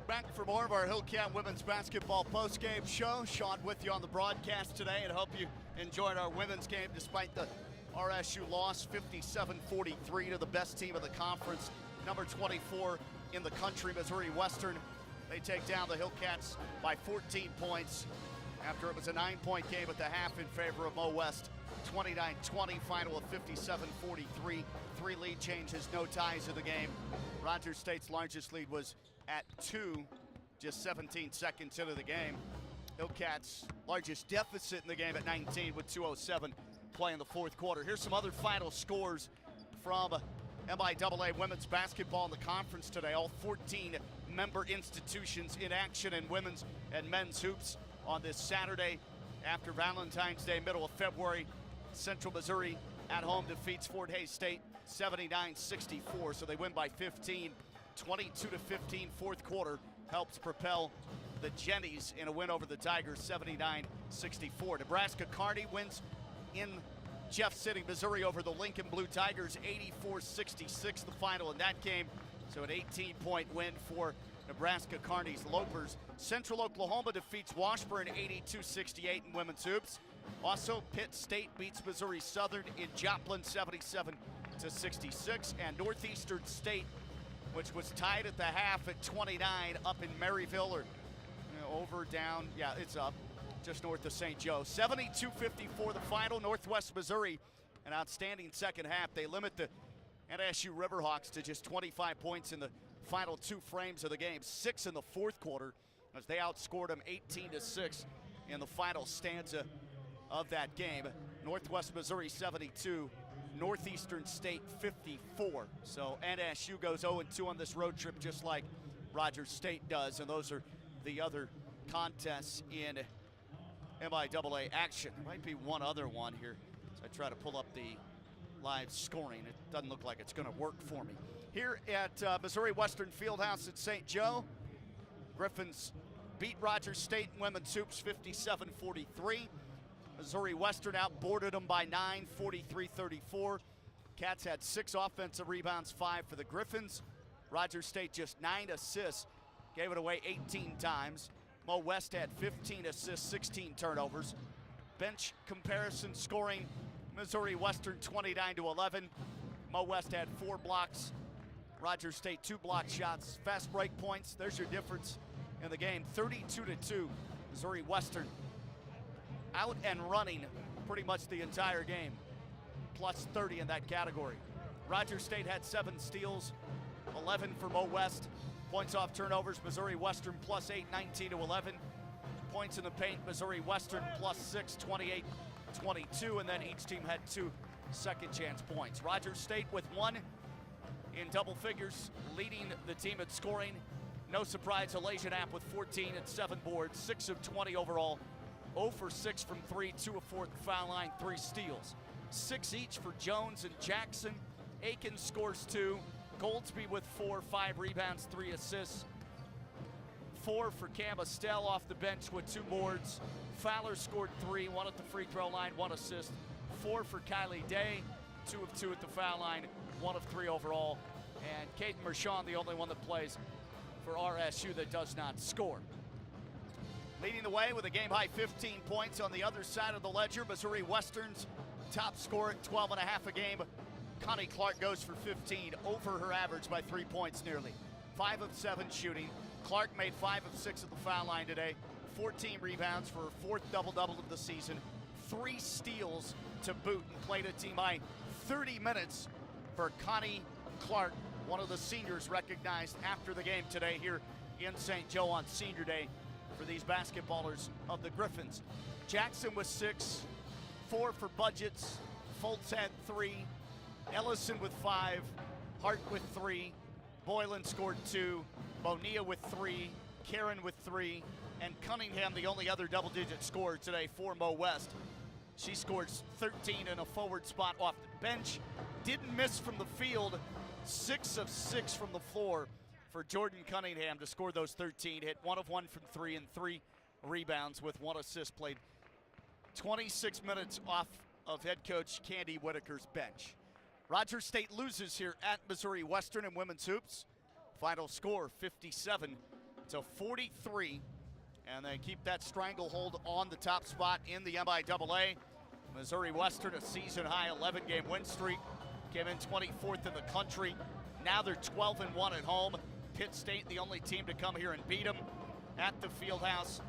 Back for more of our Hillcat women's basketball postgame show. Sean with you on the broadcast today, and hope you enjoyed our women's game despite the RSU loss 57-43 to the best team of the conference, number 24 in the country, Missouri Western. They take down the Hillcats by 14 points after it was a 9-point game at the half in favor of Mo West. 29-20, final of 57-43. 3 lead changes, no ties in the game. Rogers State's largest lead was at 2, just 17 seconds into the game. Hillcats' largest deficit in the game at 19 with 2:07 play in the fourth quarter. Here's some other final scores from MIAA women's basketball in the conference today. All 14 member institutions in action in women's and men's hoops on this Saturday after Valentine's Day, middle of February. Central Missouri at home defeats Fort Hays State 79-64, so they win by 15. 22-15 fourth quarter helps propel the Jennies in a win over the Tigers 79-64. Nebraska Kearney wins in Jeff City, Missouri over the Lincoln Blue Tigers 84-66 the final in that game. So an 18-point win for Nebraska Kearney's Lopers. Central Oklahoma defeats Washburn 82-68 in women's hoops. Also, Pitt State beats Missouri Southern in Joplin 77-66, and Northeastern State, which was tied at the half at 29 up in Maryville, or over, down, yeah, it's up, just north of St. Joe. 72-54 the final. Northwest Missouri, an outstanding second half. They limit the NSU Riverhawks to just 25 points in the final 2 frames of the game, 6 in the fourth quarter, as they outscored them 18-6 in the final stanza of that game. Northwest Missouri 72, Northeastern State 54. So NSU goes 0-2 on this road trip, just like Rogers State does, and those are the other contests in MIAA action. There might be one other one here as I try to pull up the live scoring. It doesn't look like it's going to work for me. Here at Missouri Western Fieldhouse at St. Joe, Griffins beat Rogers State in women's hoops 57-43. Missouri Western outboarded them by 9, 43-34. Cats had 6 offensive rebounds, 5 for the Griffins. Rogers State just 9 assists, gave it away 18 times. Mo West had 15 assists, 16 turnovers. Bench comparison scoring, Missouri Western 29-11. Mo West had 4 blocks. Rogers State 2 block shots. Fast break points, there's your difference in the game. 32-2, Missouri Western out and running pretty much the entire game, plus 30 in that category. Rogers State had 7 steals, 11 for Mo West. Points off turnovers, Missouri Western plus 8, 19-11. Points in the paint, Missouri Western plus 6, 28-22, and then each team had 2 second chance points. Rogers State with 1 in double figures, leading the team at scoring. No surprise, Elasian App with 14 and 7 boards, 6 of 20 overall. 0 for 6 from 3, 2 of 4 at the foul line, 3 steals. 6 each for Jones and Jackson. Aiken scores 2. Goldsby with 4, 5 rebounds, 3 assists. 4 for Cam Estelle off the bench with 2 boards. Fowler scored 3, 1 at the free throw line, 1 assist. 4 for Kylie Day, 2 of 2 at the foul line, 1 of 3 overall. And Caden Mershon, the only one that plays for RSU that does not score. Leading the way with a game-high 15 points on the other side of the ledger, Missouri Western's top scorer at 12 and a half a game. Connie Clark goes for 15, over her average by 3 points nearly. 5 of 7 shooting. Clark made 5 of 6 at the foul line today. 14 rebounds for her 4th double-double of the season. 3 steals to boot, and played a team-high 30 minutes for Connie Clark, one of the seniors recognized after the game today here in St. Joe on Senior Day for these basketballers of the Griffins. Jackson with 6, 4 for Budgets. Fultz had 3, Ellison with 5, Hart with 3, Boylan scored 2, Bonilla with 3, Karen with 3, and Cunningham, the only other double-digit scorer today for Mo West. She scores 13 in a forward spot off the bench. Didn't miss from the field, 6 of 6 from the floor for Jordan Cunningham to score those 13. Hit 1 of 1 from 3 and 3 rebounds with 1 assist. Played 26 minutes off of head coach Candy Whitaker's bench. Rogers State loses here at Missouri Western in women's hoops. Final score 57-54. to 43, and they keep that stranglehold on the top spot in the MIAA. Missouri Western, a season-high 11-game win streak, came in 24th in the country. Now they're 12-1 at home. Pitt State, the only team to come here and beat them at the Fieldhouse.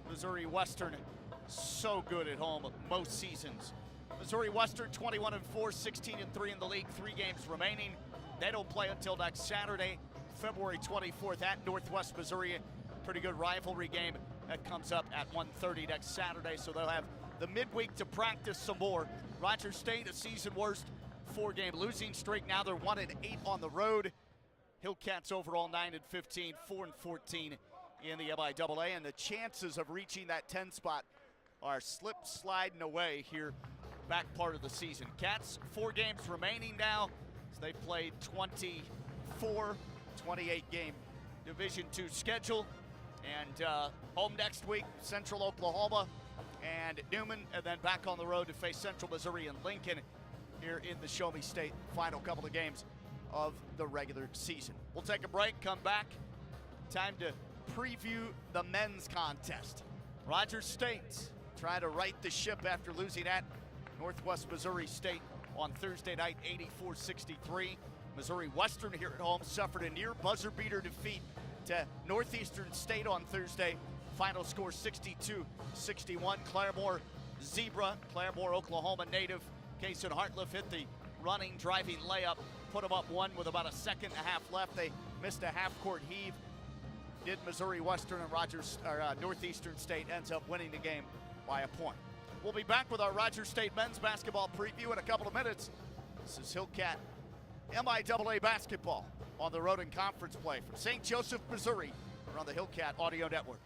Missouri Western, so good at home most seasons. Missouri Western 21-4, 16-3 in the league, 3 games remaining. They don't play until next Saturday, February 24th at Northwest Missouri. Pretty good rivalry game that comes up at 1:30 next Saturday, so they'll have the midweek to practice some more. Rogers State, a season worst 4-game losing streak. Now they're 1-8 on the road. Hillcats overall 9-15, 4-14 in the MIAA, and the chances of reaching that 10 spot are sliding away here back part of the season. Cats 4 games remaining now, so they played 24, 28-game Division II schedule, and home next week, Central Oklahoma and Newman, and then back on the road to face Central Missouri and Lincoln here in the Show Me State final couple of games of the regular season. We'll take a break, come back. Time to preview the men's contest. Rogers State trying to right the ship after losing at Northwest Missouri State on Thursday night, 84-63. Missouri Western here at home suffered a near buzzer beater defeat to Northeastern State on Thursday. Final score 62-61. Claremore Zebra, Claremore, Oklahoma native. Kason Hartliff hit the running, driving layup, put them up 1 with about a second and a half left. They missed a half-court heave. Did Missouri Western, and Northeastern State ends up winning the game by a point. We'll be back with our Rogers State men's basketball preview in a couple of minutes. This is Hillcat MIAA basketball on the road in conference play from St. Joseph, Missouri. We're on the Hillcat Audio Network.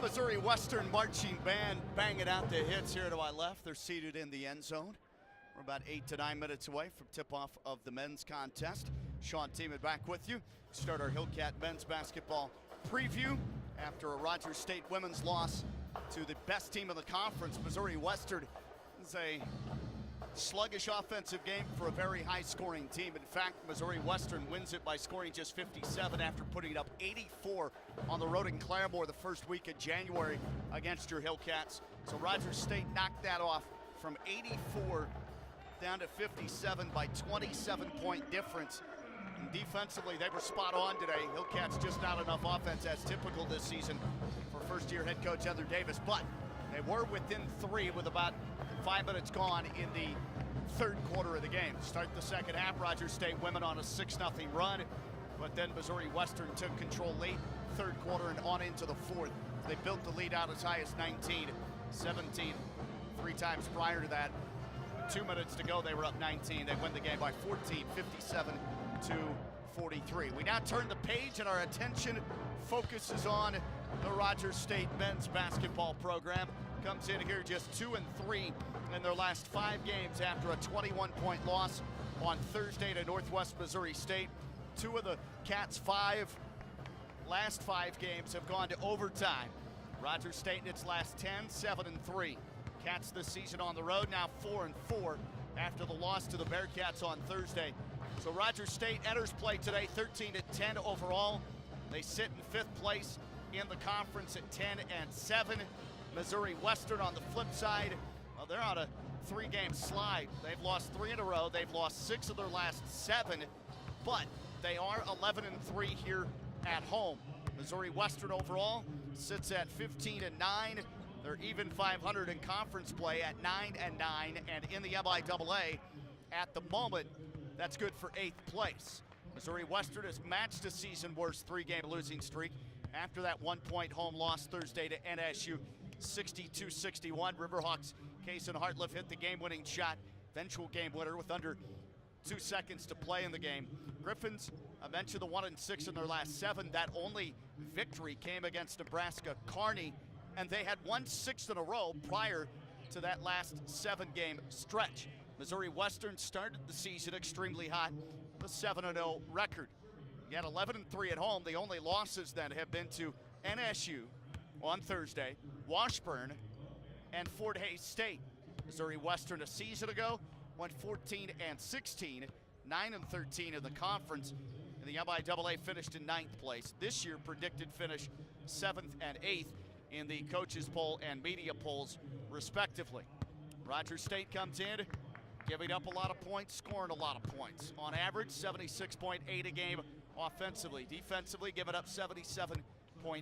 Missouri Western Marching Band banging out the hits here to my left. They're seated in the end zone. We're about 8 to 9 minutes away from tip-off of the men's contest. Sean Tiemann back with you. Start our Hillcat men's basketball preview after a Rogers State women's loss to the best team in the conference, Missouri Western. It's a sluggish offensive game for a very high-scoring team. In fact, Missouri Western wins it by scoring just 57 after putting up 84 on the road in Claremore the first week of January against your Hillcats. So Rogers State knocked that off from 84 down to 57 by 27-point difference. And defensively, they were spot on today. Hillcats just not enough offense as typical this season for first-year head coach Heather Davis, but they were within 3 with about 5 minutes gone in the third quarter of the game. Start the second half, Rogers State women on a 6-0 run, but then Missouri Western took control late third quarter and on into the fourth. They built the lead out as high as 19, 17, 3 times prior to that. 2 minutes to go, they were up 19. They win the game by 14, 57 to 43. We now turn the page and our attention focuses on the Rogers State men's basketball program. Comes in here just 2-3 in their last 5 games after a 21-point loss on Thursday to Northwest Missouri State. 2 of the Cats' last 5 games have gone to overtime. Rogers State in its last 10, 7-3. Cats this season on the road, now 4-4 after the loss to the Bearcats on Thursday. So Rogers State enters play today 13-10 overall. They sit in 5th place in the conference at 10-7. Missouri Western on the flip side, well, they're on a 3-game slide. They've lost 3 in a row. They've lost 6 of their last 7, but they are 11-3 here at home. Missouri Western overall sits at 15-9. They're even 500 in conference play at 9-9, and in the MIAA at the moment, that's good for 8th place. Missouri Western has matched a season worst 3-game losing streak after that 1-point home loss Thursday to NSU, 62-61. Riverhawks, Case and Hartliff hit the game-winning shot, eventual game winner with under 2 seconds to play in the game. Griffins, I mentioned the 1-6 in their last 7. That only victory came against Nebraska Kearney, and they had won 6 in a row prior to that last 7-game stretch. Missouri Western started the season extremely hot with a 7-0 record. Yet 11-3 at home. The only losses then have been to NSU on Thursday, Washburn, and Fort Hays State. Missouri Western a season ago went 14-16, 9-13 in the conference. And the MIAA finished in 9th place. This year predicted finish 7th and 8th in the coaches poll and media polls respectively. Rogers State comes in giving up a lot of points, scoring a lot of points. On average, 76.8 a game offensively. Defensively, giving up 77.8.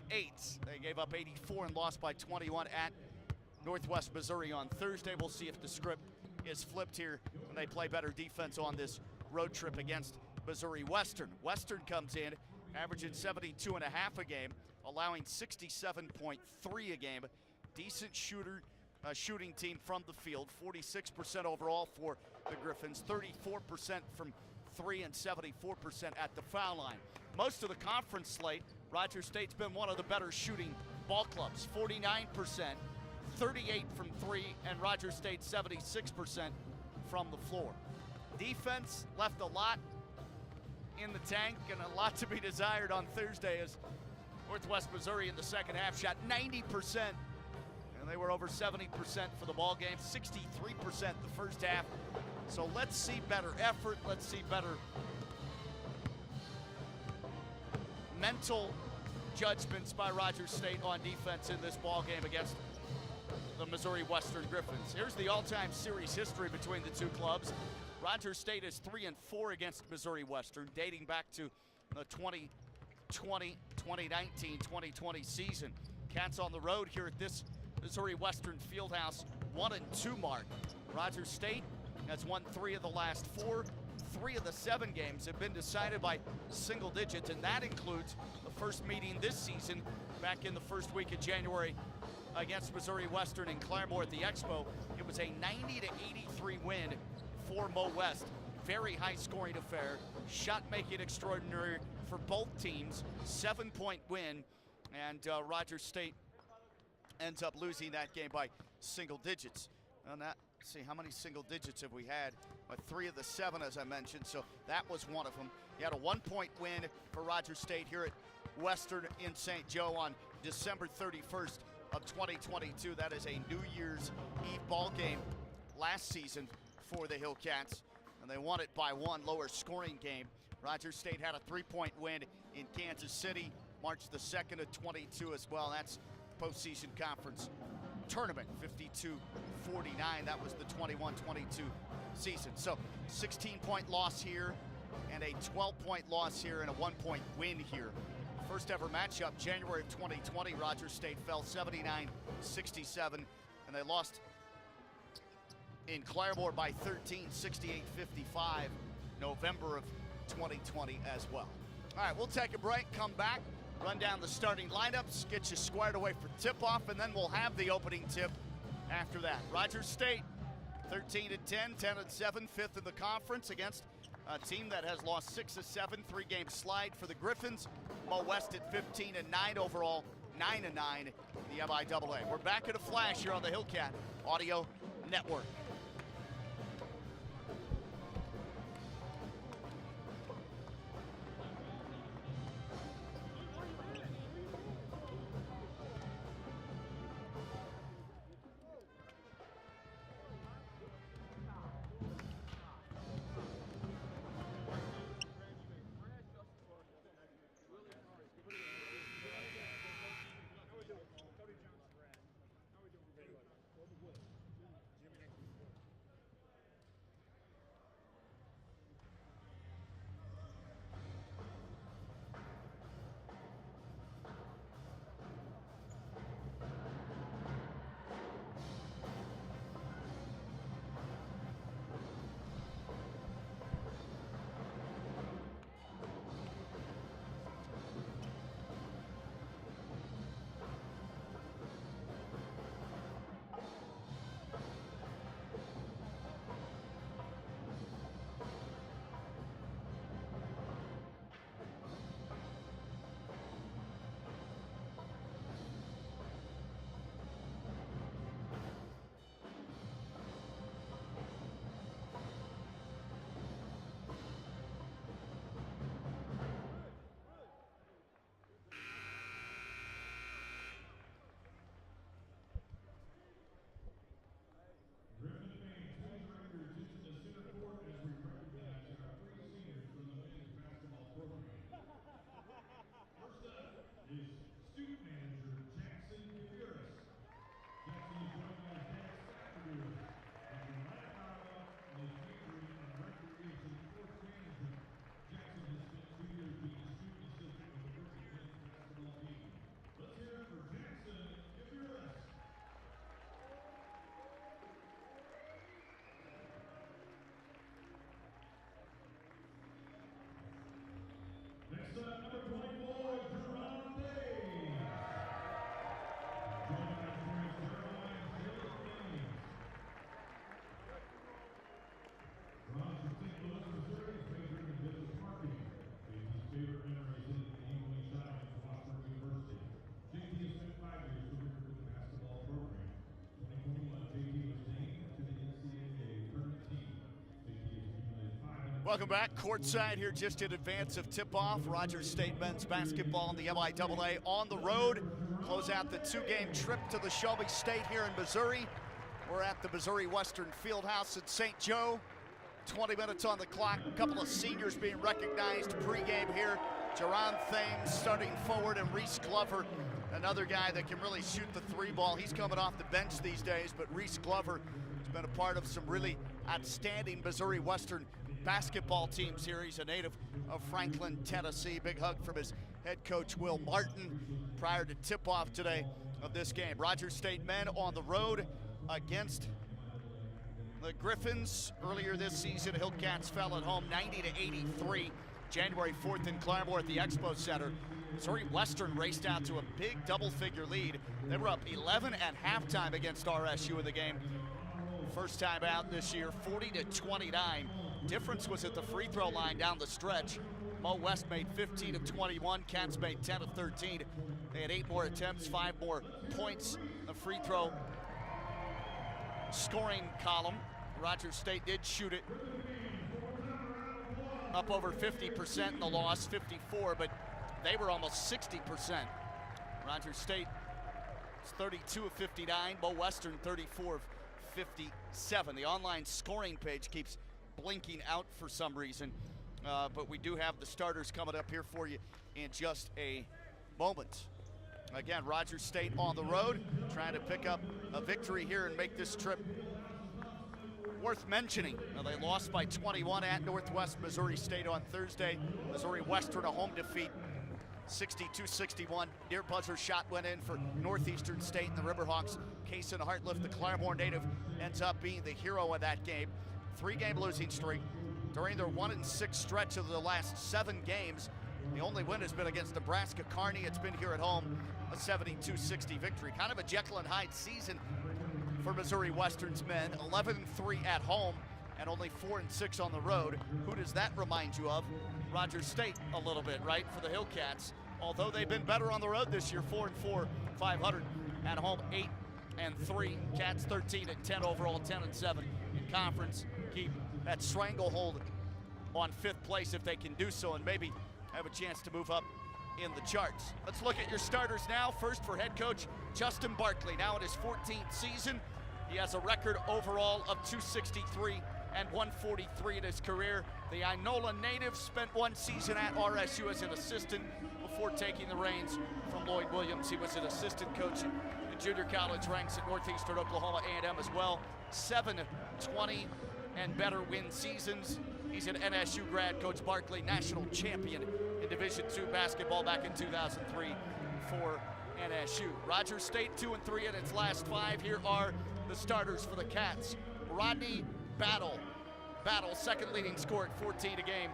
They gave up 84 and lost by 21 at Northwest Missouri on Thursday. We'll see if the script is flipped here when they play better defense on this road trip against Missouri Western. Western comes in averaging 72.5 a game, allowing 67.3 a game. Decent shooting team from the field, 46% overall for the Griffins, 34% from 3 and 74% at the foul line. Most of the conference slate, Rogers State's been one of the better shooting ball clubs, 49%, 38 from 3, and Rogers State 76% from the floor. Defense left a lot in the tank and a lot to be desired on Thursday as Northwest Missouri in the second half shot 90%, and they were over 70% for the ball game, 63% the first half. So let's see better effort, let's see better mental judgments by Rogers State on defense in this ball game against the Missouri Western Griffins. Here's the all-time series history between the two clubs. Rogers State is 3-4 against Missouri Western, dating back to the 2020, 2019, 2020 season. Cats on the road here at this Missouri Western Fieldhouse 1-2 mark. Rogers State has won 3 of the last 4. 3 of the 7 games have been decided by single digits, and that includes the first meeting this season back in the first week of January against Missouri Western in Claremore at the Expo. It was a 90-83 win for Mo West. Very high scoring affair, shot making extraordinary for both teams, 7-point win, and Rogers State ends up losing that game by single digits. And that, see, how many single digits have we had? 3 of the 7, as I mentioned, so that was one of them. You had a 1-point win for Rogers State here at Western in St. Joe on December 31st of 2022. That is a New Year's Eve ball game last season for the Hillcats, and they won it by 1, lower scoring game. Rogers State had a 3-point win in Kansas City, March the 2nd of 22 as well. That's postseason conference tournament, 52-49. That was the 21-22 season. So 16-point loss here and a 12-point loss here and a 1-point win here. First ever matchup, January of 2020, Rogers State fell 79-67, and they lost in Claremore by 13, 68-55, November of 2020 as well. All right, we'll take a break, come back, run down the starting lineups, get you squared away for tip-off, and then we'll have the opening tip after that. Rogers State, 13-10, 10-7, 5th in the conference against a team that has lost 6 of 7, 3-game slide for the Griffins. Mo West at 15-9 overall, 9-9 in the MIAA. We're back at a flash here on the Hillcat Audio Network. Next up, number 24, Jerome Day. Joined by Terrence Carroll and Taylor Fleming. Ron from St. Louis, Missouri, majoring in business marketing. JT's favorite memory is hitting the game-winning shot against Washburn University. JT has spent 5 years working with the basketball program. 2021, JT was named to the NCAA tournament team. Welcome back, courtside here just in advance of tip-off. Rogers State men's basketball in the MIAA on the road. Close out the 2-game trip to the Shelby State here in Missouri. We're at the Missouri Western Fieldhouse in St. Joe. 20 minutes on the clock, a couple of seniors being recognized pregame here. Jerron Thames starting forward, and Reese Glover, another guy that can really shoot the 3-ball. He's coming off the bench these days, but Reese Glover has been a part of some really outstanding Missouri Western basketball teams here. He's a native of Franklin, Tennessee. Big hug from his head coach, Will Martin, prior to tip-off today of this game. Rogers State men on the road against the Griffins. Earlier this season, Hillcats fell at home 90-83. January 4th in Claremore at the Expo Center. Missouri Western raced out to a big double-figure lead. They were up 11 at halftime against RSU in the game. First time out this year, 40-29. Difference was at the free throw line down the stretch. Mo West made 15 of 21. Cats made 10 of 13. They had 8 more attempts, 5 more points. The free throw scoring column. Rogers State did shoot it up over 50% in the loss, 54, but they were almost 60%. Rogers State is 32 of 59. Mo Western 34 of 57. The online scoring page keeps blinking out for some reason, but we do have the starters coming up here for you in just a moment. Again, Rogers State on the road, trying to pick up a victory here and make this trip worth mentioning. Now, they lost by 21 at Northwest Missouri State on Thursday. Missouri Western a home defeat, 62-61. Near buzzer shot went in for Northeastern State and the Riverhawks. Kaysen Hartliff, the Claremore native, ends up being the hero of that game. 3-game losing streak. During their 1-6 stretch of the last 7 games, the only win has been against Nebraska Kearney. It's been here at home, a 72-60 victory. Kind of a Jekyll and Hyde season for Missouri Western's men. 11-3 at home and only 4-6 on the road. Who does that remind you of? Rogers State a little bit, right, for the Hillcats. Although they've been better on the road this year, 4-4, 500 at home, 8-3. Cats 13-10 overall, 10-7 in conference. Keep that stranglehold on 5th place if they can do so, and maybe have a chance to move up in the charts. Let's look at your starters now. First for head coach Justin Barkley, now in his 14th season. He has a record overall of 263 and 143 in his career. The Inola native spent 1 season at RSU as an assistant before taking the reins from Lloyd Williams. He was an assistant coach in junior college ranks at Northeastern Oklahoma A&M as well. 7 20 and better win seasons. He's an NSU grad. Coach Barkley, national champion in Division II basketball back in 2003 for NSU. Rogers State 2-3 in its last 5. Here are the starters for the Cats. Rodney Battle, second leading scorer at 14 a game.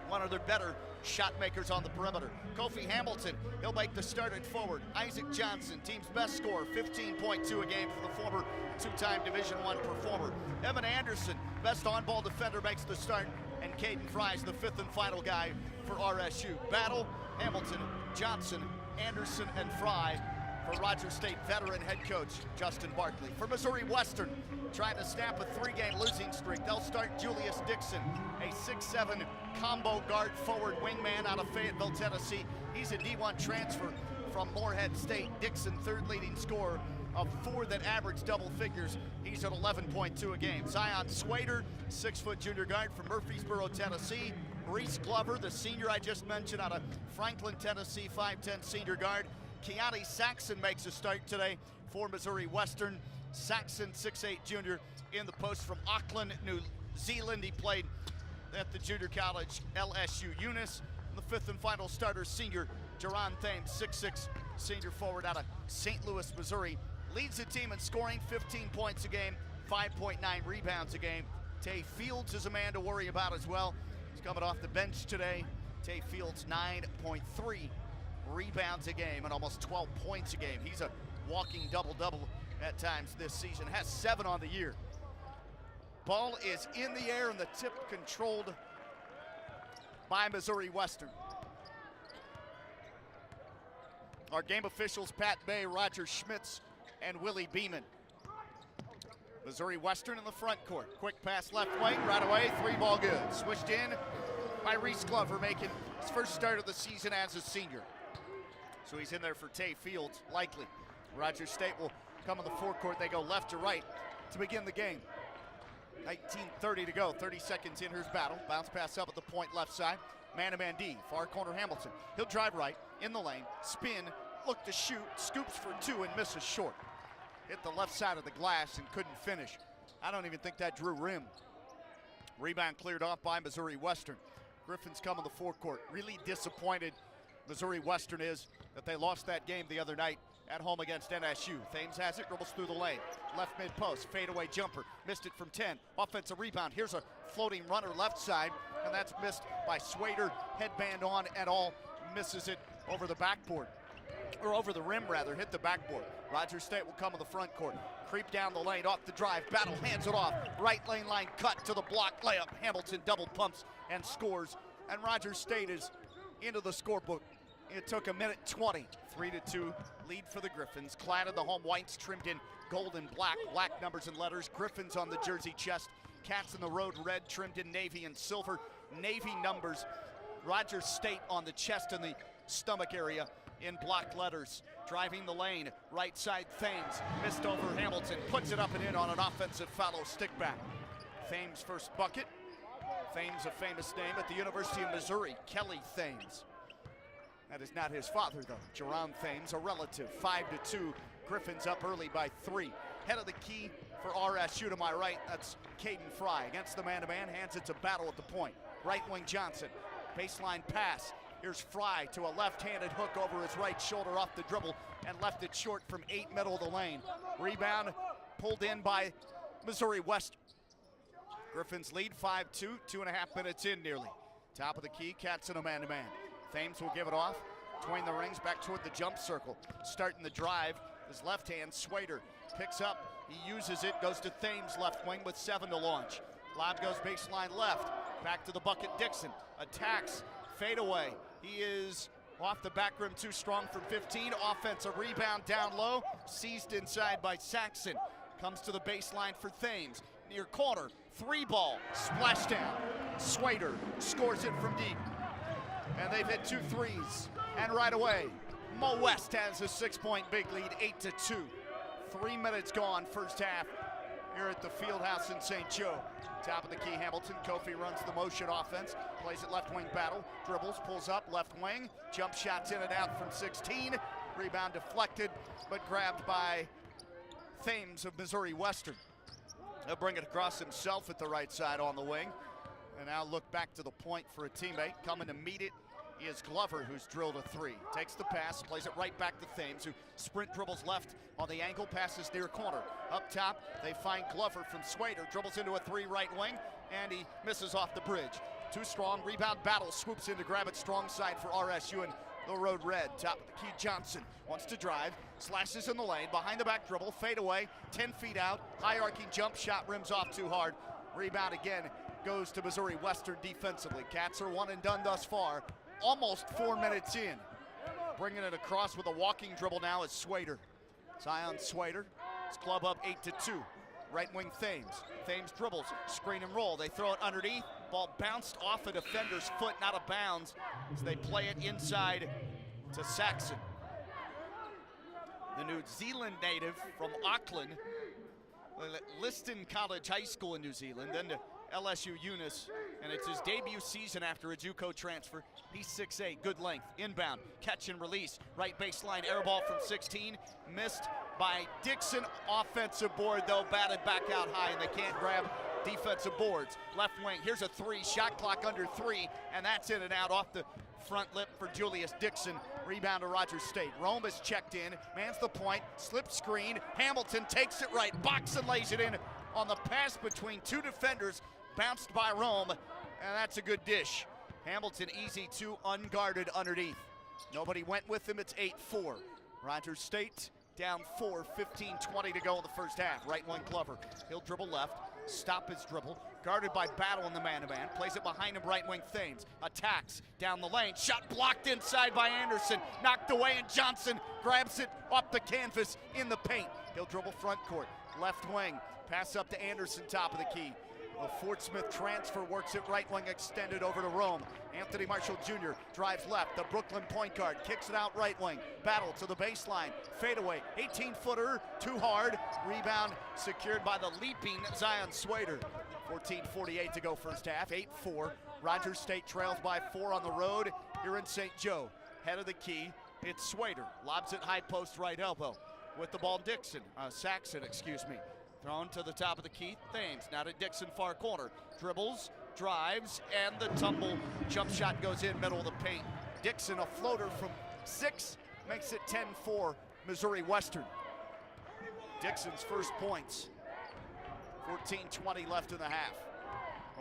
One of their better shot makers on the perimeter. Kofi Hamilton, he'll make the start at forward. Isaac Johnson, team's best scorer, 15.2 a game for the former 2-time Division I performer. Evan Anderson, best on-ball defender, makes the start. And Caden Fry's the 5th and final guy for RSU. Battle, Hamilton, Johnson, Anderson, and Fry for Rogers State veteran head coach Justin Barkley. For Missouri Western, trying to snap a 3-game losing streak, they'll start Julius Dixon, a 6'7" combo guard forward wingman out of Fayetteville, Tennessee. He's a D1 transfer from Morehead State. Dixon, 3rd leading scorer of 4 that average double figures. He's at 11.2 a game. Zion Swader, 6-foot junior guard from Murfreesboro, Tennessee. Reese Glover, the senior I just mentioned out of Franklin, Tennessee, 5'10" senior guard. Keani Saxon makes a start today for Missouri Western. Saxon, 6'8" junior in the post from Auckland, New Zealand. He played at the junior college LSU Eunice. And the 5th and final starter, senior Jerron Thames, 6'6" senior forward out of St. Louis, Missouri. Leads the team in scoring, 15 points a game, 5.9 rebounds a game. Tay Fields is a man to worry about as well. He's coming off the bench today. Tay Fields, 9.3 rebounds a game and almost 12 points a game. He's a walking double-double at times this season. Has 7 on the year. Ball is in the air and the tip controlled by Missouri Western. Our game officials, Pat Bay, Roger Schmitz, and Willie Beeman. Missouri Western in the front court. Quick pass left wing, right away, 3-ball good. Switched in by Reese Glover, making his first start of the season as a senior. So he's in there for Tay Fields, likely. Rogers State will come in the forecourt. They go left to right to begin the game. 19:30 to go, 30 seconds in. Here's Battle. Bounce pass up at the point left side. Man-to-man D, far corner Hamilton. He'll drive right, in the lane, spin, look to shoot, scoops for 2 and misses short. Hit the left side of the glass and couldn't finish. I don't even think that drew rim. Rebound cleared off by Missouri Western. Griffin's come in the forecourt. Really disappointed Missouri Western is that they lost that game the other night at home against NSU. Thames has it, dribbles through the lane. Left mid-post, fadeaway jumper. Missed it from 10. Offensive rebound. Here's a floating runner left side, and that's missed by Swader. Headband on and all. Misses it over the backboard. Or over the rim, rather. Hit the backboard. Rogers State will come in the front court. Creep down the lane, off the drive. Battle hands it off. Right lane line cut to the block layup. Hamilton double pumps and scores and Rogers State is into the scorebook. It took a minute 20. 3-2 lead for the Griffins. Clad in the home whites, trimmed in gold and black, black numbers and letters. Griffins on the jersey chest. Cats in the road red, trimmed in navy and silver. Navy numbers. Rogers State on the chest and the stomach area in block letters. Driving the lane, right side Thames. Missed over Hamilton, puts it up and in on an offensive follow stick back. Thames' first bucket. Thames, a famous name at the University of Missouri, Kelly Thames. That is not his father, though. Jerron Thames, a relative. 5-2. Griffins up early by 3. Head of the key for RSU to my right. That's Caden Fry against the man-to-man. Hands it to Battle at the point. Right wing Johnson. Baseline pass. Here's Fry to a left-handed hook over his right shoulder off the dribble and left it short from 8 middle of the lane. Rebound pulled in by Missouri Western. Griffins lead 5-2, 2.5 minutes in nearly. Top of the key, Cats in a man-to-man. Thames will give it off. Between the rings, back toward the jump circle. Starting the drive, his left hand, Swader picks up. He uses it, goes to Thames left wing with 7 to launch. Lob goes baseline left. Back to the bucket, Dixon. Attacks, fade away. He is off the back rim, too strong from 15. Offensive rebound down low. Seized inside by Saxon. Comes to the baseline for Thames. Near corner, 3-ball, splashdown. Swader scores it from deep. And they've hit 2 threes. And right away, Mo West has a 6-point big lead, 8-2. 3 minutes gone, first half, here at the Fieldhouse in St. Joe. Top of the key, Hamilton. Kofi runs the motion offense, plays it left wing Battle, dribbles, pulls up left wing, jump shots in and out from 16. Rebound deflected, but grabbed by Thames of Missouri Western. He'll bring it across himself at the right side on the wing. And now look back to the point for a teammate. Coming to meet it is Glover, who's drilled a 3. Takes the pass, plays it right back to Thames, who sprint dribbles left on the angle, passes near corner. Up top, they find Glover from Swader, dribbles into a 3 right wing, and he misses off the bridge. Too strong, rebound Battle, swoops in to grab it strong side for RSU, and the road red. Top of the key, Johnson wants to drive, slashes in the lane, behind the back dribble, fade away, 10 feet out, high arcing jump shot, rims off too hard. Rebound again goes to Missouri Western defensively. Cats are one and done thus far, almost 4 minutes in. Bringing it across with a walking dribble now is Swader. Zion Swader, his club up 8-2. Right wing Thames. Thames dribbles, screen and roll. They throw it underneath. Ball bounced off a defender's foot, not a bounds, as they play it inside to Saxon. The New Zealand native from Auckland, Liston College High School in New Zealand, then to LSU Eunice, and it's his debut season after a JUCO transfer. He's 6'8", good length, inbound, catch and release, right baseline, air ball from 16, missed by Dixon. Offensive board though, batted back out high, and they can't grab defensive boards. Left wing, here's a 3, shot clock under 3, and that's in and out off the front lip for Julius Dixon. Rebound to Rogers State. Rome is checked in, mans the point, slip screen, Hamilton takes it right, box and lays it in on the pass between 2 defenders, bounced by Rome, and that's a good dish. Hamilton easy 2, unguarded underneath. Nobody went with him, it's 8-4. Rogers State down 4, 15-20 to go in the first half. Right wing Glover, he'll dribble left, stop his dribble, guarded by Battle in the man-to-man, plays it behind him, right wing Thames, attacks down the lane, shot blocked inside by Anderson, knocked away, and Johnson grabs it off the canvas in the paint. He'll dribble front court, left wing, pass up to Anderson, top of the key. The Fort Smith transfer works it right wing, extended over to Rome. Anthony Marshall Jr. drives left, the Brooklyn point guard, kicks it out right wing. Battle to the baseline, fadeaway, 18-footer, too hard. Rebound secured by the leaping Zion Swader. 14:48 to go first half, 8-4. Rogers State trails by 4 on the road here in St. Joe. Head of the key, it's Swader. Lobs it high post right elbow. With the ball, Saxon, excuse me. Thrown to the top of the key, Thames, now to Dixon, far corner. Dribbles, drives, and the tumble. Jump shot goes in, middle of the paint. Dixon, a floater from 6, makes it 10-4, Missouri Western. Dixon's first points. 14:20 left in the half.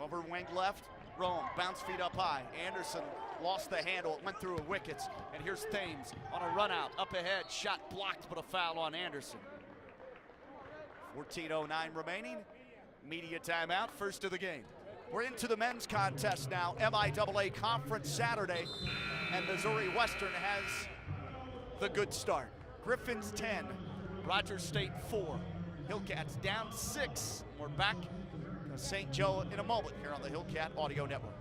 Over wing left, Rome, bounce feet up high. Anderson lost the handle, it went through a wickets. And here's Thames on a run out, up ahead, shot blocked, but a foul on Anderson. 14:09 remaining. Media timeout, first of the game. We're into the men's contest now, MIAA Conference Saturday, and Missouri Western has the good start. Griffins 10, Rogers State 4, Hillcats down 6. We're back to St. Joe in a moment here on the Hillcat Audio Network.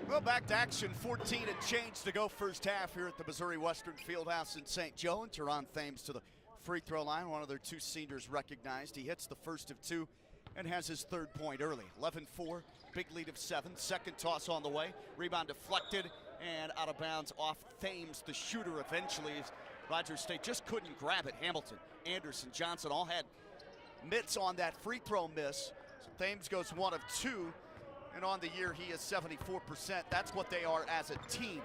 Well, back to action, 14 and change to go first half here at the Missouri Western Fieldhouse in St. Joe. And Teron Thames to the free throw line, one of their two seniors recognized. He hits the first of two and has his third point early. 11-4, big lead of 7, second toss on the way. Rebound deflected and out of bounds off Thames, the shooter eventually. Rogers State just couldn't grab it. Hamilton, Anderson, Johnson all had mitts on that free throw miss. So Thames goes 1 of 2. And on the year, he is 74%. That's what they are as a team.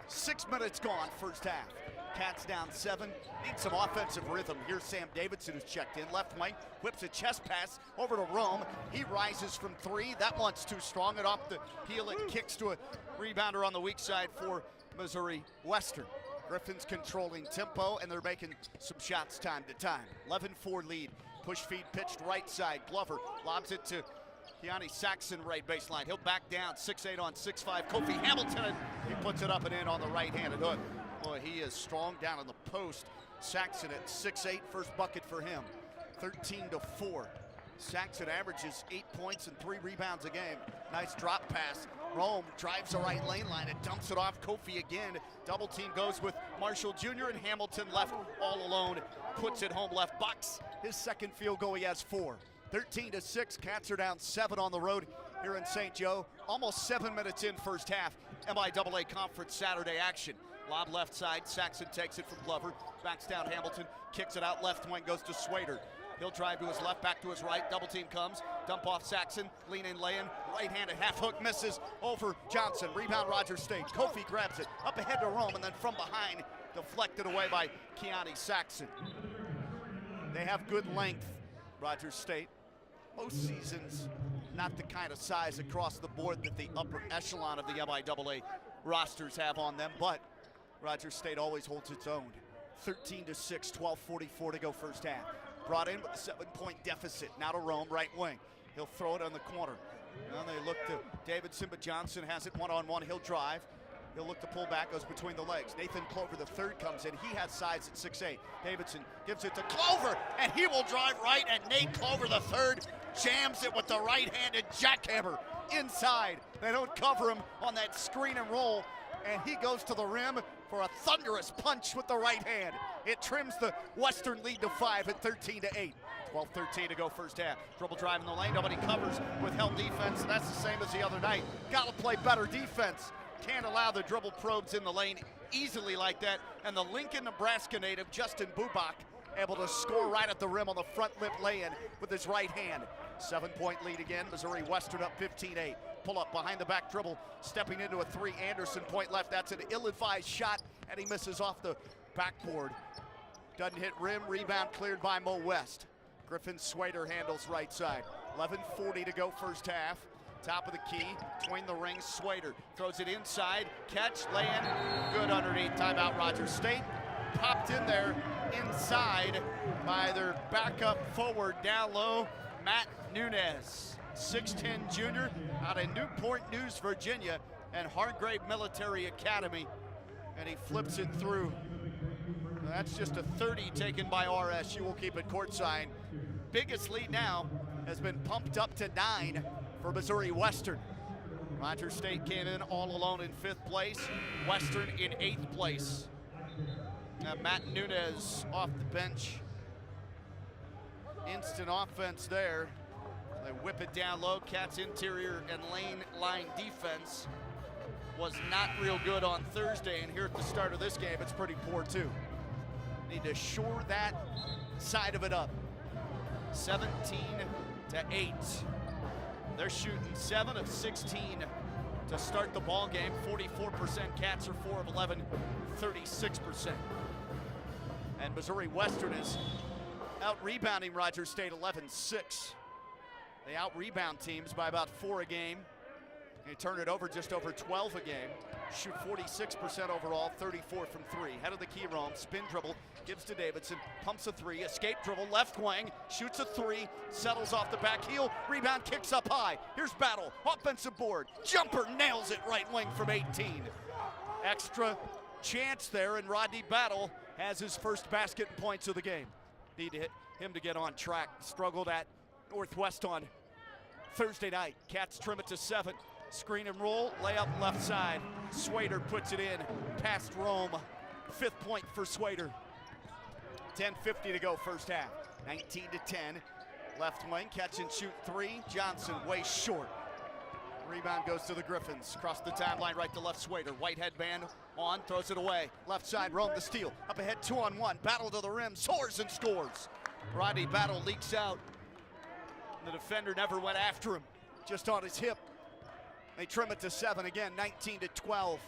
6 minutes gone, first half. Cats down 7. Need some offensive rhythm. Here's Sam Davidson, who's checked in. Left wing, whips a chest pass over to Rome. He rises from 3. That one's too strong. And off the heel, it kicks to a rebounder on the weak side for Missouri Western. Griffins controlling tempo, and they're making some shots time to time. 11-4 lead. Push feed pitched right side. Glover lobs it to Keani Saxon, right baseline. He'll back down, 6'8" on 6'5". Kofi Hamilton, and he puts it up and in on the right-handed hook. Boy, he is strong down in the post. Saxon at 6'8", first bucket for him. 13-4. Saxon averages 8 points and 3 rebounds a game. Nice drop pass. Rome drives the right lane line and dumps it off. Kofi again. Double team goes with Marshall Jr. and Hamilton left all alone. Puts it home left. Bucks his second field goal. He has 4. 13-6, Cats are down 7 on the road here in St. Joe. Almost 7 minutes in first half. MIAA Conference Saturday action. Lob left side, Saxon takes it from Glover. Backs down Hamilton, kicks it out left wing, goes to Swader. He'll drive to his left, back to his right, double team comes. Dump off Saxon, lean in, lay in. Right-handed half hook misses over Johnson. Rebound Rogers State. Kofi grabs it, up ahead to Rome, and then from behind, deflected away by Keani Saxon. They have good length, Rogers State. Most seasons, not the kind of size across the board that the upper echelon of the MIAA rosters have on them, but Rogers State always holds its own. 13-6, 12:44 to go first half. Brought in with a 7-point deficit. Now to Rome, right wing. He'll throw it on the corner. And they look to Davidson, but Johnson has it one-on-one. He'll drive. He'll look to pull back, goes between the legs. Nathan Clover, the third, comes in. He has size at 6'8". Davidson gives it to Clover, and he will drive right, and Nate Clover, the third, jams it with the right-handed jackhammer inside. They don't cover him on that screen and roll, and he goes to the rim for a thunderous punch with the right hand. It trims the Western lead to 5 at 13-8. 12-13 to go first half. Dribble drive in the lane, nobody covers with held defense, and that's the same as the other night. Got to play better defense. Can't allow the dribble probes in the lane easily like that. And the Lincoln, Nebraska native, Justin Bubak, able to score right at the rim on the front lip lay-in with his right hand. 7-point lead again, Missouri Western up 15-8. pull up behind the back dribble, stepping into a three. Anderson, point left. That's an ill-advised shot, and he misses off the backboard. Doesn't hit rim. Rebound cleared by Mo West. Griffin Swader handles right side. 11:40 to go first half. Top of the key, between the rings, Swader throws it inside, catch, lay-in, good underneath. Timeout, Rogers State. Popped in there inside by their backup forward down low, Matt Nunez. 6'10 junior out of Newport News, Virginia, and Hargrave Military Academy, and he flips it through. That's just a 30 taken by RSU. We'll keep it courtside. Biggest lead now has been pumped up to 9 for Missouri Western. Rogers State came in all alone in 5th place. Western in 8th place. Now Matt Nunez off the bench. Instant offense there. They whip it down low. Cats interior and lane line defense was not real good on Thursday, and here at the start of this game, it's pretty poor too. Need to shore that side of it up. 17-8. They're shooting 7 of 16 to start the ball game. 44%. Cats are 4 of 11, 36%. And Missouri Western is out rebounding Rogers State 11-6. They out rebound teams by about 4 a game. They turn it over just over 12 a game. Shoot 46% overall, 34 from 3. Head of the key roam, spin dribble, gives to Davidson, pumps a 3, escape dribble, left wing, shoots a 3, settles off the back heel, rebound, kicks up high. Here's Battle, offensive board, jumper, nails it right wing from 18. Extra chance there, and Rodney Battle has his first basket and points of the game. Need to hit him to get on track. Struggled at Northwest on Thursday night. Cats trim it to 7. Screen and roll, layup left side. Swader puts it in, past Rome. 5th point for Swader. 10:50 to go first half. 19-10. Left wing, catch and shoot 3. Johnson way short. Rebound goes to the Griffins. Across the timeline, right to left, Swader. White headband on, throws it away. Left side, Rome the steal. Up ahead, 2-on-1. Battle to the rim, soars and scores. Rodney Battle leaks out. The defender never went after him, just on his hip. They trim it to 7 again, 19-12.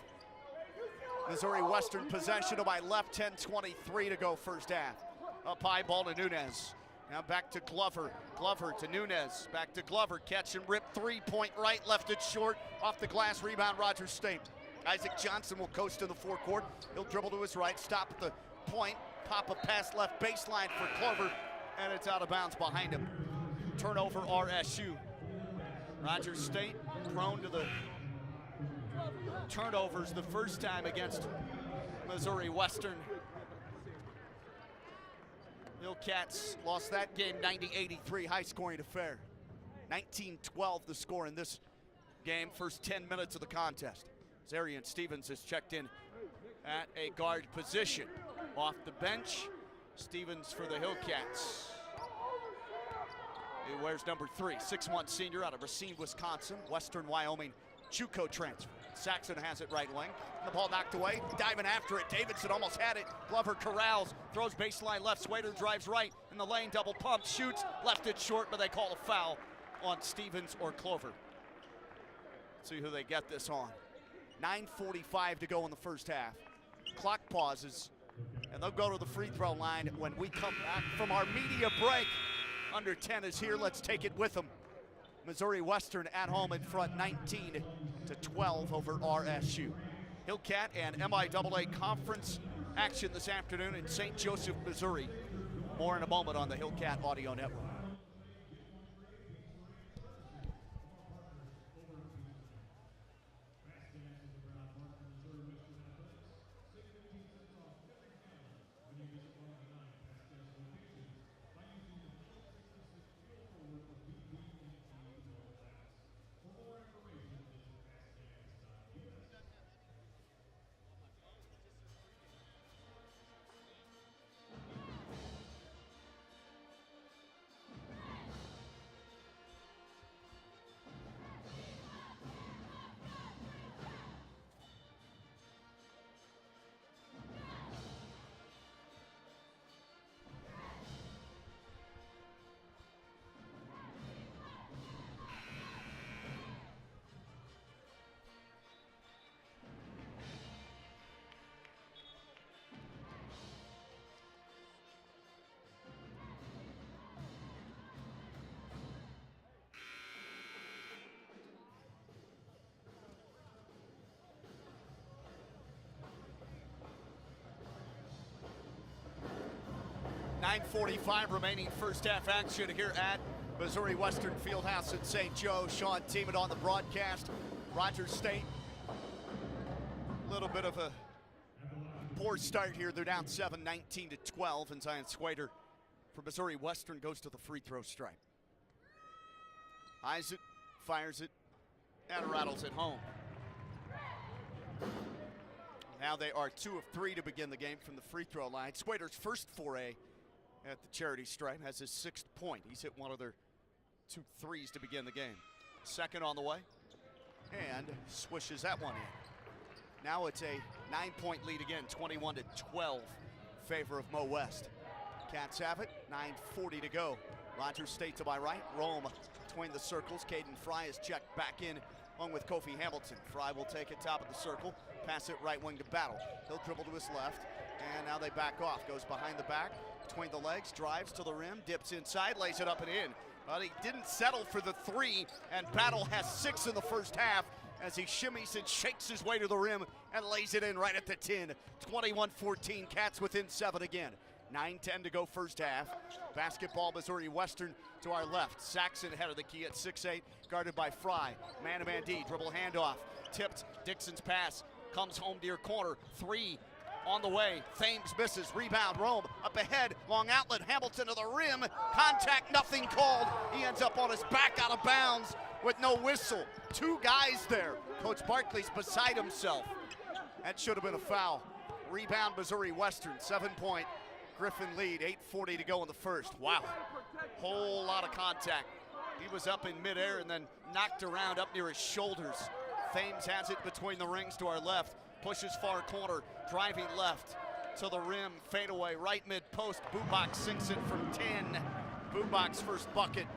Missouri Western possession to my left, 10:23 to go first half. Up high, ball to Nunez. Now back to Glover. Glover to Nunez. Back to Glover. Catch and rip. 3-point right. Left it short. Off the glass. Rebound, Rogers State. Isaac Johnson will coast in the forecourt. He'll dribble to his right. Stop at the point. Pop a pass left baseline for Glover. And it's out of bounds behind him. Turnover RSU. Rogers State prone to the turnovers the first time against Missouri Western. Hillcats lost that game 90-83, high scoring affair. 19-12 the score in this game, first 10 minutes of the contest. Zarian Stevens has checked in at a guard position. Off the bench, Stevens for the Hillcats. He wears number 3, 6'1" senior out of Racine, Wisconsin, Western Wyoming JUCO transfer. Saxon has it right wing. The ball knocked away, diving after it. Davidson almost had it. Glover corrals, throws baseline left. Swader drives right in the lane, double pump, shoots, left it short, but they call a foul on Stevens or Clover. Let's see who they get this on. 9:45 to go in the first half. Clock pauses, and they'll go to the free throw line when we come back from our media break. Under 10 is here, let's take it with them. Missouri Western at home in front, 19-12 over RSU. Hillcat and MIAA conference action this afternoon in St. Joseph, Missouri. More in a moment on the Hillcat Audio Network. 9:45 remaining first half action here at Missouri Western Fieldhouse in St. Joe. Sean Teeman on the broadcast. Rogers State, a little bit of a poor start here. They're down 7, 19-12, and Zion Swader for Missouri Western goes to the free throw stripe. Eyes it, fires it, and rattles it home. Now they are 2 of 3 to begin the game from the free throw line. Swader's first foray at the charity stripe has his 6th point. He's hit one of their 2 threes to begin the game. Second on the way, and swishes that one in. Now it's a 9-point lead again, 21-12, favor of Mo West. Cats have it, 9:40 to go. Rogers State to my right, Rome between the circles. Caden Fry is checked back in, along with Kofi Hamilton. Fry will take it top of the circle, pass it right wing to Battle. He'll dribble to his left, and now they back off. Goes behind the back, between the legs, drives to the rim, dips inside, lays it up and in. But he didn't settle for the 3, and Battle has 6 in the first half as he shimmies and shakes his way to the rim and lays it in right at the 10. 21-14, Cats within 7 again. 9:10 to go first half. Basketball, Missouri Western to our left. Saxon head of the key at 6'8", guarded by Fry. Man-to-man D, dribble handoff. Tipped, Dixon's pass comes home near corner. 3 on the way. Thames misses, rebound, Rome up ahead, long outlet, Hamilton to the rim. Contact, nothing called. He ends up on his back out of bounds with no whistle. 2 guys there. Coach Barkley's beside himself. That should have been a foul. Rebound, Missouri Western, 7-point Griffin lead, 8:40 to go in the first. Wow, whole lot of contact. He was up in midair and then knocked around up near his shoulders. Thames has it between the rings to our left, pushes far corner, driving left to the rim, fadeaway, right mid-post. Bubak sinks it from 10. Bubak's first bucket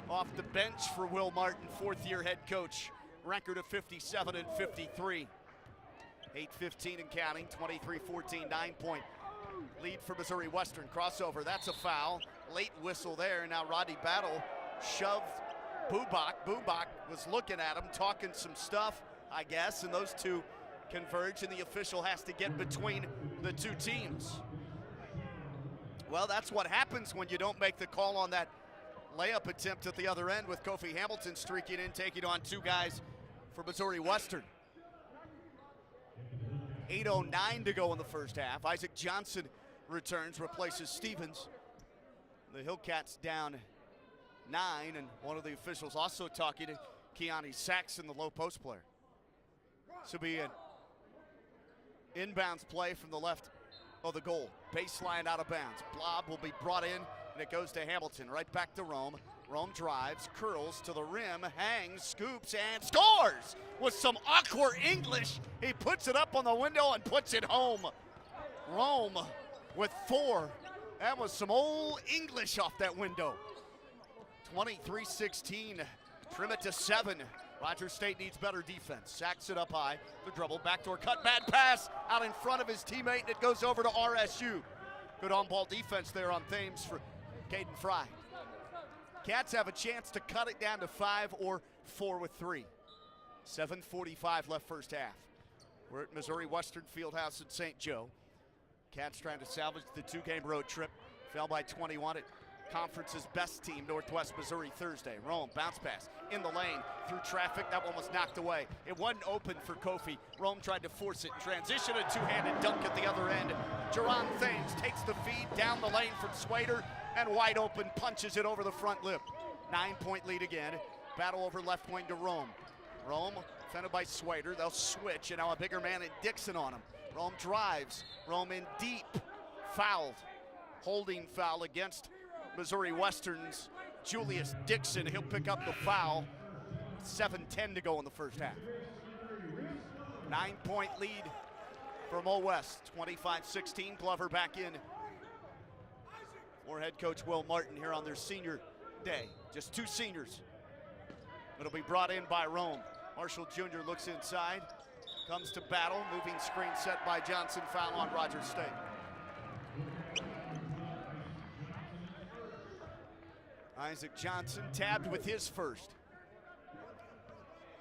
off the bench for Will Martin, 4th-year head coach. Record of 57 and 53. 8:15 and counting, 23-14, 9-point lead for Missouri Western. Crossover, that's a foul. Late whistle there. Now Rodney Battle shoved Bubak. Bubak was looking at him, talking some stuff, I guess, and those two converge, and the official has to get between the 2 teams. Well, that's what happens when you don't make the call on that layup attempt at the other end, with Kofi Hamilton streaking in, taking on 2 guys for Missouri Western. 8:09 to go in the first half. Isaac Johnson returns, replaces Stevens. The Hillcats down 9, and one of the officials also talking to Keani Saxon, the low post player. This will be an inbounds play from the left of the goal. Baseline out of bounds. Blob will be brought in, and it goes to Hamilton. Right back to Rome. Rome drives, curls to the rim, hangs, scoops, and scores! With some awkward English, he puts it up on the window and puts it home. Rome with 4. That was some old English off that window. 23-16, trim it to 7. Rogers State needs better defense. Sacks it up high, the dribble, backdoor cut, bad pass out in front of his teammate, and it goes over to RSU. Good on-ball defense there on Thames for Caden Fry. Cats have a chance to cut it down to 5 or 4 with 3. 7:45 left first half. We're at Missouri Western Fieldhouse in St. Joe. Cats trying to salvage the 2-game road trip. Fell by 21 at conference's best team, Northwest Missouri, Thursday. Rome, bounce pass in the lane, through traffic. That one was knocked away. It wasn't open for Kofi. Rome tried to force it. Transition, a 2-handed dunk at the other end. Jerron Thames takes the feed down the lane from Swader, and wide open, punches it over the front lip. 9-point lead again. Battle over left wing to Rome. Rome defended by Swader. They'll switch, and now a bigger man in Dixon on him. Rome drives. Rome in deep. Fouled. Holding foul against Missouri Western's Julius Dixon. He'll pick up the foul. 7:10 to go in the first half. 9-point lead for Mo West. 25-16. Glover back in for head coach Will Martin here on their senior day. Just 2 seniors. It'll be brought in by Rome. Marshall Jr. looks inside. Comes to Battle. Moving screen set by Johnson. Foul on Rogers State. Isaac Johnson tabbed with his first.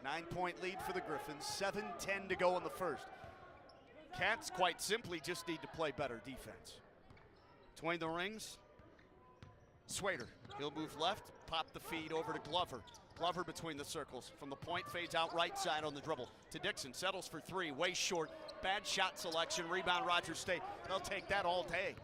9-point lead for the Griffins. 7:10 to go in the first. Cats quite simply just need to play better defense. Between the rings, Swader. He'll move left, pop the feed over to Glover. Glover between the circles. From the point, fades out right side on the dribble to Dixon. Settles for three, way short. Bad shot selection, rebound Rogers State. They'll take that all day.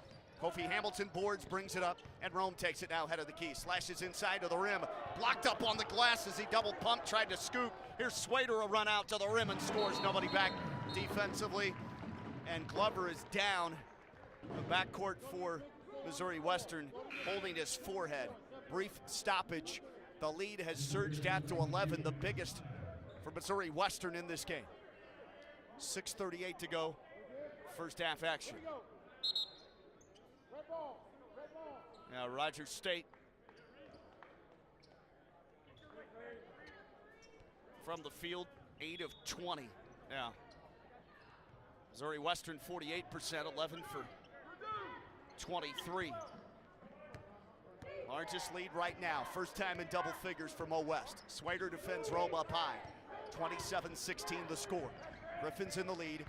Kofi Hamilton boards, brings it up, and Rome takes it now head of the key. Slashes inside to the rim. Blocked up on the glass as he double pumped, tried to scoop. Here's Swader, a run out to the rim and scores. Nobody back defensively. And Glover is down. The backcourt for Missouri Western holding his forehead. Brief stoppage. The lead has surged out to 11, the biggest for Missouri Western in this game. 6:38 to go, first half action. Now Rogers State from the field, 8 of 20. Now Missouri Western 48%, 11 for 23. Largest lead right now, first time in double figures for Mo West. Swader defends Rome up high, 27-16 the score. Griffin's in the lead.